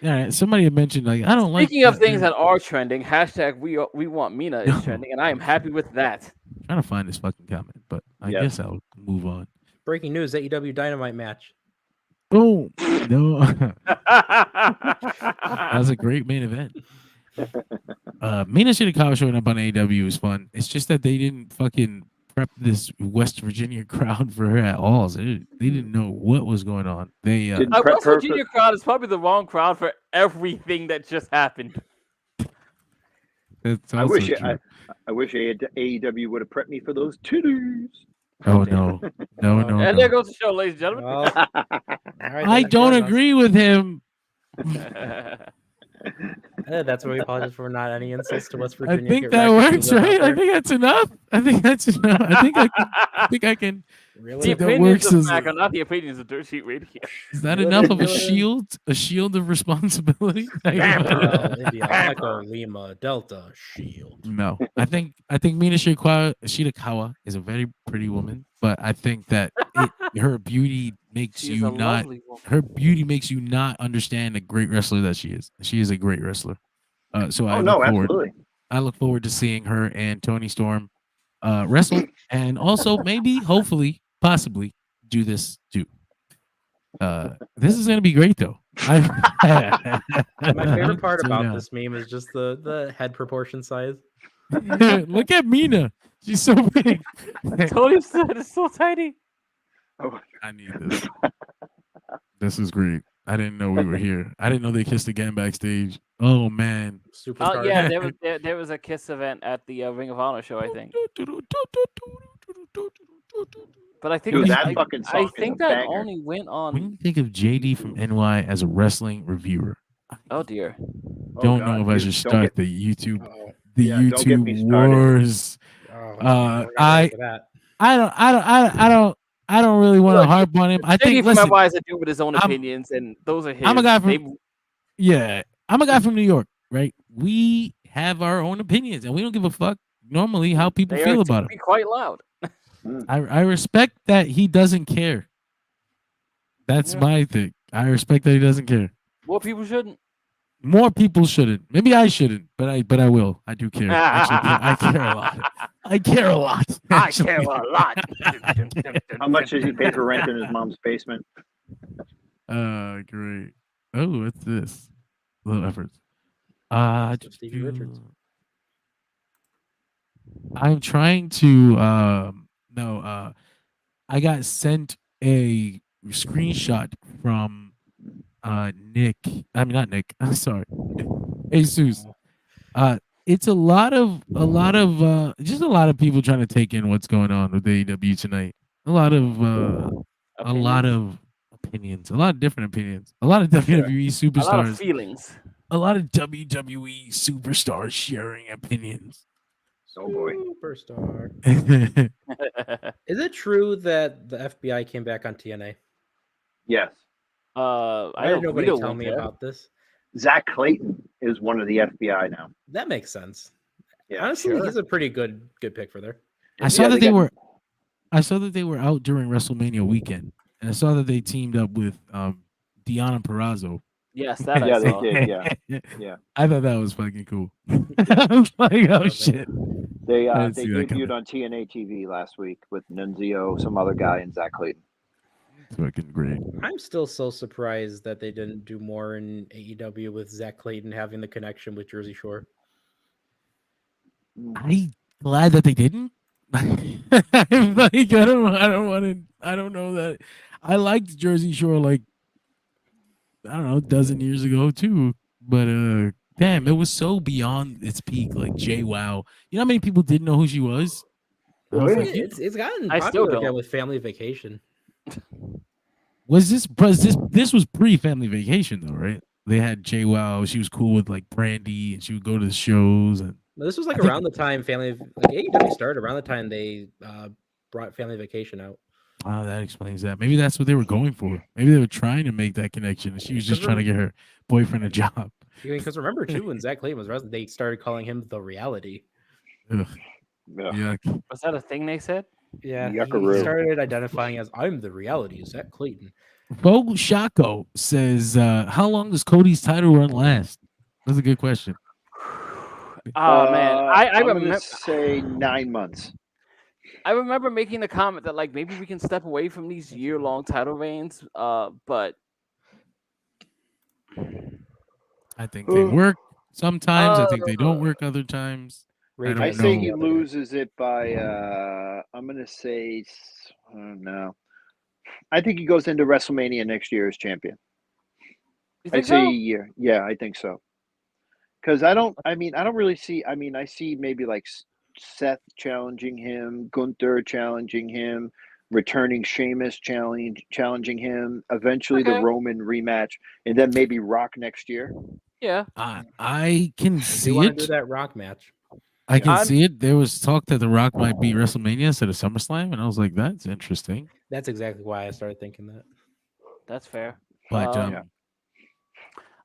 Yeah, somebody had mentioned like I don't like. Speaking of things that are trending, hashtag we want Mina is trending, and I am happy with that. trying to find this fucking comment, but I Yes. guess I'll move on. Breaking news: AEW Dynamite match. Boom. No, that was a great main event. Mina Shirakawa showing up on AEW was fun. It's just that they didn't fucking prep this West Virginia crowd for her at all. So they didn't know what was going on. They Didn't West prep her for- Virginia crowd is probably the wrong crowd for everything that just happened. that's I also wish true. I wish AEW would have prepped me for those titties. Oh no, no, no, And no. there goes the show, ladies and gentlemen. Well, all right, I then, don't fair enough. agree with him. That's why we apologize for not any insults to West I Virginia. think Get that wrecked, works, you live out right? I there. think that's enough. I think that's enough. I think I can. The Really? that opinions works of as- Mac are not the opinions of Dirt Sheet Radio. Is that Really? enough of a Really? shield? A shield of responsibility? Well, India, Echo, Lima, Delta, Shield. No, I think Mina Shirakawa is a very pretty woman, but I think that her beauty makes She is you a not. lovely woman. Her beauty makes you not understand the great wrestler that she is. She is a great wrestler. So I Oh no, look forward. absolutely. I look forward to seeing her and Tony Storm wrestle, and also maybe, hopefully, possibly do this too. This is gonna be great though. My favorite part So about down. this meme is just the head proportion size. Look at Mina. She's so big. Tony said it's so tiny. I need this. This is great. I didn't know we were here. I didn't know they kissed again backstage. Oh man. Superstar. Oh yeah, there was a kiss event at the Ring of Honor show, I think. But I think Dude, that, that fucking I song is think a that banger. only went on. When you think of JD from NY as a wrestling reviewer, Oh dear. don't God, know if I dude, should don't start get- the YouTube Oh, Yeah, don't get me YouTube started. wars. we're not I- ready for that. I don't really want to Look, harp on him. I JD think from listen, NY has to do with his own I'm- opinions, and those are his. I'm a guy from- They- yeah, I'm a guy from New York, right? We have our own opinions, and we don't give a fuck normally how people they feel are about him. typically quite loud. I respect that he doesn't care. That's Yeah. my thing. I respect that he doesn't care. More people shouldn't. More people shouldn't. Maybe I shouldn't, but I will. I do care. Actually, I care a lot. I care a lot. I care a lot. How much does he pay for rent in his mom's basement? Great. Oh, what's this? Little efforts. Stevie Richards. I'm trying to I got sent a screenshot from Nick. I mean not Nick. I'm sorry. Jesus. It's a lot of just a lot of people trying to take in what's going on with AEW tonight. A lot of opinions, a lot of different opinions, a lot of WWE a superstars, lot of feelings. a lot of WWE superstars sharing opinions. Oh boy. Superstar. Is it true that the FBI came back on TNA? Yes. I Why did don't. nobody Vito tell went me there. about this? Zach Clayton is one of the FBI now. That makes sense. Yeah. Honestly, sure. he's a pretty good pick for there. I saw Yeah, that they they got- were out during WrestleMania weekend, and I saw that they teamed up with Deonna Purrazzo. Yes, that Yeah, I they saw. did. Yeah. Yeah. I thought that was fucking cool. I was like, oh shit. They I didn't they see that debuted coming. on TNA TV last week with Nunzio, some other guy, and Zach Clayton. It's fucking great. I'm still so surprised that they didn't do more in AEW with Zach Clayton having the connection with Jersey Shore. I'm glad that they didn't. I'm like, I don't know that. I liked Jersey Shore like I don't know, a dozen years ago too. But damn, it was so beyond its peak. Like JWoww. You know how many people didn't know who she was? I was like, It's gotten I still popular again don't. with Family Vacation. was this was pre-Family Vacation though, right? They had JWoww. She was cool with like Brandy, and she would go to the shows. And No, this was like I think- around the time AEW started. Around the time they brought Family Vacation out. Oh, that explains that. Maybe that's what they were going for. Maybe they were trying to make that connection, and she was just trying to get her boyfriend a job. Because remember too, when Zach Clayton was wrestling, they started calling him the Reality. Ugh, Ugh. yuck. Was that a thing they said? Yeah, he Yuckaroo. started identifying as I'm the Reality, Zach Clayton. Bo Shako says, "How long does Cody's title run last?" That's a good question. Oh man, I I'm remember. gonna say 9 months. I remember making the comment that like maybe we can step away from these year-long title reigns. But I think they work sometimes. I think they don't work other times. I Ray don't I know. say he loses it by. I'm gonna say. I don't know. I think he goes into WrestleMania next year as champion. you I think say a so? year. Yeah, I think so. Because I don't really see. I mean, I see maybe like Seth challenging him, Gunther challenging him, returning Sheamus challenging him. Eventually, the Okay. Roman rematch, and then maybe Rock next year. Yeah. I can I do see want to do it. that Rock match. I can I'm- see it. There was talk that The Rock might beat WrestleMania instead of SummerSlam, and I was like, "That's interesting." That's exactly why I started thinking that. That's fair. But Yeah.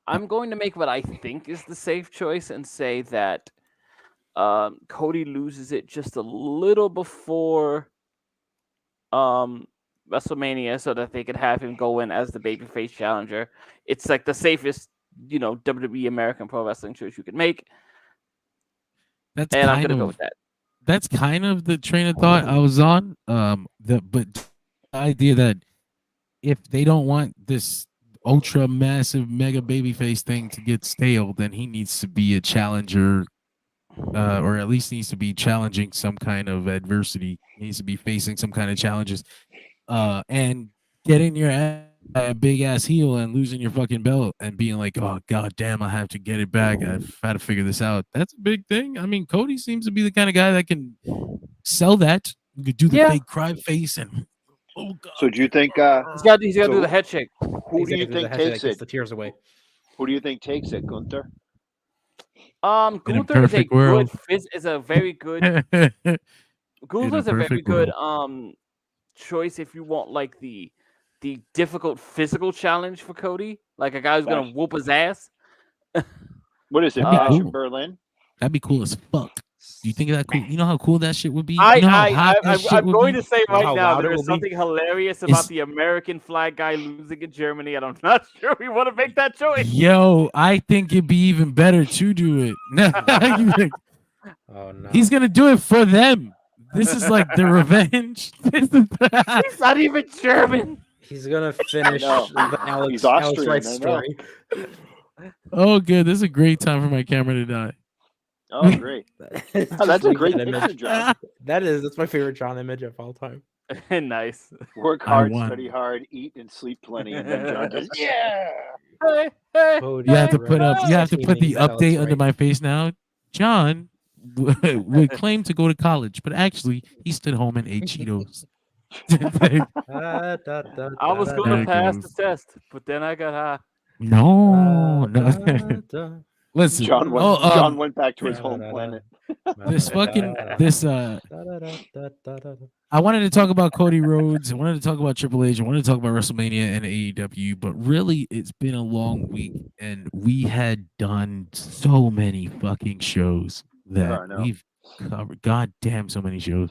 I'm going to make what I think is the safe choice and say that Cody loses it just a little before WrestleMania so that they could have him go in as the babyface challenger. It's like the safest, WWE American Pro Wrestling choice you could make, that's and I'm kind gonna go of with that. that's kind of the train of thought I was on. But the idea that if they don't want this ultra massive mega babyface thing to get stale, then he needs to be a challenger, or at least needs to be challenging some kind of adversity. He needs to be facing some kind of challenges, and getting your ass a big ass heel and losing your fucking belt and being like, oh god damn, I have to get it back. I've had to figure this out. That's a big thing. I mean, Cody seems to be the kind of guy that can sell that. You could do the Yeah. fake cry face and oh god. So do you think? He's got to So do the head shake. Who do you think takes Gets it? the tears away. Who do you think takes it, Gunther? In a Gunther is a perfect world. is a very good Gunther's a very perfect good world. choice if you want like the difficult physical challenge for Cody, like a guy who's gonna whoop his ass. What is it? That'd be Bash cool. in Berlin? That'd be cool as fuck. Do you think of that cool? You know how cool that shit would be? I, You know how hot that shit I'm would going be? to say You know right how now loud it there's will be? something hilarious It's- about the American flag guy losing in Germany, and I'm not sure we want to make that choice. Yo, I think it'd be even better to do it. No, Oh no. he's gonna do it for them. This is like the revenge. He's not even German. He's gonna finish know. the Alex, He's Alex Austrian, Wright I know. story. Oh, good. This is a great time for my camera to die. Oh, great. It's Oh, that's just a like great that picture, image. John. That's my favorite John image of all time. Nice. Work I hard, won. study hard, eat and sleep plenty, and then John just yeah. Hey, hey. Cody You have to Rhodes put up. You have to put the teaming with Alex update under Wright. my face now. John would claim to go to college, but actually he stood home and ate Cheetos. Da, da, da, I was da, going There to it pass goes. the test, but then I got high. No, da, no. da, Listen. John went. Oh, John went back to his da, home da, da. planet. this fucking Da, this da, da, da, da, da, da. I wanted to talk about Cody Rhodes. I wanted to talk about Triple H. I wanted to talk about WrestleMania and AEW, but really, it's been a long week, and we had done so many fucking shows I that know. we've covered. God damn, so many shows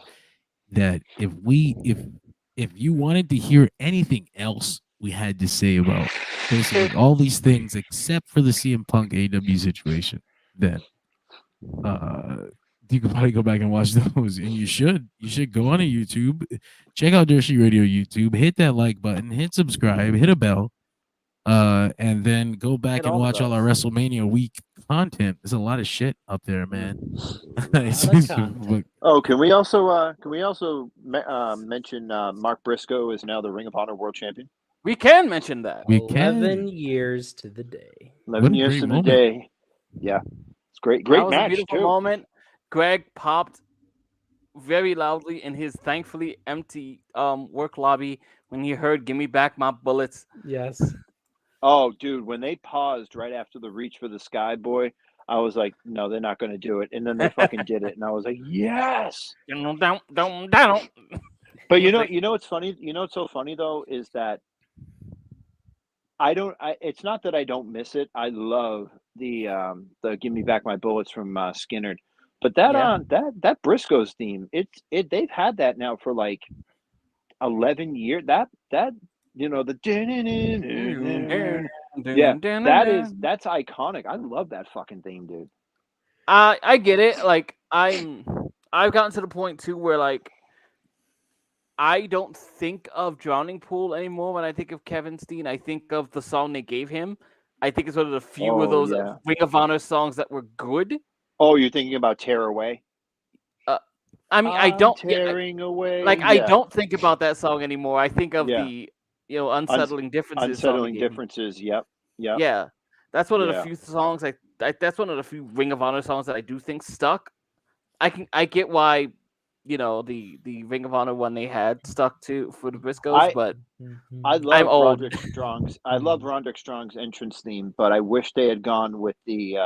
that if you wanted to hear anything else we had to say about basically all these things except for the CM Punk AEW situation, then you can probably go back and watch those, and you should go on a YouTube, check out Dershi Radio YouTube, hit that like button, hit subscribe, hit a bell, and then go back Hit and all the watch all our bells. WrestleMania week content. There's a lot of shit up there, man. content. Oh, can we also mention Mark Briscoe is now the Ring of Honor World Champion? We can mention that. We 11 can. years to the day. 11 a years great to moment. the day. Yeah, it's great. That Great was a match beautiful too. moment. Greg popped very loudly in his thankfully empty work lobby when he heard "Give me back my bullets." Yes. Oh, dude, when they paused right after the reach for the Sky Boy, I was like, no, they're not going to do it. And then they fucking did it. And I was like, yes. Down. But It was like, what's funny? You know what's so funny though is that it's not that I don't miss it. I love the "Give Me Back My Bullets" from Skinner, but Yeah. that Briscoes theme, they've had that now for like 11 years. That the yeah, that's iconic. I love that fucking theme, dude. I get it. Like I've gotten to the point too where like I don't think of Drowning Pool anymore when I think of Kevin Steen. I think of the song they gave him. I think it's one of the few of Oh those yeah. Ring of Honor songs that were good. Oh, you're thinking about "Tear Away"? I mean, I I'm don't tearing away. like I Yeah, don't think about that song anymore. I think of yeah. the unsettling differences song. Unsettling differences. Yep. Yep. Yeah, that's one of the Yeah. few songs that's one of the few Ring of Honor songs that I do think stuck. I get why the Ring of Honor one they had stuck to for the Briscoes, but I I'm love old. Roderick Strong's. I love Roderick Strong's entrance theme, but I wish they had gone with the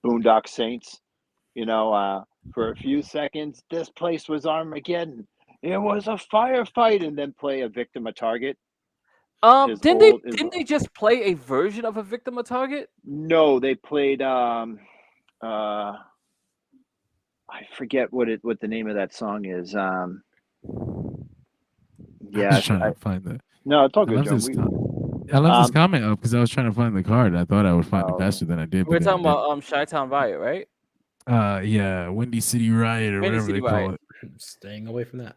Boondock Saints. For a few seconds, this place was Armageddon. It was a firefight, and then play a Victim a Target. Didn't they just play a version of a Victim of Target? No, they played. I forget what the name of that song is. I'm Yeah, just trying to find that. no, it's all I good, left Joe. this, I left this comment up because I was trying to find the card. I thought I would find it Oh. faster than I did. We're but then talking about Chi-Town Riot, right? yeah, Windy City Riot or Windy whatever City they call Riot. Staying away from that.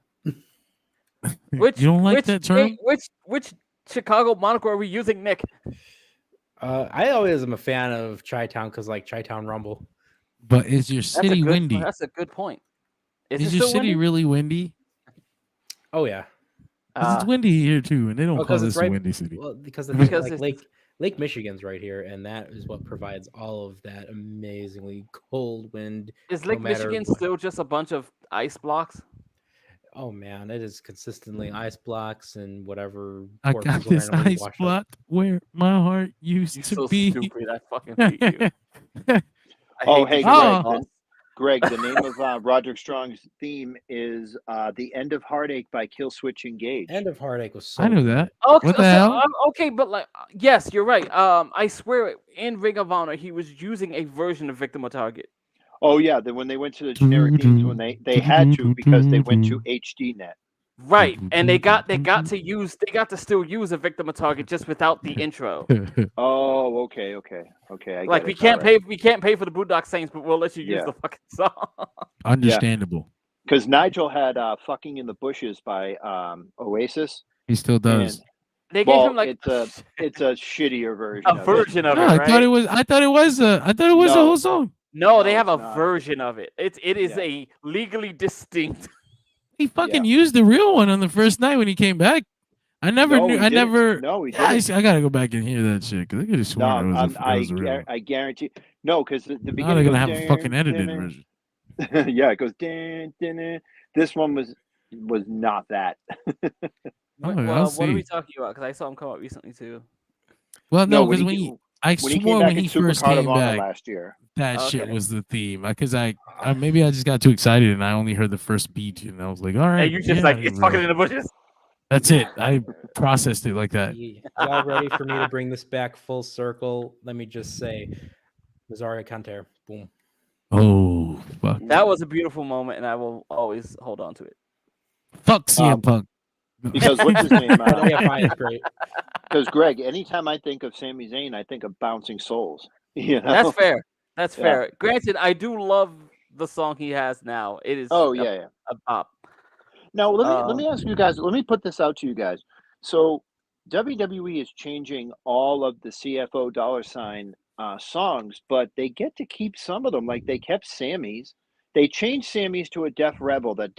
Which you don't like that term? Which Chicago moniker are we using, Nick? I always am a fan of Chi-Town because like Chi-Town Rumble. But is your city windy? That's a good point. Is your city really windy? Oh yeah. 'Cause it's windy here too, and they don't call this a windy city. Well, because Lake Michigan's right here, and that is what provides all of that amazingly cold wind. Is Lake Michigan still just a bunch of ice blocks? Oh man, it is consistently ice blocks and whatever. I got this ice block where my heart used to be. Stupid. I fucking hate you. Hey, Greg, the name of Roderick Strong's theme is "The End of Heartache" by Killswitch Engage. End of Heartache was so. I knew that. Okay, what the hell? Okay, but like, yes, you're right. I swear, in Ring of Honor, he was using a version of Victim of Target. Oh yeah, when they went to the generic themes, when they had to because they went to HDNet. Right, and they got to still use a Victim of Target just without the intro. Oh, okay. Like we can't pay for the Boondock Saints, but we'll let you use the fucking song. Understandable. Because Nigel had "Fucking in the Bushes" by Oasis. He still does. They gave him like it's a shittier version. A version of it. I right? thought it was the whole song. No, they have a version of it. It is a legally distinct. He fucking used the real one on the first night when he came back. I never knew. I never. No, he didn't. I gotta go back and hear that shit because I could have sworn it was real. I guarantee. No, because the beginning. Now they're gonna have a fucking edited version. Yeah, it goes. This one was not that. What are we talking about? Because I saw him come up recently too. Well, no, because when he first came back last year, that shit was the theme. Because maybe I just got too excited and I only heard the first beat and I was like, all right. And you just it's fucking in the bushes. That's it. I processed it like that. Y'all ready for me to bring this back full circle? Let me just say, Mazaria Kanter, boom. Oh, fuck. That was a beautiful moment, and I will always hold on to it. Fuck CM Punk. Because what's his name? It's great. Because Greg, anytime I think of Sami Zayn, I think of Bouncing Souls. You know? That's fair. That's fair. Granted, I do love the song he has now. It is a pop. Now let me ask you guys. Let me put this out to you guys. So WWE is changing all of the CFO $ songs, but they get to keep some of them. Like they kept Sammy's. They changed Sammy's to a Deaf Rebel. That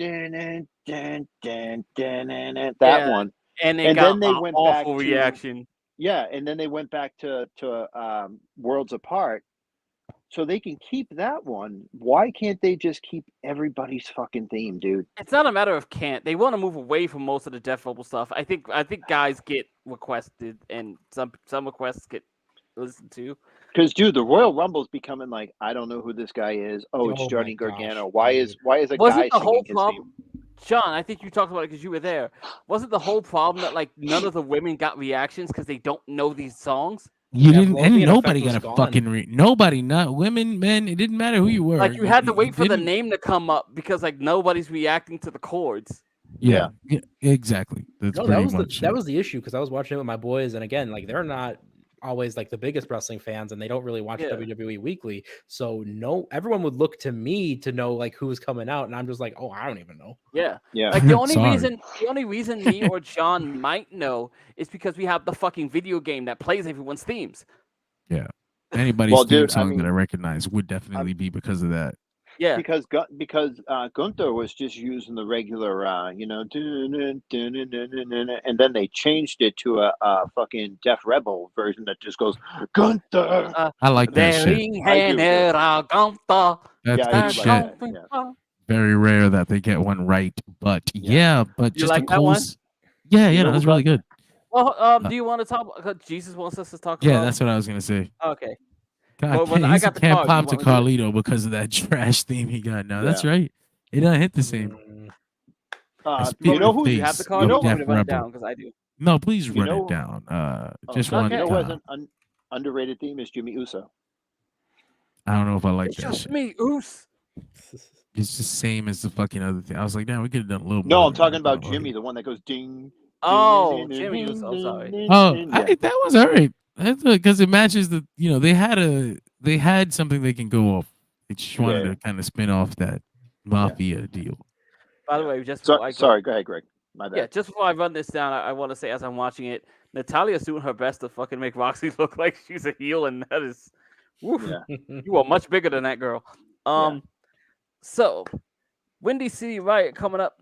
one. And then they went back to reaction. Yeah, and then they went back to Worlds Apart. So they can keep that one. Why can't they just keep everybody's fucking theme, dude? It's not a matter of can't. They want to move away from most of the Deaf Rebel stuff. I think guys get requested, and some requests get listened to. Because, dude, the Royal Rumble's becoming like, I don't know who this guy is. Oh, it's Johnny Gargano. Why is a guy singing his theme? Sean, I think you talked about it because you were there. Wasn't the whole problem that like none of the women got reactions because they don't know these songs? You Yeah, didn't, and Lothian nobody effect got was a gone. fucking nobody, not women, men. It didn't matter who you were. Like you had to wait for the didn't- name to come up because like nobody's reacting to the chords. Yeah, exactly. That's No, pretty that was much that it. was the issue because I was watching it with my boys, and again, like they're not always like the biggest wrestling fans, and they don't really watch Yeah. WWE weekly. So everyone would look to me to know like who was coming out, and I'm just like, oh, I don't even know. Yeah. Yeah. Like the only Sorry. reason me or John might know is because we have the fucking video game that plays everyone's themes. Yeah. Anybody's Well, theme dude, I song that I mean, recognize would definitely be because of that. Yeah. because Gunther was just using the regular, and then they changed it to a fucking Def Rebel version that just goes Gunther. I like that shit. I do, too. That's Yeah, I good do like shit. that. Yeah. Very rare that they get one right, but Yeah. but You just like a that one? close. Yeah, You yeah, know no, that's who really got- good. Well, do you want to talk? Jesus wants us to talk Yeah, about. that's what I was gonna say. Okay. God, Well, when I he's got the can't card, pop you to wanna do Carlito because of that trash theme he got now. That's Yeah. right. It doesn't hit the same. You know who? Do you have the Face card? of You want me Def to run it Rebel. down because I do. No, please You run know- it down. Just okay. one You know who has time. an underrated theme is Jimmy Uso. I don't know if I like It's that just shit. me, Oos. It's the same as the fucking other thing. I was like, damn, we could have done a little No, more I'm than talking that, about but Jimmy, the one that goes ding. Oh, ding, Jimmy ding, Uso. I'm sorry. ding, Oh, ding, that was all right. Because it matches the, they had something they can go off. They just wanted Yeah. to kind of spin off that mafia deal. By the way, just before I go, Sorry, go ahead, Greg. My bad. yeah, just before I run this down, I want to say as I'm watching it, Natalia's doing her best to fucking make Roxy look like she's a heel, and that is, woof, Yeah. you are much bigger than that girl. So, Windy City Riot coming up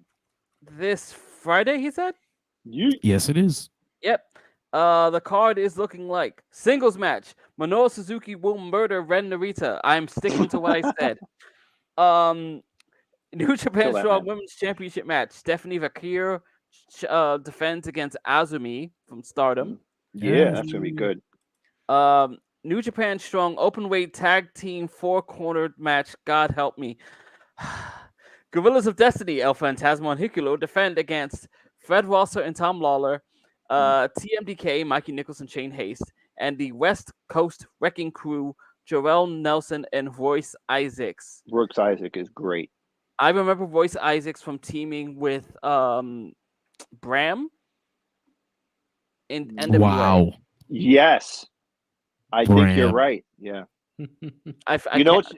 this Friday. He said. Yes, it is. Yep. The card is looking like singles match. Minoru Suzuki will murder Ren Narita. I'm sticking to what I said. New Japan Kill that Strong man. Women's Championship match. Stephanie Vakir defends against Azumi from Stardom. Yeah, that's gonna be good. New Japan Strong Openweight Tag Team 4-cornered match. God help me. Gorillas of Destiny, El Fantasma and Hikulo defend against Fred Rosser and Tom Lawler, TMDK, Mikey Nicholson, Shane Haste, and the West Coast Wrecking Crew, Jarrell Nelson and Royce Isaacs. Brooks Isaac is great. I remember Royce Isaacs from teaming with Bram in NWA. Wow. Yes, I think you're Bram. right. Yeah. You know what's-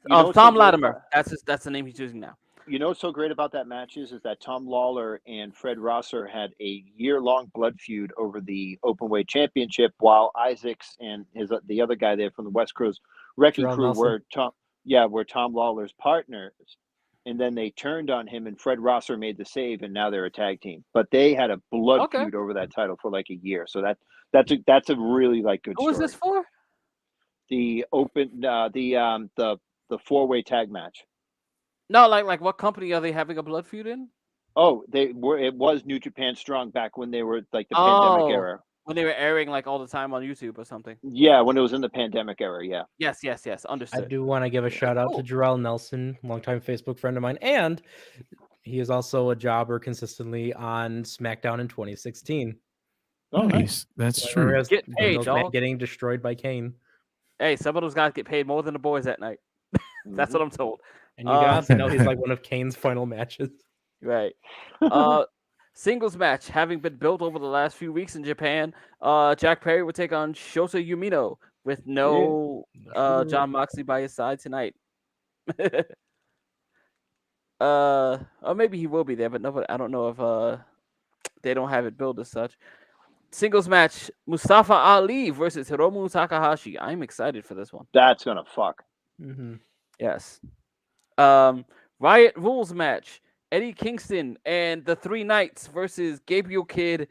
what's Tom so great Latimer. about- That's the name he's using now. You know what's so great about that match is that Tom Lawler and Fred Rosser had a year-long blood feud over the Openweight Championship, while Isaacs and the other guy there from the West Coast Wrecking Jarrell Crew Nelson. were Tom Lawler's partners. And then they turned on him, and Fred Rosser made the save, and now they're a tag team. But they had a blood feud over that title for like a year, so that's a really like good. Who is story. this for? The the four-way tag match. No, like what company are they having a blood feud in? Oh, it was New Japan Strong back when they were like the pandemic era. When they were airing like all the time on YouTube or something. Yeah, when it was in the pandemic era, yeah. Yes. I Understood. do want to give a shout out to Jarrell Nelson, longtime Facebook friend of mine, and he is also a jobber consistently on SmackDown in 2016. Oh, nice. Nice. That's true. Whereas Get paid, those men dog. getting destroyed by Kane. Hey, some of those guys get paid more than the boys that night. That's what I'm told. And you guys know he's like one of Kane's final matches. Right. Singles match having been built over the last few weeks in Japan. Jack Perry will take on Shota Umino with no John Moxley by his side tonight. Or maybe he will be there, but nobody. I don't know if they don't have it billed as such. Singles match: Mustafa Ali versus Hiromu Takahashi. I'm excited for this one. That's gonna fuck. Mm-hmm. Yes. Riot Rules match: Eddie Kingston and the Three Knights versus Gabriel Kidd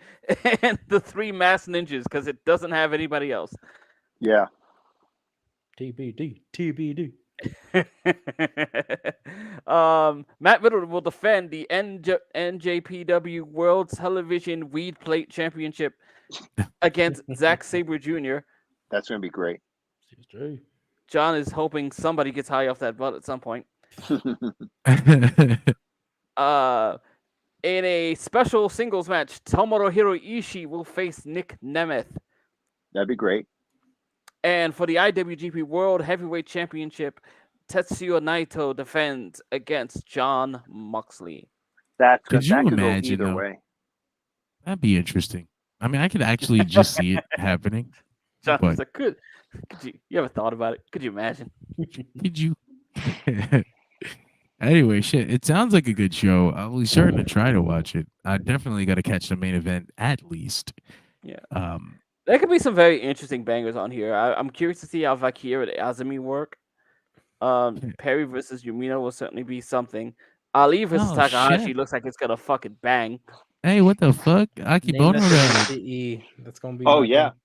and the Three Masked Ninjas because it doesn't have anybody else. Yeah. TBD. Matt Riddle will defend the NJPW World Television Weed Plate Championship against Zack Sabre Jr. That's gonna be great. John is hoping somebody gets high off that butt at some point. In a special singles match, Tomohiro Ishii will face Nick Nemeth. That'd be great. And for the IWGP World Heavyweight Championship, Tetsuya Naito defends against Jon Moxley. That Could you could go imagine, either though? way. That'd be interesting. I mean, I could actually just see it happening. John But was like, could you ever thought about it? Could you imagine? could you? Anyway, shit. It sounds like a good show. I'll be certain to try to watch it. I definitely got to catch the main event at least. Yeah. Um, There could be some very interesting bangers on here. I'm curious to see how Valkyrie and Azumi work. Perry versus Yumino will certainly be something. Ali versus Oh, Takahashi shit. looks like it's gonna fucking bang. Hey, what the fuck? Name Akibono that died. CE. That's gonna be. Oh my yeah. thing.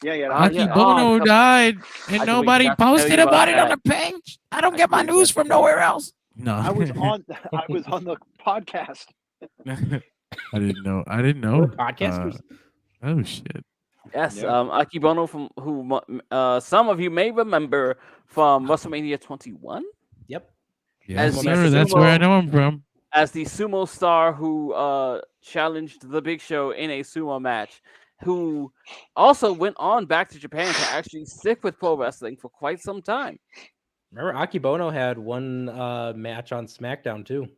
Yeah. Yeah. Akibono Oh, died, I and can nobody wait to tell you posted about about it on that. the page. I don't I get my can wait news to from tell you. nowhere else. No, I was on the podcast. I didn't know. I didn't know. We're podcasters. Oh shit. Yes, Yep. Akibono from who some of you may remember from WrestleMania 21 Yep. Yes, As the sir. That's where I sumo- know him from. as the sumo star who challenged the Big Show in a sumo match, who also went on back to Japan to actually stick with pro wrestling for quite some time. Remember, Akibono had one match on SmackDown too.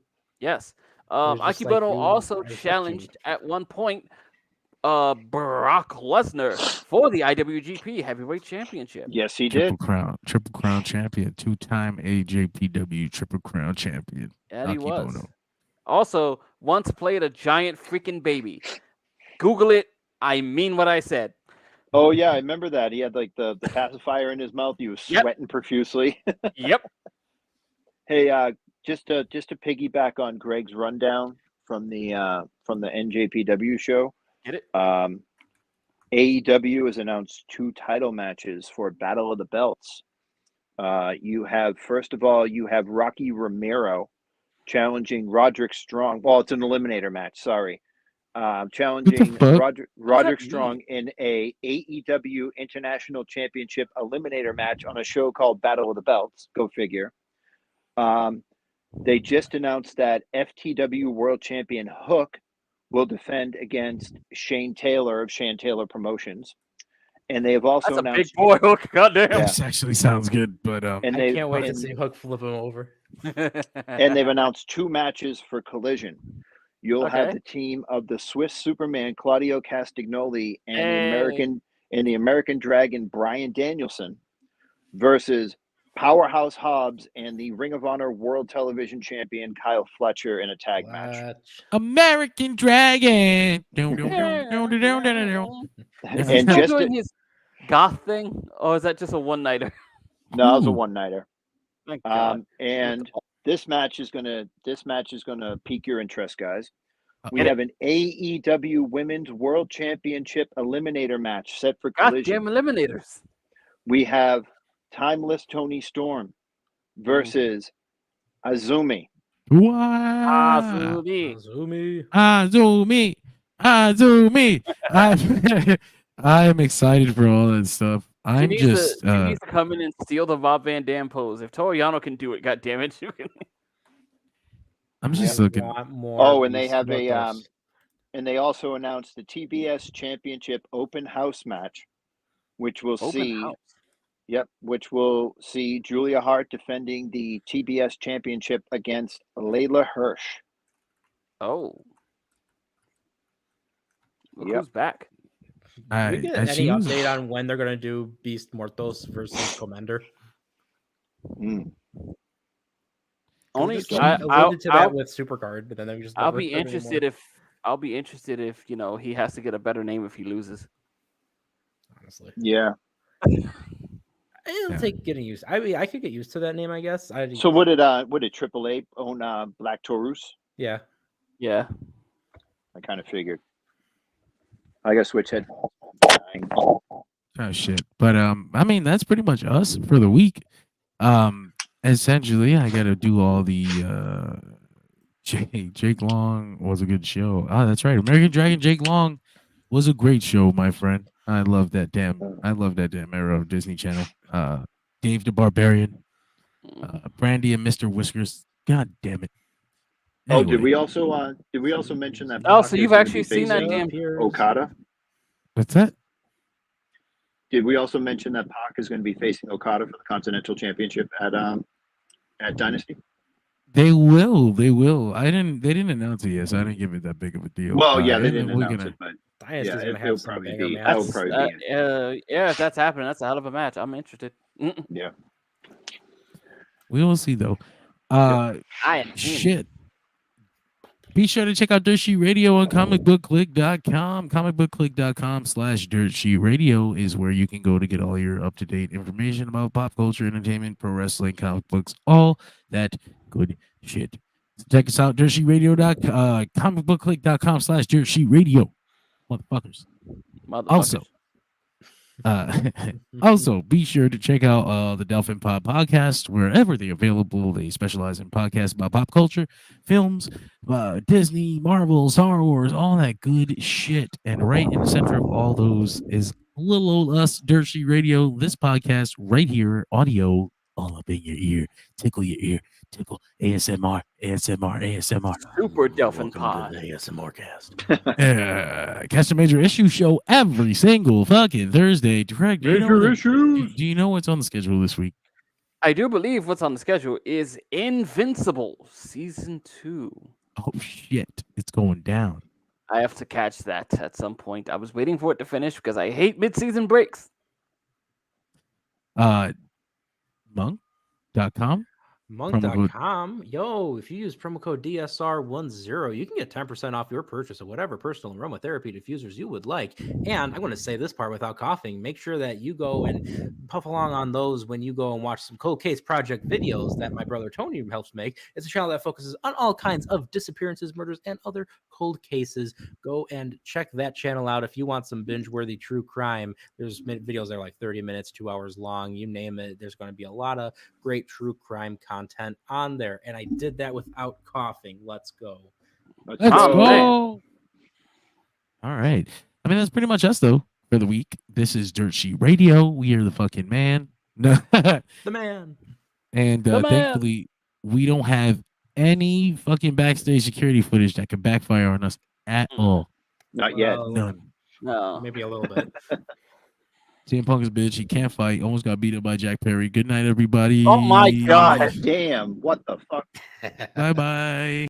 Yes. was just like Akibono you- also I respect you. challenged at one point Brock Lesnar for the IWGP Heavyweight Championship. Yes, he did. Triple Crown champion, 2-time AJPW Triple Crown champion. And he was. Akibono. Also, once played a giant freaking baby. Google it. I mean what I said. Oh yeah, I remember that. He had like the pacifier in his mouth. He was Yep. sweating profusely. Yep. Hey, just to piggyback on Greg's rundown from the NJPW show. Get it? AEW has announced 2 title matches for Battle of the Belts. You have, first of all, Rocky Romero challenging Roderick Strong. Well, it's an eliminator match. Sorry, challenging fuck? Roderick mean? Strong in a AEW International Championship eliminator match on a show called Battle of the Belts. Go figure. They just announced that FTW World Champion Hook will defend against Shane Taylor of Shane Taylor Promotions, and they have also That's a big announced. boy hook. Goddamn. Yeah. This actually sounds good, but And I they can't wait to and, see Hook flip him over. and they've announced 2 matches for Collision. You'll have Okay. the team of the Swiss Superman Claudio Castagnoli and Hey. the American Dragon Bryan Danielson versus Powerhouse Hobbs and the Ring of Honor World Television Champion Kyle Fletcher in a tag match. Fletch. American Dragon. And Is he still just doing his goth thing, or is that just a one-nighter? no, it was a Ooh. one-nighter. Thank God. And this match is gonna pique your interest, guys. We Get it? have an AEW Women's World Championship Eliminator match set for Goddamn Collision. eliminators. We have Timeless Tony Storm versus Azumi. Wow. Azumi. Azumi. Azumi. I am excited for all that stuff. She I'm needs, just. to, she needs to come in and steal the Bob Van Dam pose. If Toriano can do it, goddammit, you can. I'm just I looking. want more Oh, of and they these have Muertos. and they also announced the TBS Championship Open House match, which will see Julia Hart defending the TBS Championship against Layla Hirsch. Oh. Look Yep. who's back. Can we get any she was- update on when they're gonna do Beast Muertos versus Commander? Mm. Only Just I, alluded to that with Supercard, but then they just I'll never be said interested anymore. if he has to get a better name if he loses. Honestly, Yeah. it'll Yeah. take getting used. I mean, I could get used to that name, I guess. So what did AAA own Black Taurus? Yeah, Yeah. I kind of figured. I guess switch head. Oh shit. But I mean that's pretty much us for the week. Essentially I gotta do all the Jake Long was a good show. Oh, that's right. American Dragon Jake Long was a great show, my friend. I love that damn era of Disney Channel. Dave the Barbarian, Brandy and Mr. Whiskers. God damn it. Oh, did Anyway, we also mention that? Oh, Pac so is you've gonna actually be seen that facing damn. Okada? what's that? Did we also mention that Pac is going to be facing Okada for the Continental Championship at Dynasty? They will. They will. They didn't announce it yet, so I didn't give it that big of a deal. Well, yeah, they and didn't we're announce gonna- it, but Dynasty's yeah, gonna it'll have some probably banger be. That'll matches. probably be. Yeah, if that's happening, that's a hell of a match. I'm interested. Yeah. We will see though. I am in. Shit. Be sure to check out Dirt Sheet Radio on comicbookclick.com. Comicbookclick.com/Dirt Sheet Radio is where you can go to get all your up-to-date information about pop culture, entertainment, pro wrestling, comic books, all that good shit. So check us out, comicbookclick.com/Dirt Sheet Radio. Motherfuckers. Also, also, be sure to check out the Delphin Pod podcast wherever they're available. They specialize in podcasts about pop culture, films, Disney, Marvel, Star Wars, all that good shit. And right in the center of all those is little old us, Dirt Sheet Radio. This podcast right here, audio all up in your ear, tickle your ear, tickle ASMR, ASMR, ASMR. Super Delphin Welcome Pod. to the ASMR cast. Catch the Major Issue show every single fucking Thursday. Greg, do you know what's on the schedule this week? I do believe what's on the schedule is Invincible Season 2. Oh shit, it's going down. I have to catch that at some point. I was waiting for it to finish because I hate mid-season breaks. Monk.com. Monk.com. Yo, if you use promo code DSR10, you can get 10% off your purchase of whatever personal aromatherapy diffusers you would like. And I'm going to say this part without coughing. Make sure that you go and puff along on those when you go and watch some Cold Case Project videos that my brother Tony helps make. It's a channel that focuses on all kinds of disappearances, murders, and other cold cases. Go and check that channel out if you want some binge-worthy true crime. There's videos that are like 30 minutes, 2 hours long. You name it. There's going to be a lot of great true crime content on there, and I did that without coughing. Let's go. Let's Oh, go. man. All right. I mean, that's pretty much us though for the week. This is Dirt Sheet Radio. We are the fucking man. No. The man. And The man. thankfully, we don't have any fucking backstage security footage that could backfire on us at all. Not yet. Well, None. No. Maybe a little bit. CM Punk is a bitch. He can't fight. Almost got beat up by Jack Perry. Good night, everybody. Oh my God. Damn. What the fuck? Bye bye.